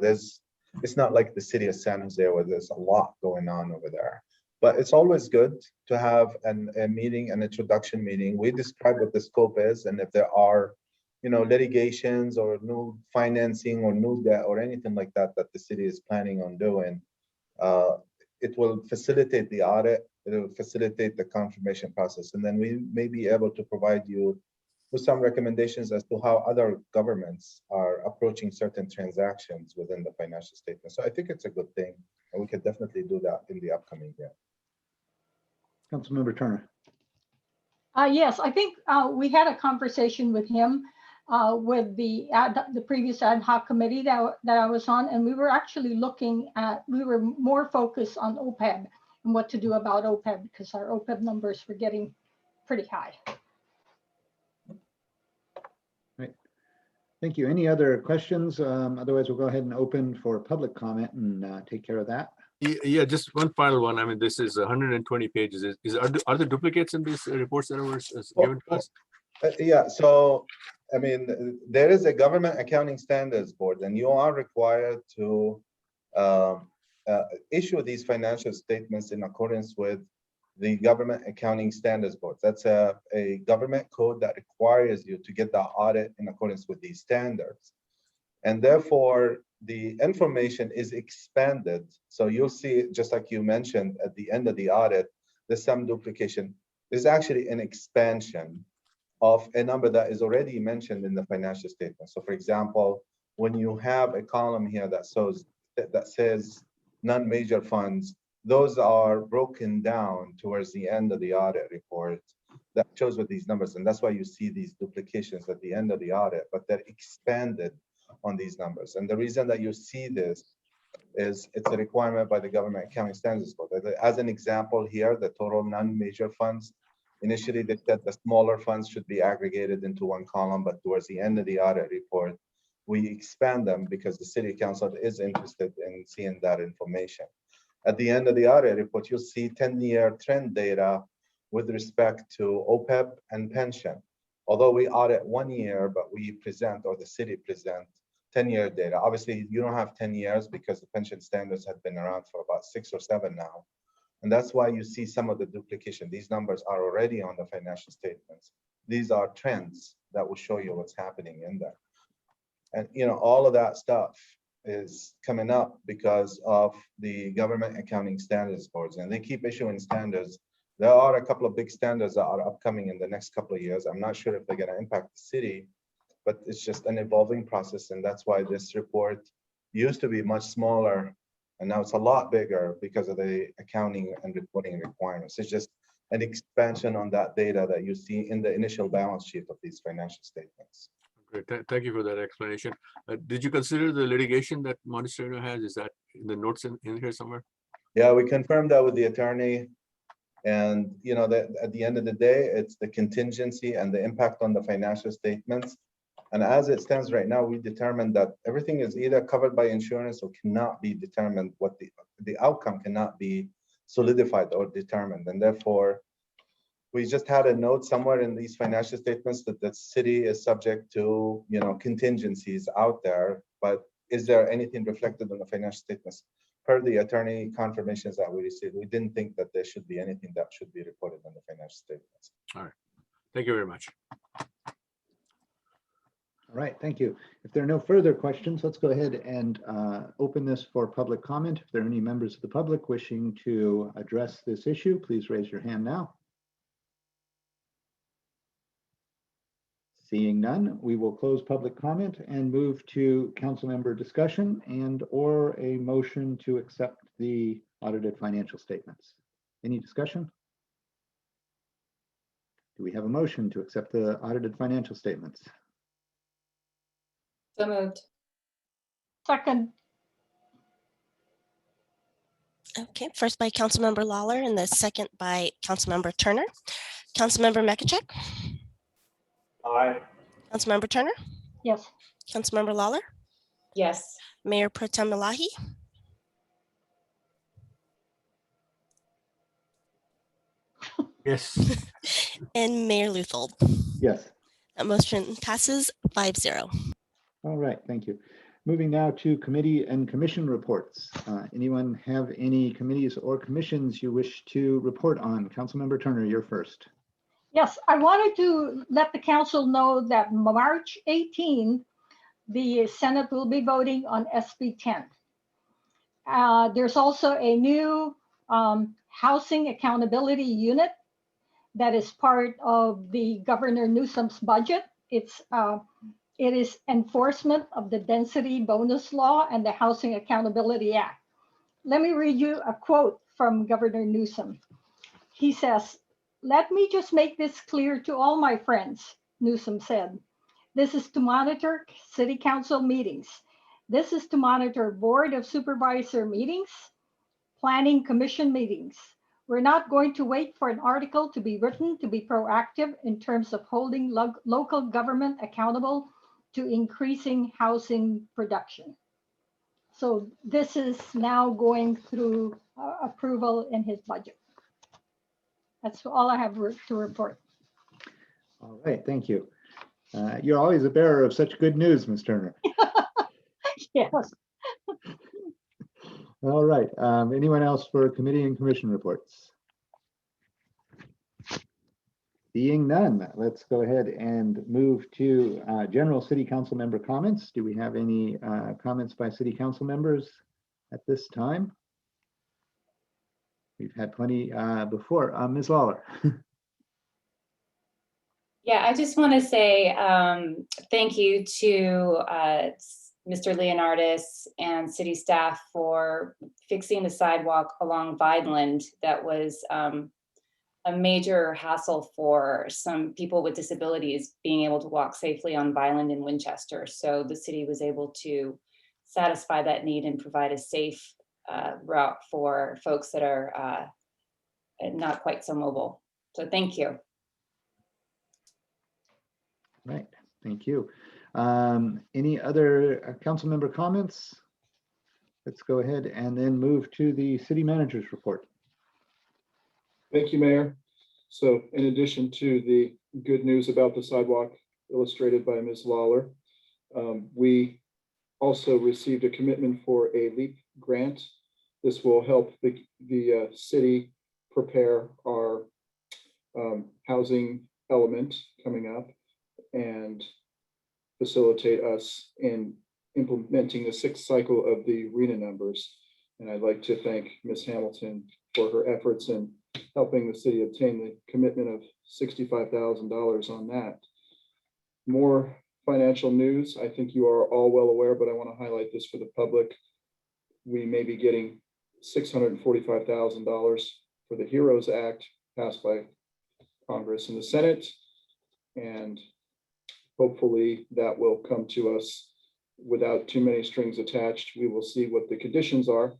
it's not like the city of San Jose where there's a lot going on over there. But it's always good to have a meeting, an introduction meeting. We describe what the scope is, and if there are, litigations or new financing or new debt or anything like that that the city is planning on doing, it will facilitate the audit. It will facilitate the confirmation process, and then we may be able to provide you with some recommendations as to how other governments are approaching certain transactions within the financial statement. So I think it's a good thing, and we could definitely do that in the upcoming year. Councilmember Turner. Yes, I think we had a conversation with him with the previous ad hoc committee that I was on, and we were actually we were more focused on OPEB and what to do about OPEB, because our OPEB numbers were getting pretty high. Right. Thank you. Any other questions? Otherwise, we'll go ahead and open for public comment and take care of that. Yeah, just one final one. I mean, this is 120 pages. Are there duplicates in these reports that were given to us? Yeah, so I mean, there is a government accounting standards board, and you are required to issue these financial statements in accordance with the government accounting standards board. That's a government code that requires you to get the audit in accordance with these standards. And therefore, the information is expanded. So you'll see, just like you mentioned at the end of the audit, there's some duplication. There's actually an expansion of a number that is already mentioned in the financial statement. So for example, when you have a column here that says non-major funds, those are broken down towards the end of the audit report that shows what these numbers, and that's why you see these duplications at the end of the audit, but they're expanded on these numbers. And the reason that you see this is it's a requirement by the government accounting standards board. As an example here, the total non-major funds Initially, they said the smaller funds should be aggregated into one column, but towards the end of the audit report, we expand them because the city council is interested in seeing that information. At the end of the audit report, you'll see 10-year trend data with respect to OPEB and pension. Although we audit 1 year, but we present, or the city present, 10-year data. Obviously, you don't have 10 years because the pension standards have been around for about 6 or 7 now. And that's why you see some of the duplication. These numbers are already on the financial statements. These are trends that will show you what's happening in there. And all of that stuff is coming up because of the government accounting standards boards, and they keep issuing standards. There are a couple of big standards that are upcoming in the next couple of years. I'm not sure if they're going to impact the city, but it's just an evolving process, and that's why this report used to be much smaller, and now it's a lot bigger because of the accounting and reporting requirements. It's just an expansion on that data that you see in the initial balance sheet of these financial statements. Great. Thank you for that explanation. Did you consider the litigation that Monte Sereno has? Is that in the notes in here somewhere? Yeah, we confirmed that with the attorney. And that at the end of the day, it's the contingency and the impact on the financial statements. And as it stands right now, we determined that everything is either covered by insurance or cannot be determined. What the outcome cannot be solidified or determined. And therefore, we just had a note somewhere in these financial statements that the city is subject to, contingencies out there. But is there anything reflected in the financial statements? Per the attorney confirmations that we received, we didn't think that there should be anything that should be reported in the financial statements. All right. Thank you very much. All right, thank you. If there are no further questions, let's go ahead and open this for public comment. If there are any members of the public wishing to address this issue, please raise your hand now. Seeing none, we will close public comment and move to council member discussion and or a motion to accept the audited financial statements. Any discussion? Do we have a motion to accept the audited financial statements? So moved. Second. Okay, first by Councilmember Lawler and the second by Councilmember Turner. Councilmember Mekechuk? Aye. Councilmember Turner? Yes. Councilmember Lawler? Yes. Mayor Pro Tem Ellahie? Yes. And Mayor Leuthold? Yes. That motion passes 5-0. All right, thank you. Moving now to committee and commission reports. Anyone have any committees or commissions you wish to report on? Councilmember Turner, you're first. Yes, I wanted to let the council know that March 18, the Senate will be voting on SB 10. There's also a new housing accountability unit that is part of the Governor Newsom's budget. It is enforcement of the density bonus law and the Housing Accountability Act. Let me read you a quote from Governor Newsom. He says, "Let me just make this clear to all my friends," Newsom said. "This is to monitor city council meetings. This is to monitor board of supervisor meetings, planning commission meetings. We're not going to wait for an article to be written to be proactive in terms of holding local government accountable to increasing housing production." So this is now going through approval in his budget. That's all I have to report. All right, thank you. You're always a bearer of such good news, Ms. Turner. Yes. All right, anyone else for committee and commission reports? Seeing none, let's go ahead and move to general city council member comments. Do we have any comments by city council members at this time? We've had plenty before. Ms. Lawler. Yeah, I just want to say thank you to Mr. Leonardis and city staff for fixing the sidewalk along Vineland. That was a major hassle for some people with disabilities being able to walk safely on Vineland in Winchester. So the city was able to satisfy that need and provide a safe route for folks that are not quite so mobile. So thank you. Right, thank you. Any other council member comments? Let's go ahead and then move to the city manager's report. Thank you, Mayor. So in addition to the good news about the sidewalk illustrated by Ms. Lawler, we also received a commitment for a LEAP grant. This will help the city prepare our housing element coming up and facilitate us in implementing the 6th cycle of the RENA numbers. And I'd like to thank Ms. Hamilton for her efforts in helping the city obtain the commitment of $65,000 on that. More financial news. I think you are all well aware, but I want to highlight this for the public. We may be getting $645,000 for the HEROES Act passed by Congress and the Senate. And hopefully that will come to us without too many strings attached. We will see what the conditions are.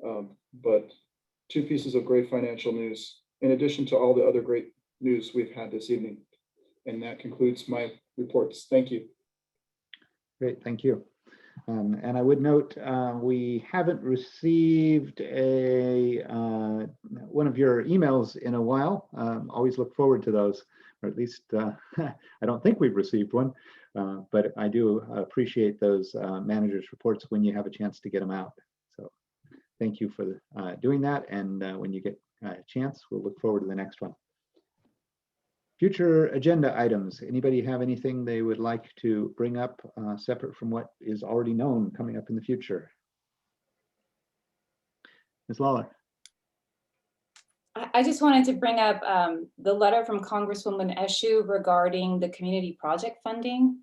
But 2 pieces of great financial news, in addition to all the other great news we've had this evening. And that concludes my reports. Thank you. Great, thank you. And I would note we haven't received one of your emails in a while. Always look forward to those, or at least I don't think we've received one, but I do appreciate those managers' reports when you have a chance to get them out. So thank you for doing that. And when you get a chance, we'll look forward to the next one. Future agenda items. Anybody have anything they would like to bring up separate from what is already known coming up in the future? Ms. Lawler. I just wanted to bring up the letter from Congresswoman Eshoo regarding the community project funding.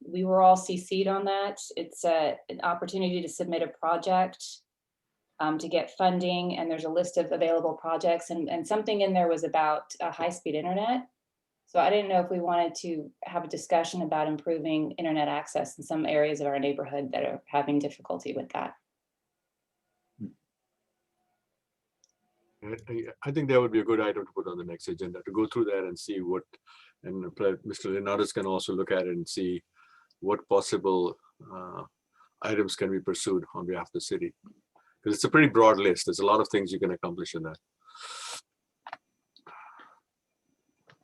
We were all CC'd on that. It's an opportunity to submit a project to get funding, and there's a list of available projects, and something in there was about high-speed internet. So I didn't know if we wanted to have a discussion about improving internet access in some areas of our neighborhood that are having difficulty with that. I think that would be a good item to put on the next agenda, to go through that and see what, and Mr. Leonardis can also look at it and see what possible items can be pursued on behalf of the city. Because it's a pretty broad list. There's a lot of things you can accomplish in that.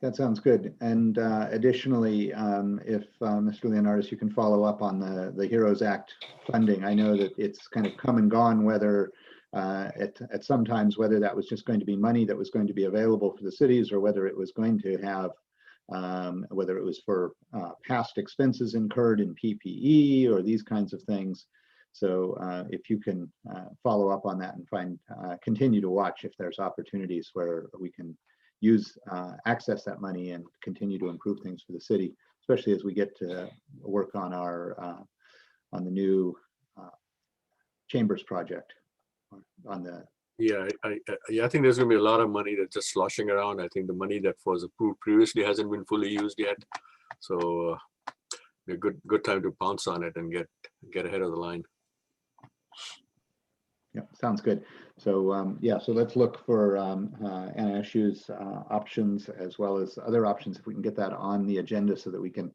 That sounds good. And additionally, if Mr. Leonardis, you can follow up on the HEROES Act funding. I know that it's kind of come and gone, whether at some times, whether that was just going to be money that was going to be available for the cities, or whether it was going to have, whether it was for past expenses incurred in PPE or these kinds of things. So if you can follow up on that and continue to watch if there's opportunities where we can access that money and continue to improve things for the city, especially as we get to work on on the new chambers project. Yeah, I think there's going to be a lot of money that's just sloshing around. I think the money that was approved previously hasn't been fully used yet, so a good time to pounce on it and get ahead of the line. Yeah, sounds good. So yeah, so let's look for NSU's options as well as other options if we can get that on the agenda so that we can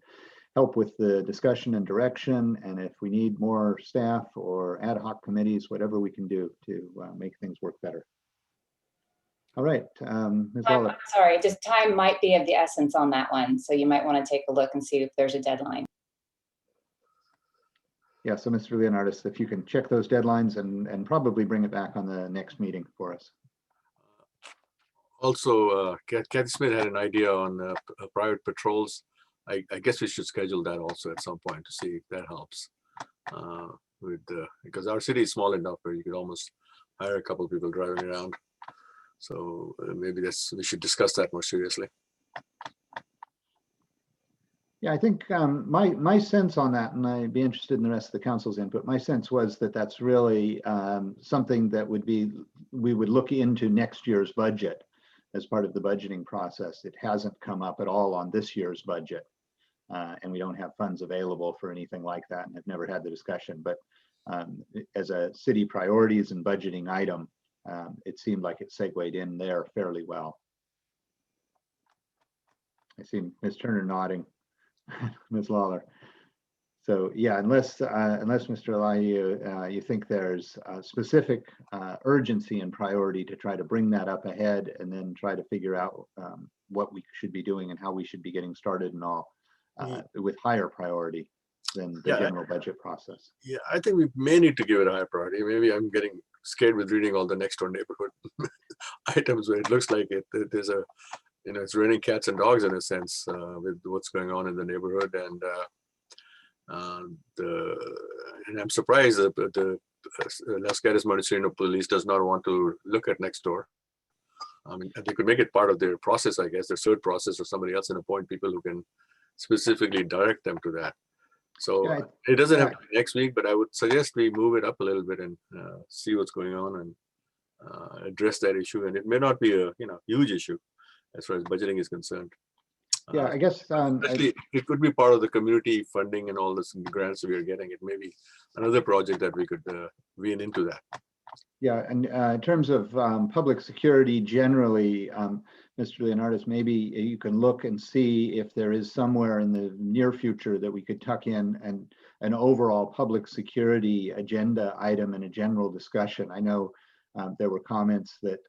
help with the discussion and direction. And if we need more staff or ad hoc committees, whatever we can do to make things work better. All right, Ms. Lawler. Sorry, just time might be of the essence on that one. So you might want to take a look and see if there's a deadline. Yeah, so Mr. Leonardis, if you can check those deadlines and probably bring it back on the next meeting for us. Also, Kathy Smith had an idea on private patrols. I guess we should schedule that also at some point to see if that helps. Because our city is small enough where you could almost hire a couple of people driving around. So maybe we should discuss that more seriously. Yeah, I think my sense on that, and I'd be interested in the rest of the council's input, my sense was that that's really something that we would look into next year's budget as part of the budgeting process. It hasn't come up at all on this year's budget, and we don't have funds available for anything like that, and I've never had the discussion. But as a city priorities and budgeting item, it seemed like it segued in there fairly well. I see Ms. Turner nodding. Ms. Lawler. So yeah, unless Mr. Ellahie, you think there's a specific urgency and priority to try to bring that up ahead and then try to figure out what we should be doing and how we should be getting started and all with higher priority than the general budget process. Yeah, I think we may need to give it a high priority. Maybe I'm getting scared with reading all the next door neighborhood items where it looks like there's a, it's raining cats and dogs in a sense with what's going on in the neighborhood. And I'm surprised that the Gatos-Monte Sereno police does not want to look at next door. I mean, they could make it part of their process, I guess, their third process, or somebody else, and appoint people who can specifically direct them to that. So Yeah, it doesn't have to be next week, but I would suggest we move it up a little bit and see what's going on and address that issue. And it may not be a huge issue as far as budgeting is concerned. Yeah, I guess it could be part of the community funding and all this grants we are getting. It may be another project that we could wean into that. Yeah, and in terms of public security generally, Mr. Leonardis, maybe you can look and see if there is somewhere in the near future that we could tuck in an overall public security agenda item and a general discussion. I know there were comments that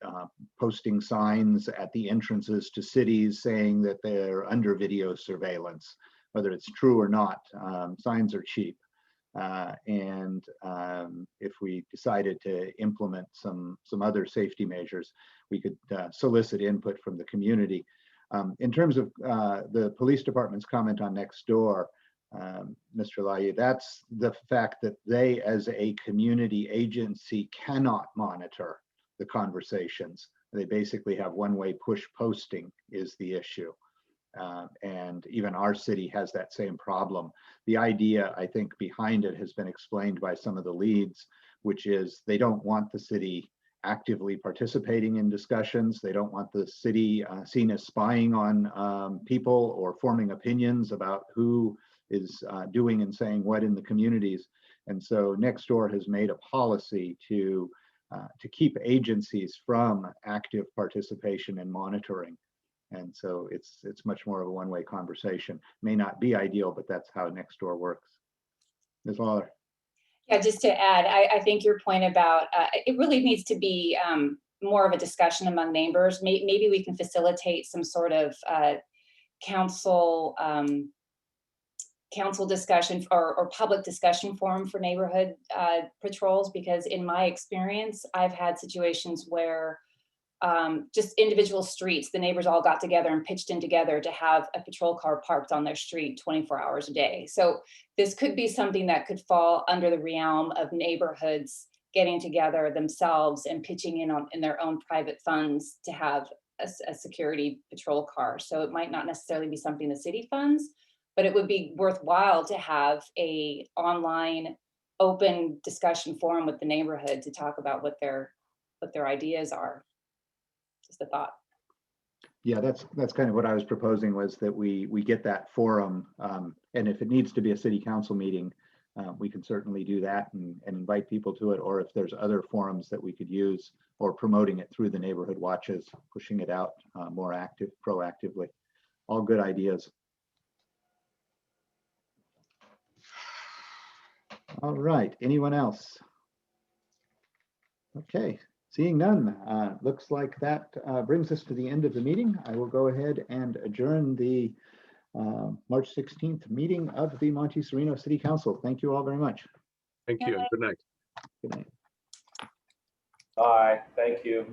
posting signs at the entrances to cities saying that they're under video surveillance, whether it's true or not, signs are cheap. And if we decided to implement some other safety measures, we could solicit input from the community. In terms of the police department's comment on next door, Mr. Ellahie, that's the fact that they, as a community agency, cannot monitor the conversations. They basically have one-way push posting is the issue. And even our city has that same problem. The idea, I think, behind it has been explained by some of the leads, which is they don't want the city actively participating in discussions. They don't want the city seen as spying on people or forming opinions about who is doing and saying what in the communities. And so Nextdoor has made a policy to keep agencies from active participation and monitoring. And so it's much more of a one-way conversation. May not be ideal, but that's how Nextdoor works. Ms. Lawler. Yeah, just to add, I think your point about it really needs to be more of a discussion among neighbors. Maybe we can facilitate some sort of council discussion or public discussion forum for neighborhood patrols, because in my experience, I've had situations where just individual streets, the neighbors all got together and pitched in together to have a patrol car parked on their street 24 hours a day. So this could be something that could fall under the realm of neighborhoods getting together themselves and pitching in their own private funds to have a security patrol car. So it might not necessarily be something the city funds, but it would be worthwhile to have a online open discussion forum with the neighborhood to talk about what their ideas are. Just a thought. Yeah, that's kind of what I was proposing, was that we get that forum, and if it needs to be a city council meeting, we can certainly do that and invite people to it, or if there's other forums that we could use, or promoting it through the neighborhood watches, pushing it out more proactively. All good ideas. All right, anyone else? Okay. Seeing none, looks like that brings us to the end of the meeting. I will go ahead and adjourn the March 16th meeting of the Monte Sereno City Council. Thank you all very much. Thank you. Good night. Good night. Bye. Thank you.